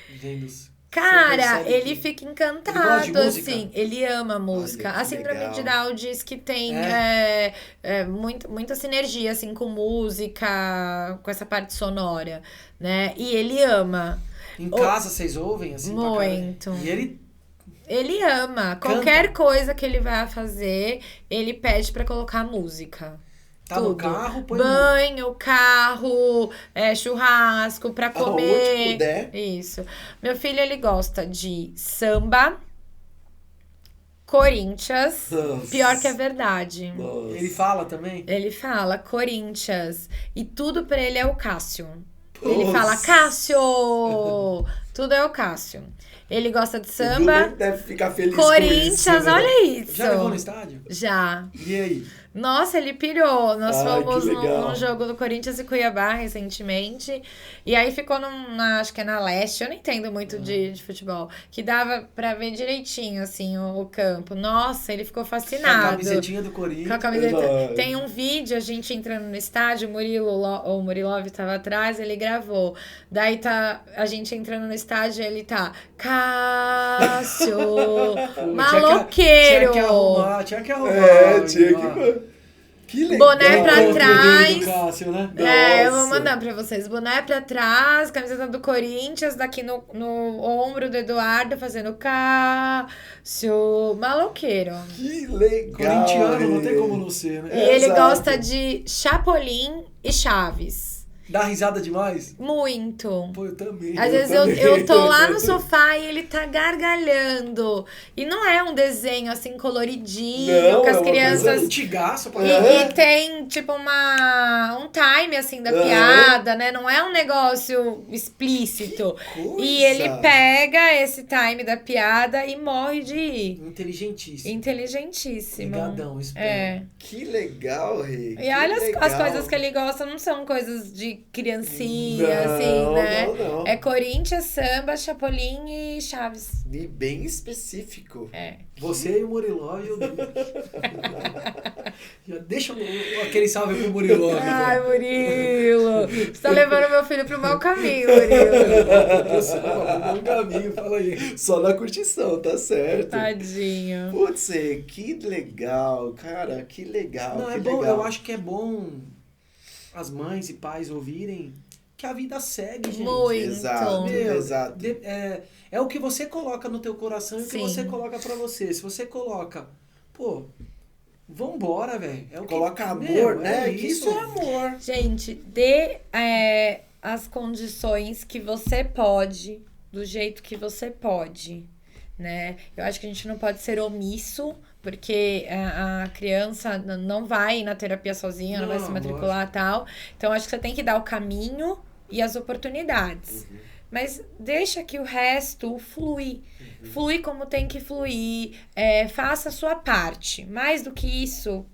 Speaker 1: vendo os...
Speaker 3: Cara, ele fica encantado, assim. Ele ama música.
Speaker 2: Olha,
Speaker 3: a Síndrome
Speaker 2: legal.
Speaker 3: de Down diz que tem muita sinergia, assim, com música, com essa parte sonora, né? E ele ama.
Speaker 1: Em casa vocês ouvem, assim,
Speaker 3: muito.
Speaker 1: E
Speaker 3: ele ama. Qualquer coisa que ele vai fazer, ele pede pra colocar música.
Speaker 1: Tá
Speaker 3: tudo.
Speaker 1: No carro, põe
Speaker 3: banho, carro, churrasco pra comer.
Speaker 2: Aonde puder.
Speaker 3: Isso. Meu filho, ele gosta de samba, Corinthians.
Speaker 2: Nossa.
Speaker 3: Pior que é verdade.
Speaker 2: Nossa.
Speaker 1: Ele fala também?
Speaker 3: Ele fala Corinthians. E tudo pra ele é o Cássio.
Speaker 2: Nossa.
Speaker 3: Ele fala Cássio! Tudo é o Cássio. Ele gosta de samba.
Speaker 2: O Bruno deve ficar feliz
Speaker 3: Corinthians,
Speaker 2: com isso, né?
Speaker 3: olha isso.
Speaker 1: Já levou no estádio?
Speaker 3: Já.
Speaker 1: E aí?
Speaker 3: Nossa, ele pirou. Nós fomos
Speaker 2: que legal.
Speaker 3: num jogo do Corinthians e Cuiabá recentemente. E aí ficou acho que é na Leste, eu não entendo muito de futebol. Que dava pra ver direitinho, assim, o campo. Nossa, ele ficou fascinado.
Speaker 1: Com a camisetinha do Corinthians.
Speaker 3: Com a camiseta.
Speaker 2: Exato.
Speaker 3: Tem um vídeo, a gente entrando no estádio, o Murilov tava atrás, ele gravou. Daí tá a gente entrando no estádio, ele tá Cássio, maloqueiro.
Speaker 1: Tinha que arrumar.
Speaker 2: Tinha que... Que legal.
Speaker 3: Boné pra
Speaker 1: Encontro
Speaker 3: trás.
Speaker 1: dele do Cássio, né?
Speaker 3: Eu vou
Speaker 2: Nossa.
Speaker 3: mandar pra vocês. Boné pra trás, camiseta do Corinthians, daqui no ombro do Eduardo, fazendo Cássio, maloqueiro.
Speaker 2: Que legal.
Speaker 1: Corintiano, não tem como não ser,
Speaker 3: E
Speaker 1: né?
Speaker 3: ele
Speaker 2: Exato.
Speaker 3: gosta de Chapolin e Chaves.
Speaker 1: Dá risada demais?
Speaker 3: Muito.
Speaker 1: Pô, eu também.
Speaker 3: Às vezes eu tô lá no sofá e ele tá gargalhando. E não é um desenho assim coloridinho,
Speaker 2: Não,
Speaker 3: com
Speaker 2: é
Speaker 3: as
Speaker 2: uma
Speaker 3: crianças.
Speaker 1: Antigaço pra
Speaker 3: E tem, tipo, um time, assim, da piada, né? Não é um negócio explícito.
Speaker 2: coisa.
Speaker 3: E ele pega esse time da piada e morre de rir.
Speaker 1: Inteligentíssimo.
Speaker 3: Inteligentíssimo.
Speaker 1: Ligadão, espero.
Speaker 3: É.
Speaker 2: Que legal, Rei.
Speaker 3: E olha as coisas que ele gosta, não são coisas de de criancinha, assim, né?
Speaker 2: Não.
Speaker 3: É Corinthians, Samba, Chapolin e Chaves.
Speaker 2: E bem específico.
Speaker 3: É.
Speaker 1: Você e o Muriló e o Duque. Já deixa aquele salve pro Muriló.
Speaker 3: Ai, Murilo! Você tá levando meu filho pro mau caminho, Murilo.
Speaker 1: Você tá no bom caminho, fala aí.
Speaker 2: Só na curtição, tá certo.
Speaker 3: Tadinho.
Speaker 2: Putz, que legal, cara, que legal.
Speaker 1: Não,
Speaker 2: que
Speaker 1: é bom,
Speaker 2: legal.
Speaker 1: eu acho que é bom as mães e pais ouvirem que a vida segue, gente.
Speaker 3: Muito.
Speaker 2: Exato,
Speaker 1: Meu,
Speaker 2: exato.
Speaker 1: é o que você coloca no teu coração e o que
Speaker 3: Sim.
Speaker 1: você coloca pra você. Se você coloca, pô, vambora, velho. É o que-
Speaker 2: Coloca amor,
Speaker 1: Meu,
Speaker 2: né?
Speaker 1: é
Speaker 2: Que isso é amor.
Speaker 3: Gente, dê as condições que você pode, do jeito que você pode, né? Eu acho que a gente não pode ser omisso, porque a criança não vai na terapia sozinha, não vai se
Speaker 1: Não,
Speaker 3: matricular e tal. Então, acho que você tem que dar o caminho e as oportunidades. Mas deixa que o resto flui. Flui como tem que fluir. Faça a sua parte. Mais do que isso,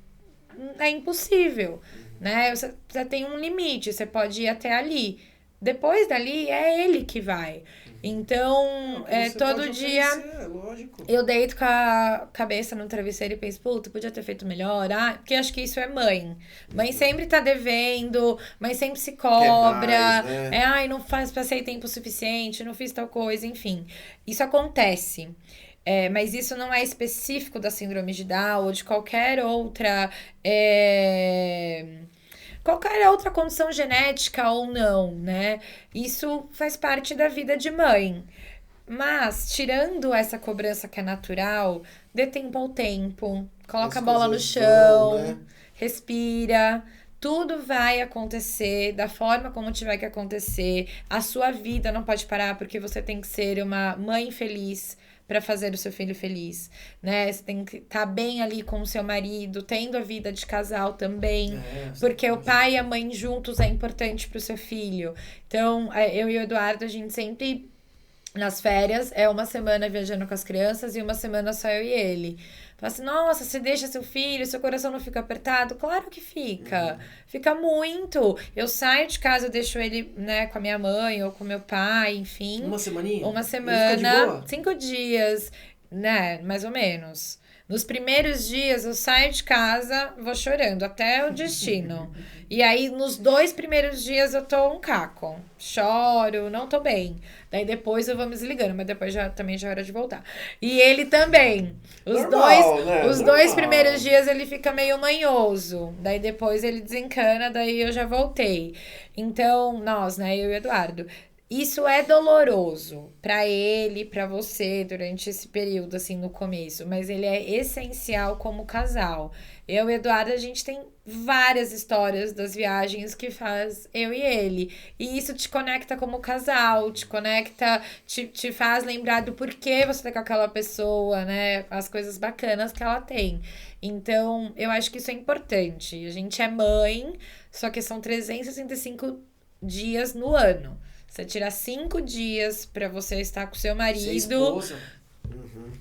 Speaker 3: é impossível, né? Você tem um limite, você pode ir até ali. Depois dali, é ele que vai. Então,
Speaker 1: Você
Speaker 3: todo
Speaker 1: pode
Speaker 3: dia
Speaker 1: oferecer, é lógico.
Speaker 3: eu deito com a cabeça no travesseiro e penso, puta, podia ter feito melhor. Porque acho que isso é mãe. Mãe sempre tá devendo, mãe sempre se cobra.
Speaker 2: mais, né?
Speaker 3: Ai, não passei tempo suficiente, não fiz tal coisa, enfim. Isso acontece. Mas isso não é específico da síndrome de Down ou de qualquer outra condição genética ou não, né? Isso faz parte da vida de mãe. Mas, tirando essa cobrança que é natural, dê tempo ao tempo, coloca a
Speaker 2: As
Speaker 3: bola no
Speaker 2: coisas
Speaker 3: chão,
Speaker 2: vão, né?
Speaker 3: respira. Tudo vai acontecer da forma como tiver que acontecer. A sua vida não pode parar porque você tem que ser uma mãe feliz para fazer o seu filho feliz, né? Você tem que estar bem ali com o seu marido, tendo a vida de casal também, porque o pai e a mãe juntos é importante para o seu filho. Então, eu e o Eduardo, a gente sempre, nas férias, é uma semana viajando com as crianças e uma semana só eu e ele. Fala assim, nossa, você deixa seu filho, seu coração não fica apertado? Claro que fica. Fica muito. Eu saio de casa, eu deixo ele, né, com a minha mãe ou com meu pai, enfim.
Speaker 1: Uma semaninha?
Speaker 3: Uma
Speaker 1: Ele fica de
Speaker 3: semana,
Speaker 1: boa?
Speaker 3: 5 dias, né, mais ou menos. Nos primeiros dias eu saio de casa, vou chorando até o destino. E aí, nos 2 primeiros dias eu tô um caco. Choro, não tô bem. Daí depois eu vou me desligando, mas depois também já é hora de voltar. E ele também.
Speaker 2: Normal, né?
Speaker 3: Os 2
Speaker 2: Normal.
Speaker 3: primeiros dias ele fica meio manhoso. Daí depois ele desencana, daí eu já voltei. Então, nós, né, eu e o Eduardo. Isso é doloroso pra ele, pra você, durante esse período, assim, no começo. Mas ele é essencial como casal. Eu e o Eduardo, a gente tem várias histórias das viagens que faz eu e ele. E isso te conecta como casal, te conecta, te faz lembrar do porquê você tá com aquela pessoa, né? As coisas bacanas que ela tem. Então, eu acho que isso é importante. A gente é mãe, só que são 365 dias no ano. Você tira 5 dias pra você estar com seu
Speaker 1: Ser
Speaker 3: marido.
Speaker 1: esposa.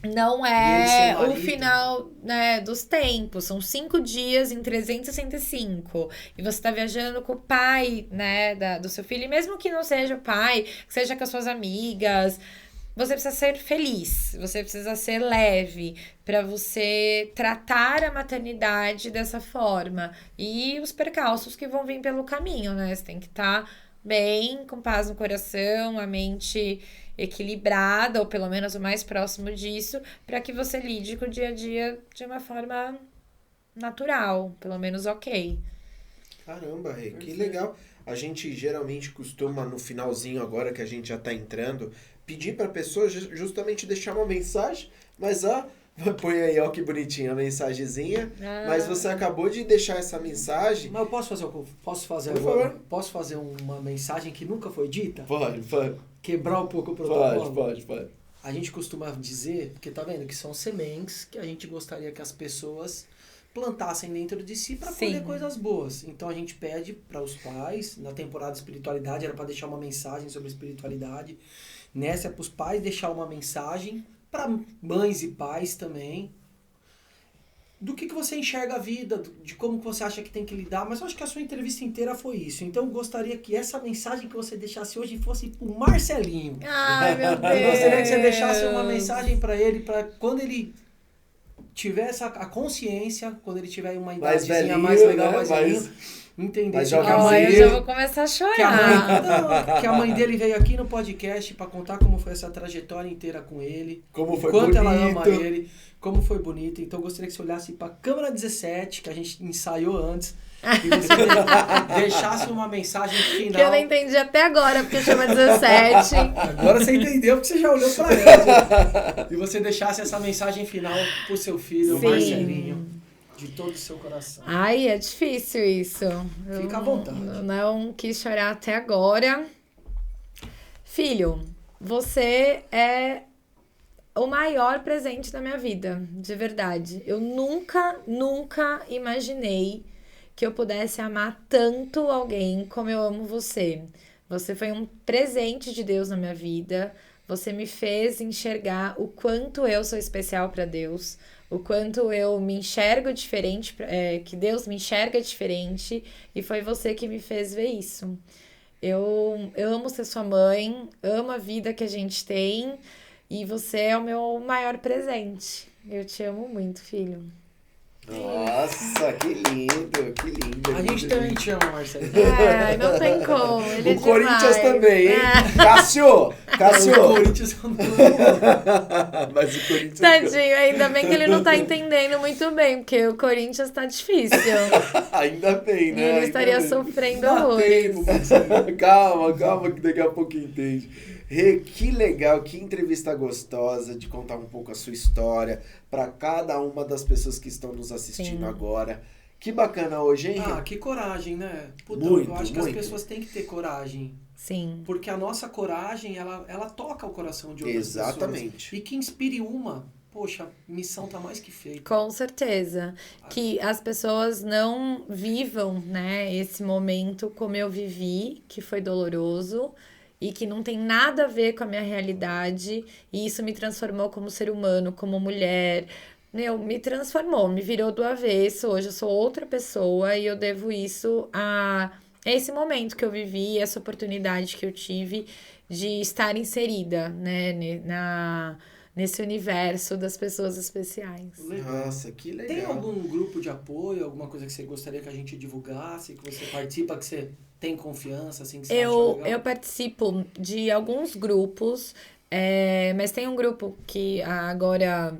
Speaker 3: Não
Speaker 1: E ele ser
Speaker 3: é o
Speaker 1: marido.
Speaker 3: final, né, dos tempos. São 5 dias em 365. E você tá viajando com o pai, né, do seu filho. E mesmo que não seja o pai, que seja com as suas amigas, você precisa ser feliz. Você precisa ser leve pra você tratar a maternidade dessa forma. E os percalços que vão vir pelo caminho, né? Você tem que estar bem, com paz no coração, a mente equilibrada, ou pelo menos o mais próximo disso, para que você lide com o dia a dia de uma forma natural, pelo menos ok.
Speaker 2: Caramba, Rê, que legal. A gente geralmente costuma, no finalzinho agora que a gente já tá entrando, pedir pra pessoa justamente deixar uma mensagem, mas põe aí, ó que bonitinha a mensagenzinha. Mas você acabou de deixar essa mensagem.
Speaker 1: Mas eu posso fazer
Speaker 2: Por
Speaker 1: agora?
Speaker 2: favor.
Speaker 1: Posso fazer uma mensagem que nunca foi dita?
Speaker 2: Pode.
Speaker 1: Quebrar um pouco o protocolo?
Speaker 2: Pode.
Speaker 1: A gente costuma dizer, porque tá vendo que são sementes que a gente gostaria que as pessoas plantassem dentro de si para
Speaker 3: Sim.
Speaker 1: colher coisas boas. Então a gente pede para os pais, na temporada de espiritualidade era para deixar uma mensagem sobre espiritualidade. Nessa é para os pais deixar uma mensagem, para mães e pais também. do que você enxerga a vida, de como você acha que tem que lidar, mas eu acho que a sua entrevista inteira foi isso. Então eu gostaria que essa mensagem que você deixasse hoje fosse pro Marcelinho.
Speaker 3: Ai, meu Deus.
Speaker 1: Eu gostaria que você deixasse uma mensagem para ele, para quando ele tiver a consciência, quando ele tiver uma idadezinha mais legal,
Speaker 2: né?
Speaker 1: mais velhinho, entender
Speaker 2: mas
Speaker 1: que a
Speaker 3: Olha,
Speaker 1: mãe
Speaker 3: eu
Speaker 1: dele,
Speaker 3: já vou começar a chorar.
Speaker 1: que a mãe dele veio aqui no podcast para contar como foi essa trajetória inteira com ele,
Speaker 2: Como foi
Speaker 1: quanto
Speaker 2: bonito.
Speaker 1: ela ama ele, como foi bonito. Então eu gostaria que você olhasse para a câmera 17, que a gente ensaiou antes, e você deixasse uma mensagem final.
Speaker 3: Que eu não entendi até agora, porque chama 17.
Speaker 1: Agora você entendeu, porque você já olhou para ela. E você deixasse essa mensagem final pro seu filho,
Speaker 3: Sim.
Speaker 1: o Marcelinho, de todo o seu coração.
Speaker 3: Ai, é difícil isso.
Speaker 1: Fica à vontade.
Speaker 3: Não quis chorar até agora. Filho, você é o maior presente da minha vida, de verdade. Eu nunca imaginei que eu pudesse amar tanto alguém como eu amo você. Você foi um presente de Deus na minha vida. Você me fez enxergar o quanto eu sou especial para Deus, o quanto eu me enxergo diferente, que Deus me enxerga diferente, e foi você que me fez ver isso. Eu amo ser sua mãe, amo a vida que a gente tem, e você é o meu maior presente. Eu te amo muito, filho.
Speaker 2: Nossa, que lindo, que lindo.
Speaker 1: A gente também te ama, Marcelo.
Speaker 3: Não tem como. Ele é
Speaker 2: O Corinthians
Speaker 3: demais.
Speaker 2: também, hein? Cássio!
Speaker 1: O Corinthians
Speaker 2: Mas o Corinthians...
Speaker 3: Tadinho, ainda bem que ele não tá entendendo muito bem, porque o Corinthians tá difícil.
Speaker 2: Ainda bem, né?
Speaker 3: Ele
Speaker 2: Ainda
Speaker 3: estaria
Speaker 2: bem.
Speaker 3: sofrendo
Speaker 1: Dá
Speaker 3: horrores.
Speaker 1: tempo, Marcelo.
Speaker 2: Calma, que daqui a pouco entende. Rê, que legal, que entrevista gostosa de contar um pouco a sua história para cada uma das pessoas que estão nos assistindo
Speaker 3: Sim.
Speaker 2: agora. Que bacana hoje, hein, Rê?
Speaker 1: Que coragem, né? Puta,
Speaker 2: Muito,
Speaker 1: eu acho que
Speaker 2: muito.
Speaker 1: as pessoas têm que ter coragem.
Speaker 3: Sim.
Speaker 1: Porque a nossa coragem, ela toca o coração de outras
Speaker 2: Exatamente.
Speaker 1: pessoas. E que inspire uma. Poxa, missão tá mais que feita.
Speaker 3: Com certeza. Que as pessoas não vivam, né, esse momento como eu vivi, que foi doloroso e que não tem nada a ver com a minha realidade. E isso me transformou como ser humano, como mulher. Me transformou, me virou do avesso. Hoje eu sou outra pessoa e eu devo isso a esse momento que eu vivi, essa oportunidade que eu tive de estar inserida, né, nesse universo das pessoas especiais.
Speaker 1: Legal.
Speaker 2: Nossa, que legal.
Speaker 1: Tem algum grupo de apoio, alguma coisa que você gostaria que a gente divulgasse, que você participa, que você tem confiança, assim, que você acha legal?
Speaker 3: Eu participo de alguns grupos, mas tem um grupo que agora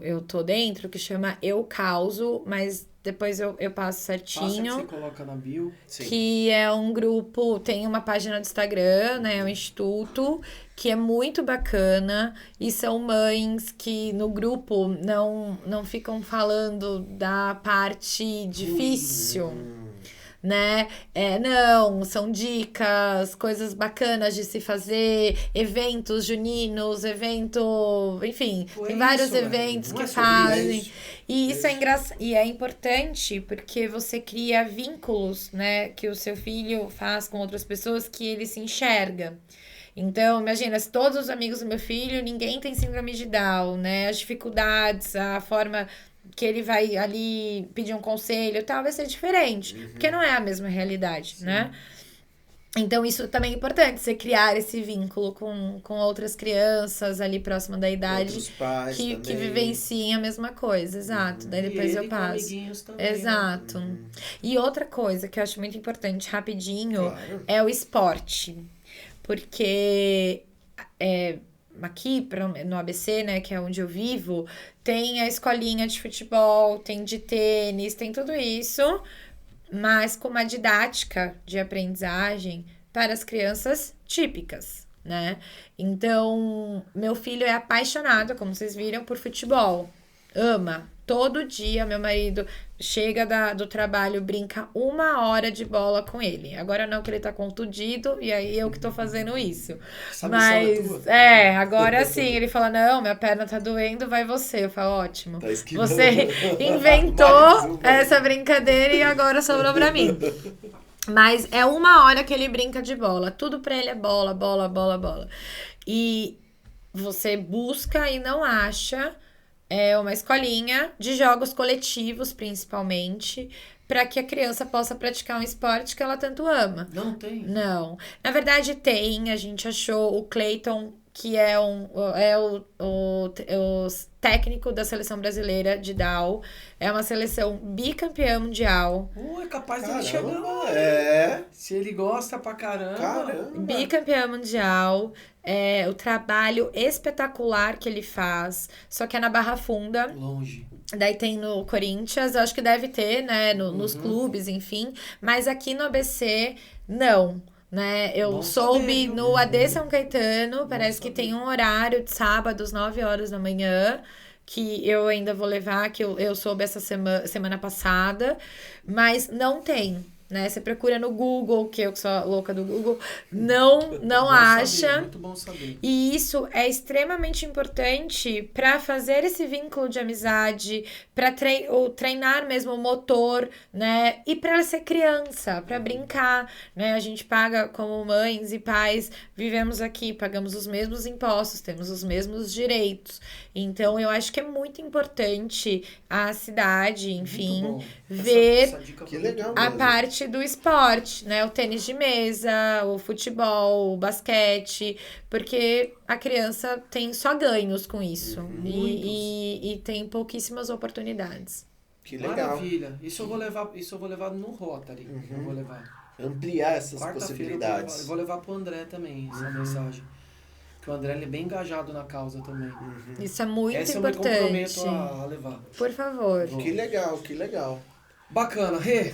Speaker 3: eu tô dentro, que chama Eu Causo, mas depois eu passo certinho.
Speaker 1: Passa que você coloca na bio.
Speaker 2: Sim.
Speaker 3: Que é um grupo, tem uma página do Instagram, né, o Instituto, que é muito bacana, e são mães que no grupo não ficam falando da parte difícil, né? Não, são dicas, coisas bacanas de se fazer, eventos juninos, enfim,
Speaker 1: Pô,
Speaker 3: tem
Speaker 1: é
Speaker 3: vários
Speaker 1: isso, velho.
Speaker 3: eventos
Speaker 1: Não
Speaker 3: que
Speaker 1: é sobre
Speaker 3: fazem.
Speaker 1: isso.
Speaker 3: E isso é engraçado e é importante porque você cria vínculos, né, que o seu filho faz com outras pessoas que ele se enxerga. Então, imagina, se todos os amigos do meu filho, ninguém tem síndrome de Down, né? As dificuldades, a forma que ele vai ali pedir um conselho e tal, vai ser diferente. Porque não é a mesma realidade, né? Então, isso também é importante, você criar esse vínculo com outras crianças ali próxima da idade.
Speaker 2: Outros pais
Speaker 3: Que
Speaker 2: também.
Speaker 3: vivenciam a mesma coisa, exato. Daí depois
Speaker 1: E
Speaker 3: eu
Speaker 1: ele com
Speaker 3: passo.
Speaker 1: amiguinhos também, né?
Speaker 3: Exato. E outra coisa que eu acho muito importante, rapidinho,
Speaker 2: Claro.
Speaker 3: é o esporte. Porque aqui no ABC, né, que é onde eu vivo, tem a escolinha de futebol, tem de tênis, tem tudo isso, mas com uma didática de aprendizagem para as crianças típicas, né? Então, meu filho é apaixonado, como vocês viram, por futebol. Ama. Todo dia, meu marido chega do trabalho, brinca 1 hora de bola com ele. Agora não, que ele tá contundido, e aí eu que tô fazendo isso.
Speaker 1: Essa missão é
Speaker 3: Mas,
Speaker 1: tua.
Speaker 3: agora sim, ele fala, não, minha perna tá doendo, vai você. Eu falo, ótimo.
Speaker 2: Tá esquivando.
Speaker 3: Você inventou
Speaker 2: Mais uma.
Speaker 3: essa brincadeira e agora sobrou pra mim. Mas é 1 hora que ele brinca de bola. Tudo pra ele é bola, bola, bola, bola. E você busca e não acha é uma escolinha de jogos coletivos, principalmente, para que a criança possa praticar um esporte que ela tanto ama.
Speaker 1: Não tem?
Speaker 3: Não. Na verdade, tem. A gente achou o Cleiton, que é o técnico da seleção brasileira de DAO. É uma seleção bicampeã mundial.
Speaker 1: É capaz de ele
Speaker 2: Caramba,
Speaker 1: chegar lá.
Speaker 2: é.
Speaker 1: Se ele gosta pra caramba.
Speaker 2: Caramba.
Speaker 3: Bicampeã mundial. O trabalho espetacular que ele faz. Só que é na Barra Funda.
Speaker 1: Longe.
Speaker 3: Daí tem no Corinthians, eu acho que deve ter, né? Nos clubes, enfim. Mas aqui no ABC, não. Né? Eu
Speaker 1: Bom
Speaker 3: soube
Speaker 1: saber, viu?
Speaker 3: no AD São Caetano, parece
Speaker 1: saber.
Speaker 3: que tem um horário de sábado, às 9 horas da manhã, que eu ainda vou levar, que eu soube essa semana passada, mas não tem. Né? Você procura no Google, que eu que sou a louca do Google, não
Speaker 1: Bom
Speaker 3: acha.
Speaker 1: saber, muito bom saber.
Speaker 3: E isso é extremamente importante para fazer esse vínculo de amizade, para treinar mesmo o motor, né? E para ser criança, para brincar, né? A gente paga como mães e pais, vivemos aqui, pagamos os mesmos impostos, temos os mesmos direitos. Então, eu acho que é muito importante a cidade, enfim,
Speaker 1: Muito bom.
Speaker 3: ver
Speaker 1: Essa dica
Speaker 2: Que
Speaker 1: foi muito
Speaker 2: legal.
Speaker 1: boa.
Speaker 3: a parte do esporte, né? O tênis de mesa, o futebol, o basquete, porque a criança tem só ganhos com isso. E tem pouquíssimas oportunidades.
Speaker 2: Que legal.
Speaker 1: Maravilha. Isso eu vou levar no Rotary. Eu vou levar.
Speaker 2: Ampliar essas
Speaker 1: Quarta-feira
Speaker 2: possibilidades.
Speaker 1: eu vou levar pro André também essa mensagem. Porque o André ele é bem engajado na causa também.
Speaker 3: Isso é muito
Speaker 1: Essa eu me
Speaker 3: importante.
Speaker 1: comprometo a levar.
Speaker 3: Por favor.
Speaker 2: Que legal, que legal.
Speaker 1: Bacana, Rê.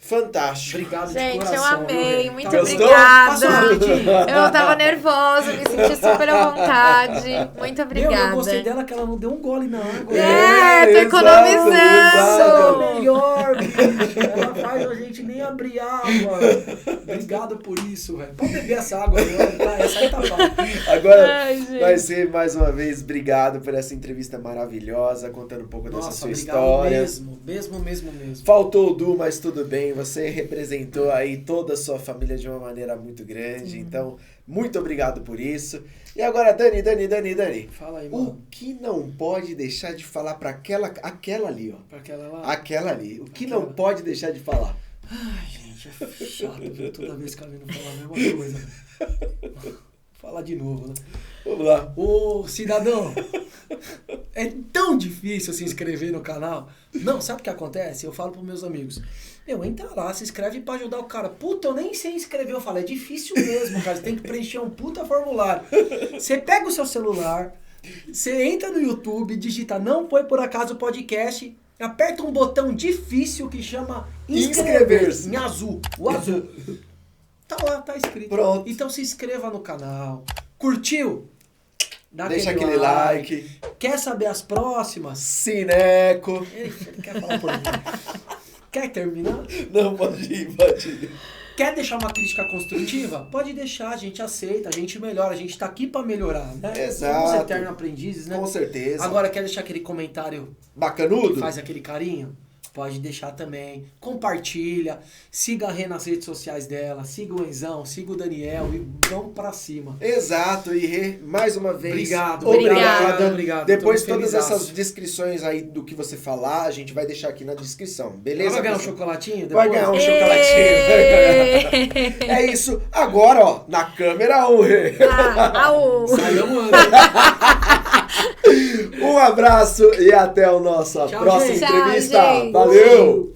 Speaker 2: Fantástico.
Speaker 1: Obrigado de
Speaker 3: Gente,
Speaker 1: coração.
Speaker 3: eu amei.
Speaker 1: viu, Rê?
Speaker 3: Muito
Speaker 1: Tá
Speaker 2: Gostou?
Speaker 1: Passa
Speaker 3: obrigada.
Speaker 1: rapidinho.
Speaker 3: Eu tava nervosa, me senti super à vontade. Muito
Speaker 1: Meu,
Speaker 3: obrigada.
Speaker 1: eu gostei dela que ela não deu um gole na água.
Speaker 3: Tô
Speaker 2: exato,
Speaker 3: economizando.
Speaker 2: exato.
Speaker 1: Ela é melhor, bicho. Ela faz a gente nem abrir água. Obrigado por isso, velho. Pode beber essa água agora, tá? Essa aí tá bom.
Speaker 2: Agora
Speaker 3: Ai, gente.
Speaker 2: vai ser mais uma vez, obrigado por essa entrevista maravilhosa, contando um pouco dessa
Speaker 1: Nossa,
Speaker 2: sua
Speaker 1: obrigado
Speaker 2: história.
Speaker 1: mesmo.
Speaker 2: Faltou o Du, mas tudo bem, você representou aí toda a sua família de uma maneira muito grande, então muito obrigado por isso. E agora, Dani,
Speaker 1: Fala aí,
Speaker 2: o
Speaker 1: mano.
Speaker 2: que não pode deixar de falar pra aquela ali, ó.
Speaker 1: Pra aquela lá.
Speaker 2: Aquela ali, o que
Speaker 1: Aquela.
Speaker 2: não pode deixar de falar?
Speaker 1: Ai, gente, é chato, viu? Toda vez que a menina fala a mesma coisa. Fala de novo, né?
Speaker 2: Vamos lá.
Speaker 1: Ô, cidadão, é tão difícil se inscrever no canal. Não, sabe o que acontece? Eu falo pros meus amigos. Entra lá, se inscreve pra ajudar o cara. Puta, eu nem sei inscrever. Eu falo, é difícil mesmo, cara. Você tem que preencher um puta formulário. Você pega o seu celular, você entra no YouTube, digita Não Foi Por Acaso Podcast, aperta um botão difícil que chama
Speaker 2: Inscrever-se.
Speaker 1: em azul. O azul. Tá lá, tá escrito.
Speaker 2: Pronto.
Speaker 1: Então se inscreva no canal. Curtiu? Dá
Speaker 2: Deixa aquele like.
Speaker 1: Quer saber as próximas?
Speaker 2: Sineco.
Speaker 1: Ele quer falar por mim. Quer terminar?
Speaker 2: Não, pode ir.
Speaker 1: Quer deixar uma crítica construtiva? Pode deixar, a gente aceita, a gente melhora, a gente tá aqui pra melhorar, né?
Speaker 2: Exato.
Speaker 1: Somos eternos aprendizes, né?
Speaker 2: Com certeza.
Speaker 1: Agora, quer deixar aquele comentário
Speaker 2: Bacanudo?
Speaker 1: que faz aquele carinho? Pode deixar também. Compartilha. Siga a Rê nas redes sociais dela. Siga o Enzão, siga o Daniel e vamos pra cima.
Speaker 2: Exato, e Rê, mais uma vez.
Speaker 1: Obrigado.
Speaker 3: Obrigado.
Speaker 2: Depois
Speaker 1: Tô
Speaker 2: todas
Speaker 1: felizaço.
Speaker 2: essas descrições aí do que você falar, a gente vai deixar aqui na descrição, beleza?
Speaker 1: Vai ganhar um
Speaker 2: pessoal?
Speaker 1: chocolatinho
Speaker 2: Vai
Speaker 1: depois?
Speaker 2: ganhar um chocolatinho. É isso. Agora, ó, na câmera 1, Rê.
Speaker 3: Au.
Speaker 1: Saiamos.
Speaker 2: Um abraço e até a nossa
Speaker 1: Tchau,
Speaker 2: próxima
Speaker 1: gente.
Speaker 3: Tchau,
Speaker 2: entrevista.
Speaker 3: gente.
Speaker 2: Valeu!